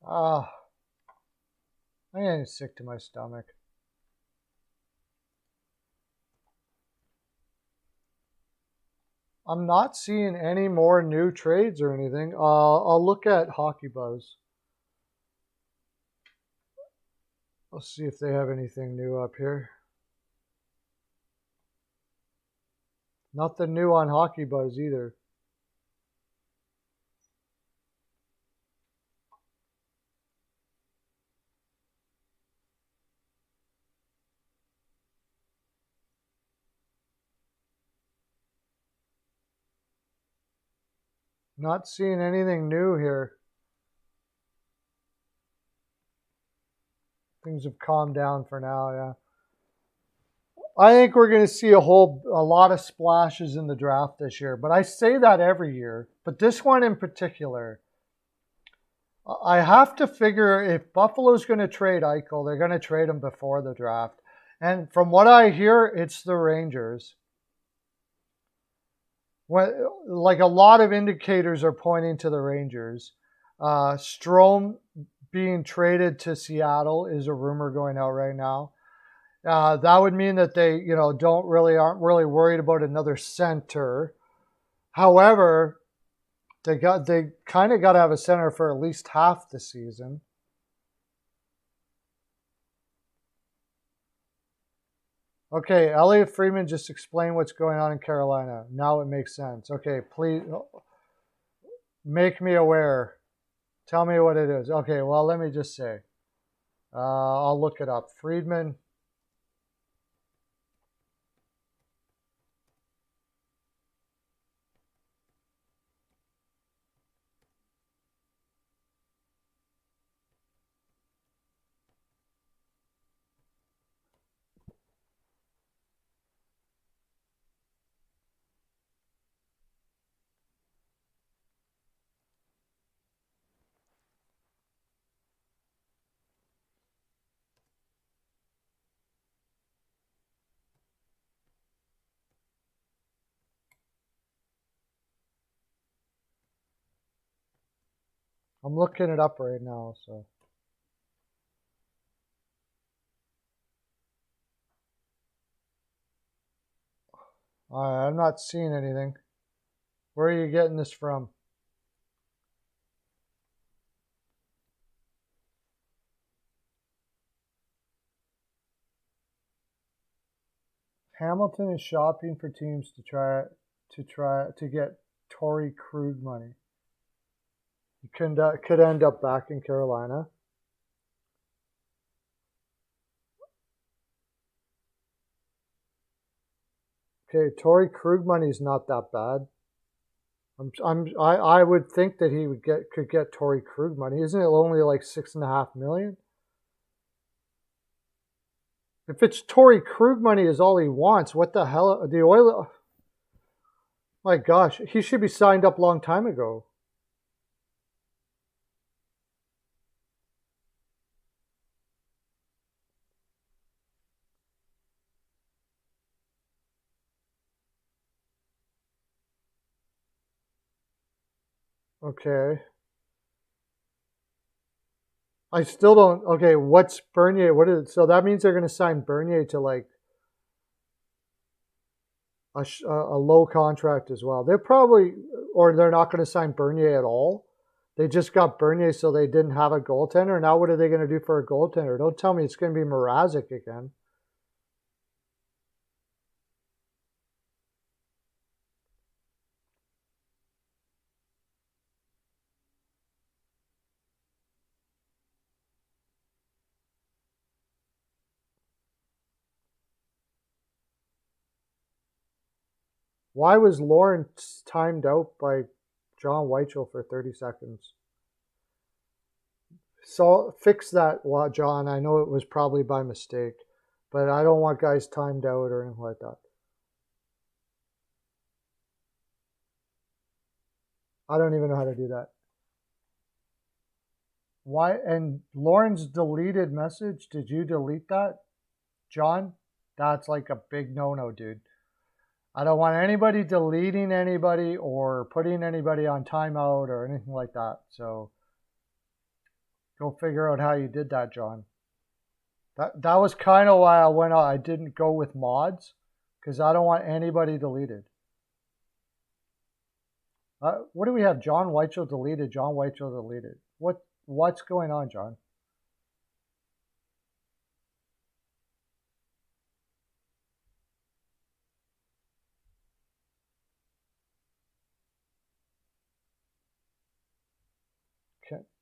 I'm getting sick to my stomach. I'm not seeing any more new trades or anything. I'll look at Hockey Buzz. Let's see if they have anything new up here. Nothing new on Hockey Buzz either. Not seeing anything new here. Things have calmed down for now. Yeah. I think we're going to see a lot of splashes in the draft this year, but I say that every year. But this one in particular, I have to figure if Buffalo's going to trade Eichel, they're going to trade him before the draft. And from what I hear, it's the Rangers. Like a lot of indicators are pointing to the Rangers. Strome being traded to Seattle is a rumor going out right now. That would mean that they, aren't really worried about another center. However, they kind of got to have a center for at least half the season. Okay, Elliot Friedman just explained what's going on in Carolina. Now it makes sense. Okay, please make me aware. Tell me what it is. Okay, well, let me just say. I'll look it up. Friedman. I'm looking it up right now, so. I'm not seeing anything. Where are you getting this from? Hamilton is shopping for teams to try to get Torrey Krug money. He could end up back in Carolina. Okay, Torrey Krug money is not that bad. I would think that he could get Torrey Krug money. Isn't it only like $6.5 million? If it's Torrey Krug money is all he wants, what the hell? The Oilers, my gosh, he should be signed up a long time ago. Okay. I still don't. Okay, what's Bernier? What is it? So that means they're going to sign Bernier to like a low contract as well. They're probably, or they're not going to sign Bernier at all. They just got Bernier so they didn't have a goaltender. Now what are they going to do for a goaltender? Don't tell me it's going to be Mrazek again. Why was Lawrence timed out by John Weichel for 30 seconds? So fix that, John. I know it was probably by mistake, but I don't want guys timed out or anything like that. I don't even know how to do that. Why? And Lauren's deleted message. Did you delete that, John? That's like a big no-no, dude. I don't want anybody deleting anybody or putting anybody on timeout or anything like that. So go figure out how you did that, John. That was kind of why I didn't go with mods, because I don't want anybody deleted. What do we have? John Weichel deleted. John Weichel deleted. What's going on, John?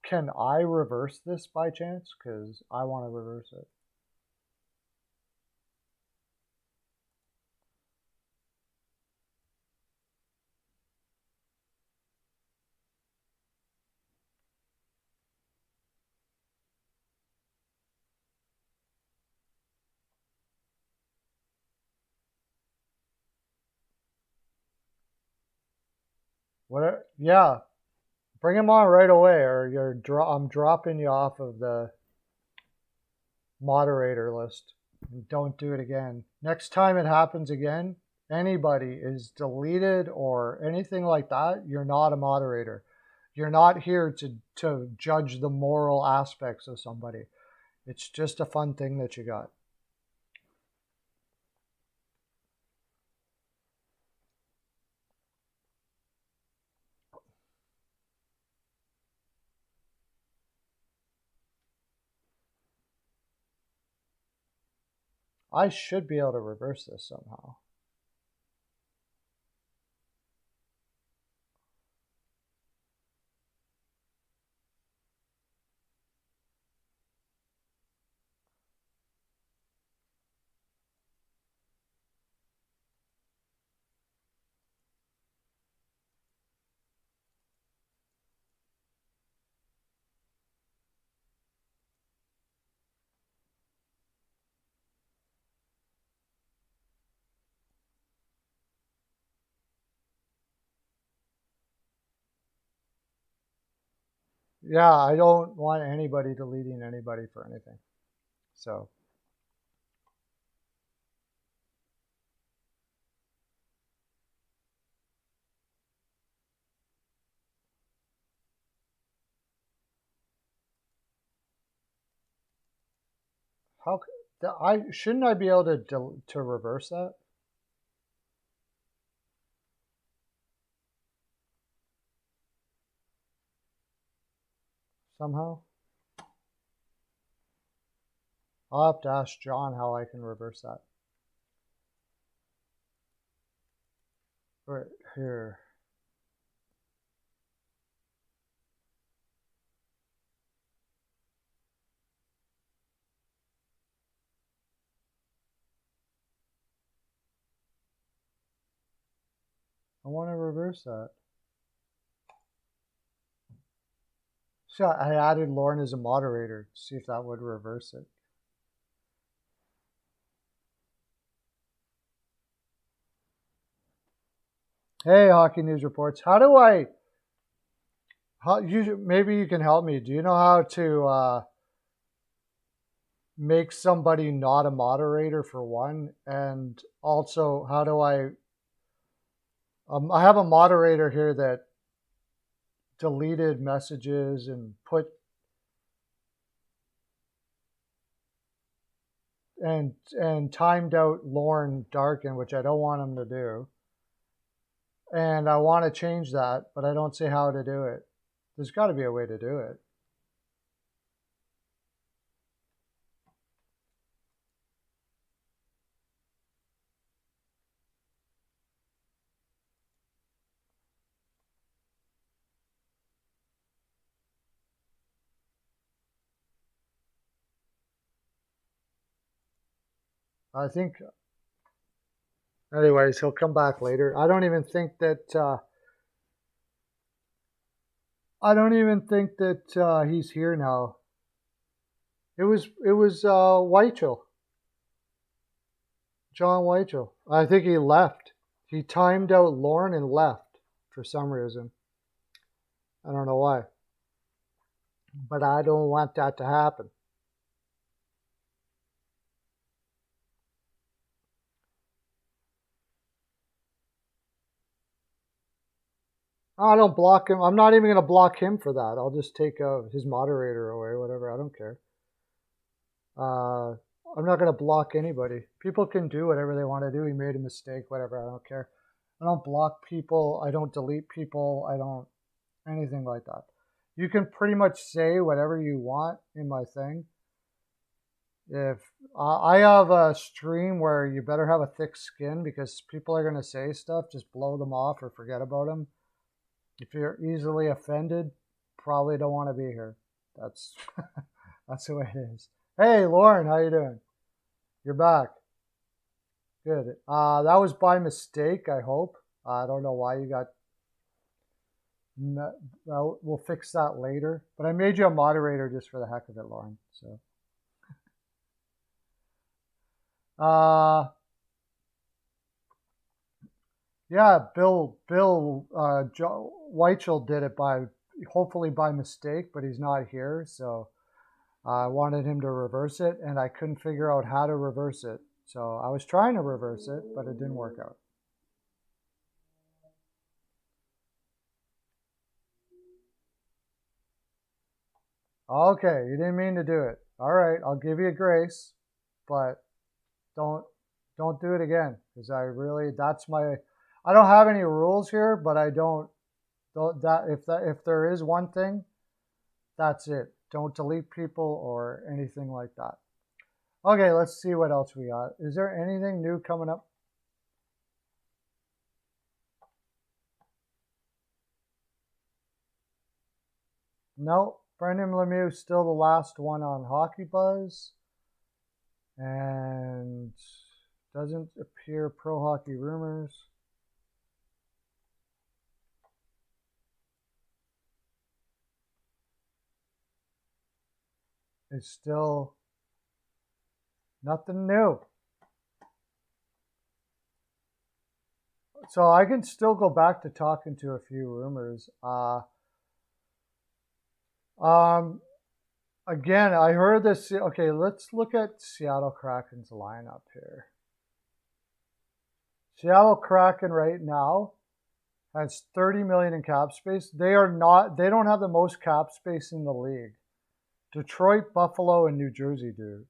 Can I reverse this by chance? Because I want to reverse it. What? Yeah, bring him on right away, or I'm dropping you off of the moderator list. And don't do it again. Next time it happens again, anybody is deleted or anything like that, you're not a moderator. You're not here to judge the moral aspects of somebody. It's just a fun thing that you got. I should be able to reverse this somehow. Yeah, I don't want anybody deleting anybody for anything. So, how I shouldn't I be able to reverse that somehow? I'll have to ask John how I can reverse that. Right here. I want to reverse that. So I added Lauren as a moderator to see if that would reverse it. Hey, Hockey News Reports. How do I? Maybe you can help me. Do you know how to make somebody not a moderator for one, and also how do I? I have a moderator here that deleted messages and put and timed out Lauren Darkin, which I don't want him to do. And I want to change that, but I don't see how to do it. There's got to be a way to do it. I think, anyways, he'll come back later. I don't even think that. He's here now. It was Weichel, John Weichel. I think he left. He timed out Lauren and left for some reason. I don't know why, but I don't want that to happen. I don't block him. I'm not even going to block him for that. I'll just take his moderator away, whatever. I don't care. I'm not going to block anybody. People can do whatever they want to do. He made a mistake, whatever. I don't care. I don't block people. I don't delete people. I don't anything like that. You can pretty much say whatever you want in my thing. If I have a stream where you better have a thick skin because people are going to say stuff, just blow them off or forget about them. If you're easily offended, probably don't want to be here. That's that's the way it is. Hey, Lauren, how you doing? You're back. Good. That was by mistake, I hope. I don't know why you got. We'll fix that later. But I made you a moderator just for the heck of it, Lauren. So. Yeah, Bill Weichel did it hopefully by mistake, but he's not here, so I wanted him to reverse it, and I couldn't figure out how to reverse it. So I was trying to reverse it, but it didn't work out. Okay, you didn't mean to do it. All right, I'll give you grace, but don't don't do it again because I don't have any rules here, but I don't that if there is one thing, that's it. Don't delete people or anything like that. Okay, let's see what else we got. Is there anything new coming up? No, Brendan Lemieux still the last one on Hockey Buzz, and doesn't appear Pro Hockey Rumors. It's still nothing new. So I can still go back to talking to a few rumors. Again, I heard this. Okay, let's look at Seattle Kraken's lineup here. Seattle Kraken right now has 30 million in cap space. They don't have the most cap space in the league. Detroit, Buffalo, and New Jersey do.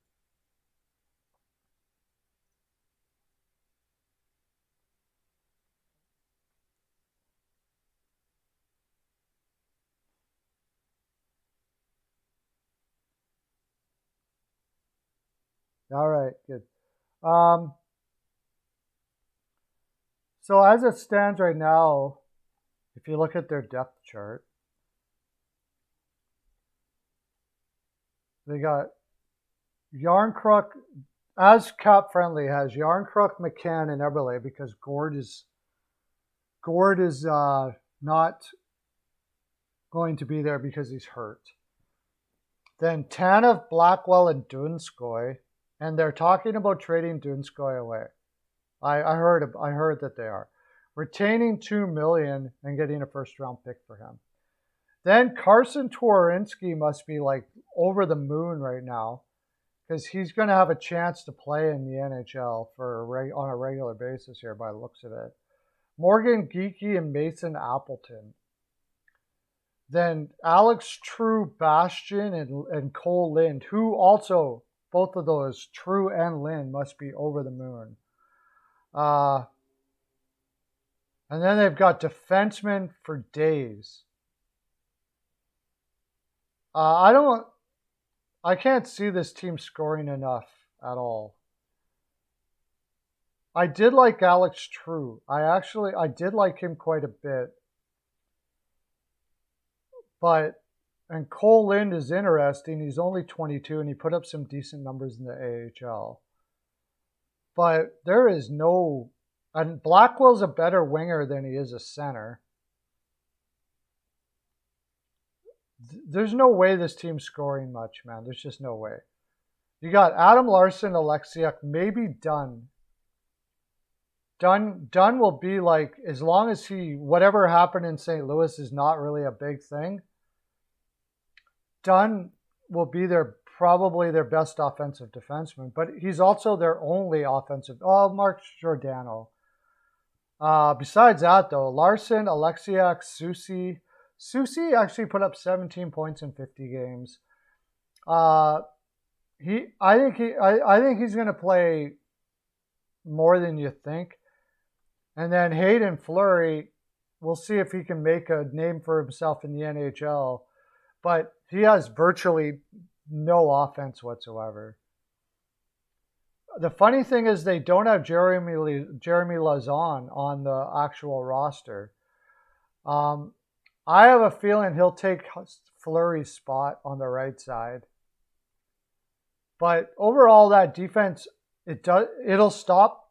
All right, good. Um, so as it stands right now, if you look at their depth chart, they got Yarncrook, as cap friendly, has Yarncrook, McCann, and Eberle because Gord is not going to be there because he's hurt. Then Tanev, Blackwell, and Dunskoy, and they're talking about trading Dunskoy away. I heard that they are retaining $2 million and getting a first round pick for him. Then Carson Twarynski must be like over the moon right now because he's going to have a chance to play in the NHL on a regular basis here by the looks of it. Morgan Geekie and Mason Appleton. Then Alex True, Bastian, and Cole Lind, who also, both of those, True and Lind, must be over the moon. And then they've got defensemen for days. I can't see this team scoring enough at all. I did like Alex True. I did like him quite a bit. And Cole Lind is interesting. He's only 22 and he put up some decent numbers in the AHL. But there is and Blackwell's a better winger than he is a center. There's no way this team's scoring much, man. There's just no way. You got Adam Larson, Alexiak, maybe Dunn. Dunn will be like, as long as whatever happened in St. Louis is not really a big thing, Dunn will be probably their best offensive defenseman, but he's also their only offensive. Oh, Mark Giordano. Besides that, though, Larson, Alexiak, Susie actually put up 17 points in 50 games. I think he's going to play more than you think. And then Hayden Fleury, we'll see if he can make a name for himself in the NHL. But he has virtually no offense whatsoever. The funny thing is they don't have Jeremy Lauzon on the actual roster. I have a feeling he'll take Fleury's spot on the right side. But overall, that defense, it'll stop.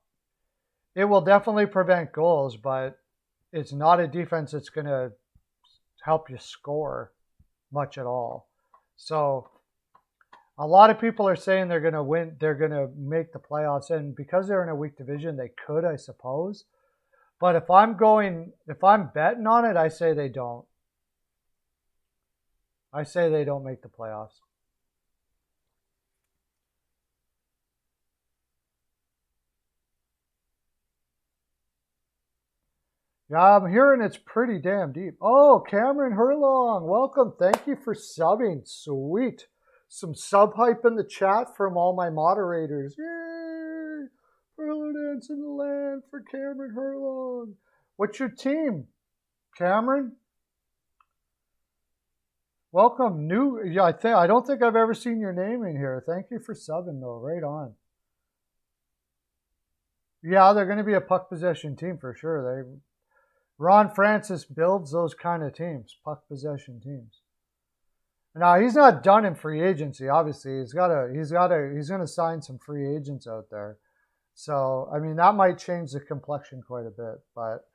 It will definitely prevent goals, but it's not a defense that's going to help you score much at all. So a lot of people are saying they're going to win. They're going to make the playoffs. And because they're in a weak division, they could, I suppose. But if I'm betting on it, I say they don't. I say they don't make the playoffs. Yeah, I'm hearing it's pretty damn deep. Oh, Cameron Herlong, welcome. Thank you for subbing. Sweet. Some sub hype in the chat from all my moderators. Yay! Hurlo dance in the land for Cameron Herlong. What's your team, Cameron? Welcome. New. Yeah, I don't think I've ever seen your name in here. Thank you for subbing though. Right on. Yeah, they're going to be a puck possession team for sure. Ron Francis builds those kind of teams, puck possession teams. Now he's not done in free agency. Obviously, he's going to sign some free agents out there. So I mean that might change the complexion quite a bit. But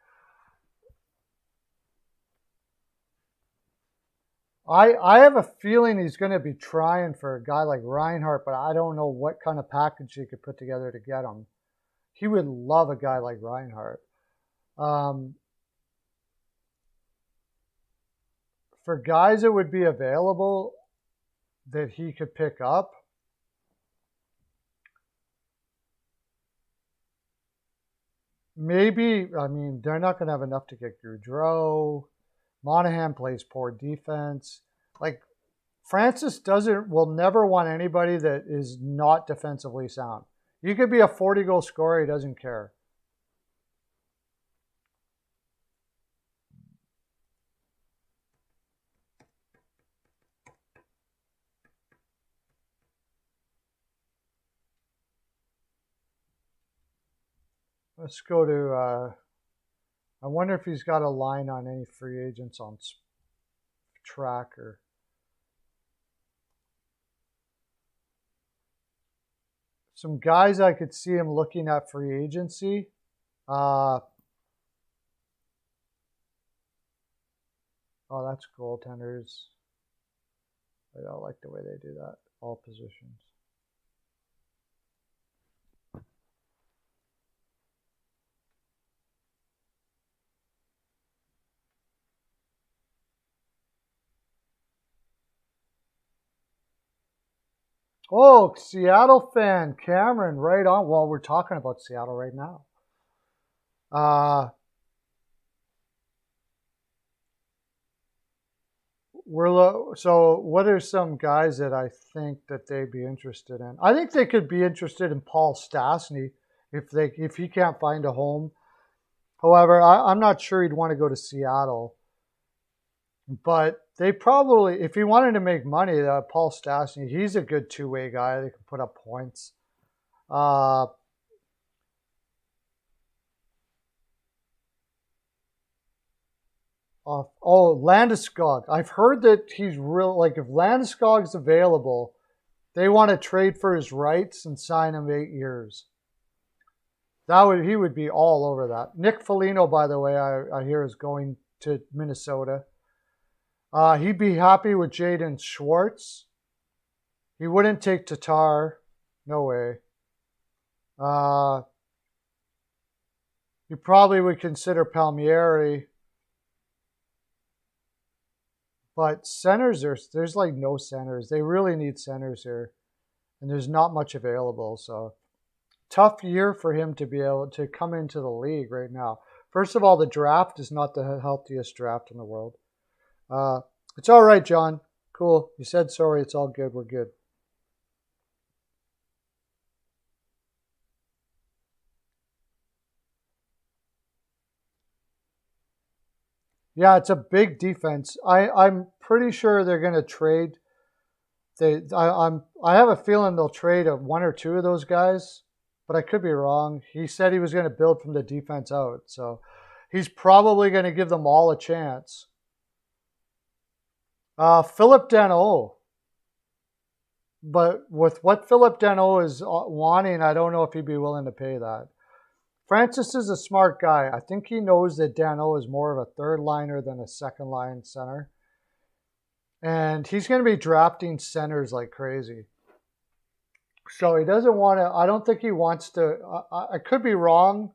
I have a feeling he's going to be trying for a guy like Reinhart, but I don't know what kind of package he could put together to get him. He would love a guy like Reinhart. For guys that would be available that he could pick up, maybe, I mean, they're not going to have enough to get Gaudreau. Monahan plays poor defense. Like, Francis will never want anybody that is not defensively sound. You could be a 40-goal scorer, he doesn't care. Let's go to, I wonder if he's got a line on any free agents on Tracker. Some guys I could see him looking at free agency. Oh, that's goaltenders. I don't like the way they do that. All positions. Oh, Seattle fan, Cameron, right on. Well, we're talking about Seattle right now. So what are some guys that I think that they'd be interested in? I think they could be interested in Paul Stastny if he can't find a home. However, I'm not sure he'd want to go to Seattle. But they probably, if he wanted to make money, Paul Stastny, he's a good two-way guy. They can put up points. Landeskog. I've heard that he's real. Like if Landeskog's available, they want to trade for his rights and sign him 8 years. He would be all over that. Nick Foligno, by the way, I hear is going to Minnesota. He'd be happy with Jaden Schwartz. He wouldn't take Tatar. No way. He probably would consider Palmieri. But centers, there's like no centers. They really need centers here. And there's not much available. So tough year for him to be able to come into the league right now. First of all, the draft is not the healthiest draft in the world. It's all right, John. Cool. You said sorry. It's all good. We're good. Yeah, it's a big defense. I'm pretty sure they're going to trade. I have a feeling they'll trade one or two of those guys, but I could be wrong. He said he was going to build from the defense out, so he's probably going to give them all a chance. Philip Danault. But with what Philip Danault is wanting, I don't know if he'd be willing to pay that. Francis is a smart guy. I think he knows that Danault is more of a third liner than a second line center. And he's going to be drafting centers like crazy. So he doesn't want to, I don't think he wants to, I could be wrong,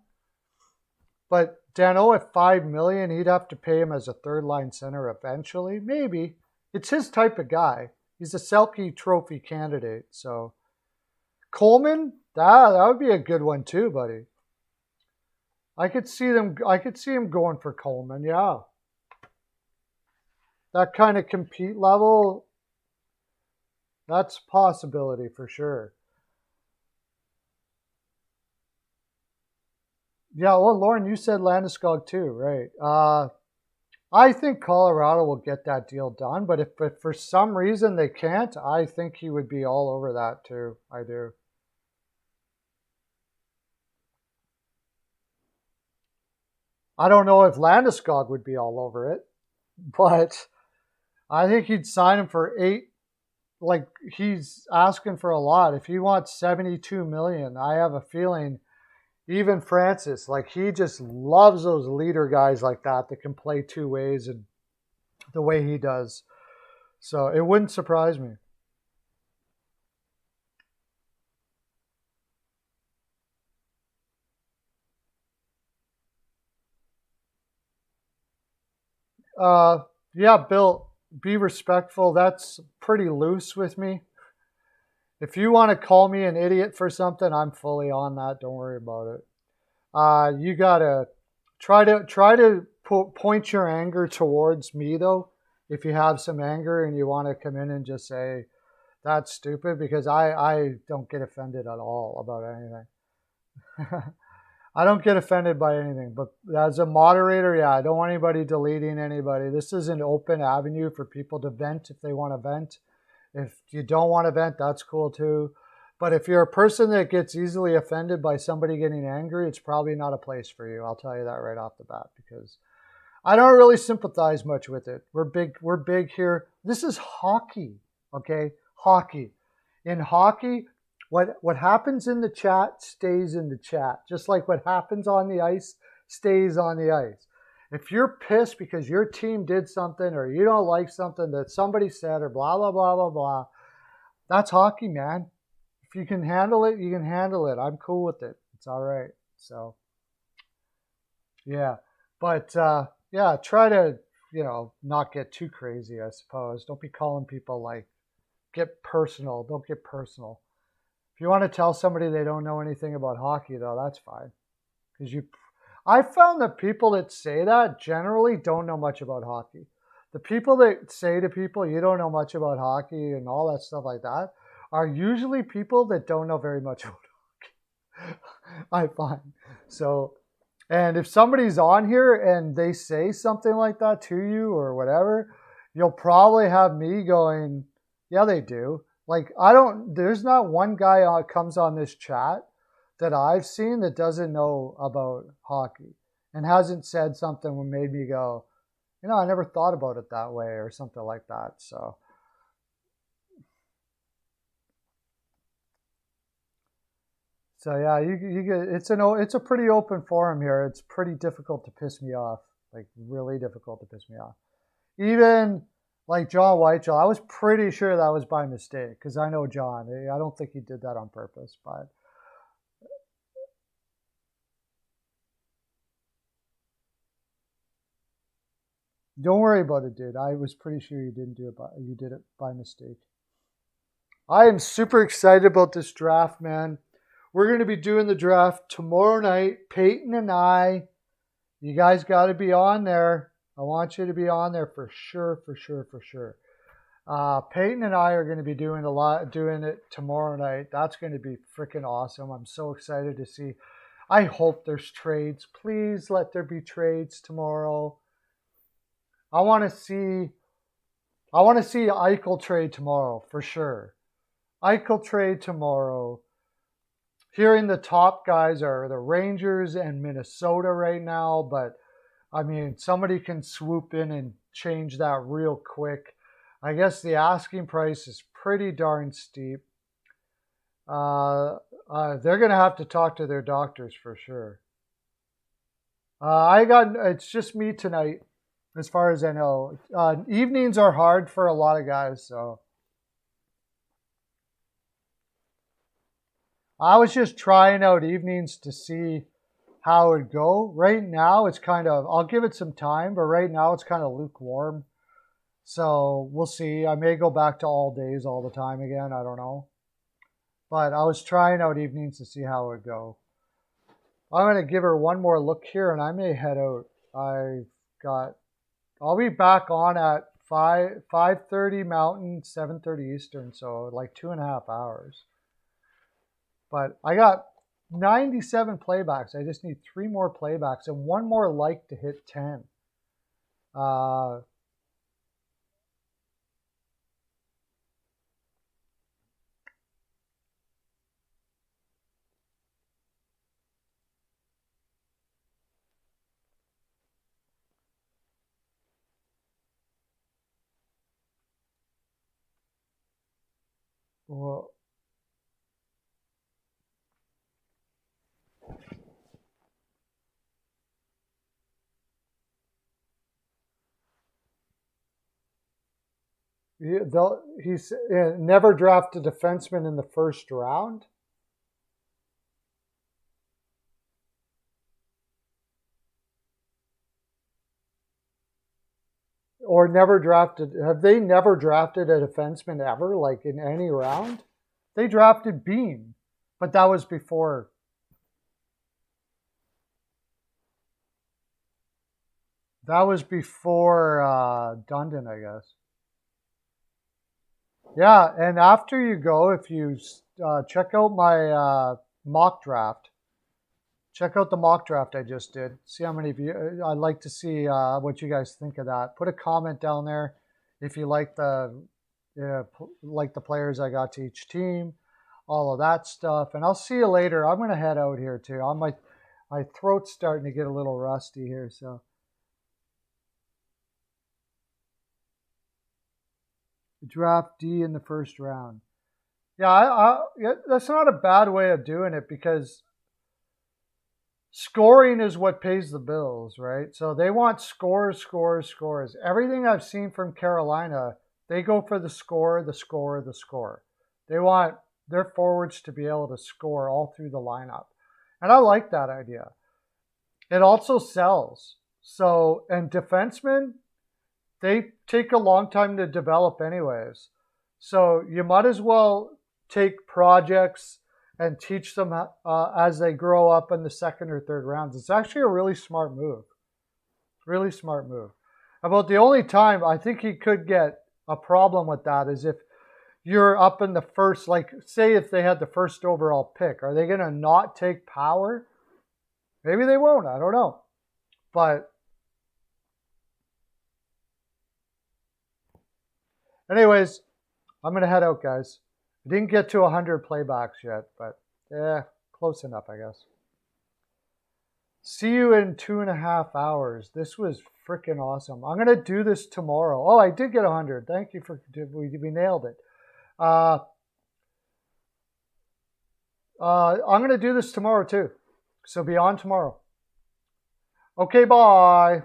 but Dano at $5 million, he'd have to pay him as a third line center eventually. Maybe. It's his type of guy. He's a Selke Trophy candidate. So Coleman, that would be a good one too, buddy. I could see him going for Coleman, yeah. That kind of compete level, that's a possibility for sure. Yeah, well, Lauren, you said Landeskog too, right? I think Colorado will get that deal done, but if for some reason they can't, I think he would be all over that too. I do. I don't know if Landeskog would be all over it, but I think he'd sign him for 8. Like, he's asking for a lot. If he wants 72 million, I have a feeling even Francis, like, he just loves those leader guys like that can play two ways and the way he does. So it wouldn't surprise me. Yeah, Bill, be respectful. That's pretty loose with me. If you want to call me an idiot for something, I'm fully on that. Don't worry about it. You gotta try to point your anger towards me though. If you have some anger and you want to come in and just say that's stupid, because I don't get offended at all about anything. I don't get offended by anything, but as a moderator, yeah, I don't want anybody deleting anybody. This is an open avenue for people to vent if they want to vent. If you don't want to vent, that's cool too. But if you're a person that gets easily offended by somebody getting angry, it's probably not a place for you. I'll tell you that right off the bat, because I don't really sympathize much with it. We're big here. This is hockey, okay? Hockey. In hockey, what happens in the chat stays in the chat. Just like what happens on the ice stays on the ice. If you're pissed because your team did something or you don't like something that somebody said or blah, blah, blah, blah, blah, that's hockey, man. If you can handle it, you can handle it. I'm cool with it. It's all right. So, yeah. But, yeah, try to, not get too crazy, I suppose. Don't be calling people like, get personal. Don't get personal. If you want to tell somebody they don't know anything about hockey, though, that's fine. Because I found that people that say that generally don't know much about hockey. The people that say to people, you don't know much about hockey and all that stuff like that, are usually people that don't know very much about hockey. I find. So, and if somebody's on here and they say something like that to you or whatever, you'll probably have me going, yeah, they do. Like, there's not one guy comes on this chat that I've seen that doesn't know about hockey and hasn't said something that made me go, I never thought about it that way or something like that. So yeah, you get, it's a pretty open forum here. It's pretty difficult to piss me off, like really difficult to piss me off. Even like John Whitechel, I was pretty sure that was by mistake because I know John. I don't think he did that on purpose, but don't worry about it, dude. I was pretty sure you did it by mistake. I am super excited about this draft, man. We're going to be doing the draft tomorrow night. Peyton and I, you guys got to be on there. I want you to be on there for sure. Peyton and I are going to be doing it tomorrow night. That's going to be freaking awesome. I'm so excited to see. I hope there's trades. Please let there be trades tomorrow. I want to see Eichel trade tomorrow for sure. Eichel trade tomorrow. Hearing the top guys are the Rangers and Minnesota right now, but I mean, somebody can swoop in and change that real quick. I guess the asking price is pretty darn steep. They're going to have to talk to their doctors for sure. It's just me tonight, as far as I know. Evenings are hard for a lot of guys, so. I was just trying out evenings to see how it would go. Right now, it's kind of, I'll give it some time, but right now it's kind of lukewarm. So we'll see. I may go back to all days all the time again. I don't know. But I was trying out evenings to see how it would go. I'm going to give her one more look here and I may head out. I'll be back on at 5:30 Mountain, 7:30 Eastern, so like 2.5 hours. But I got 97 playbacks. I just need 3 more playbacks and 1 more like to hit 10. Well, he's never drafted a defenseman in the first round. Or never drafted. Have they never drafted a defenseman ever, like in any round? They drafted Bean, but that was before. That was before Dundon, I guess. Yeah, and after you go, if you check out my mock draft, check out the mock draft I just did. See how many of you. I'd like to see what you guys think of that. Put a comment down there if you like the players I got to each team, all of that stuff. And I'll see you later. I'm gonna head out here too. My throat's starting to get a little rusty here, so. Draft D in the first round. Yeah, that's not a bad way of doing it because scoring is what pays the bills, right? So they want scores, scores, scores. Everything I've seen from Carolina, they go for the score, the score, the score. They want their forwards to be able to score all through the lineup. And I like that idea. It also sells. So, and defensemen, they take a long time to develop anyways. So you might as well take projects and teach them as they grow up in the second or third rounds. It's actually a really smart move. Really smart move. About the only time I think he could get a problem with that is if you're up in the first, like say if they had the first overall pick, are they going to not take Power? Maybe they won't. I don't know. But anyways, I'm going to head out, guys. I didn't get to 100 playbacks yet, but yeah, close enough, I guess. See you in 2.5 hours. This was freaking awesome. I'm going to do this tomorrow. Oh, I did get 100. Thank you for, we nailed it. I'm going to do this tomorrow too. So be on tomorrow. Okay, bye.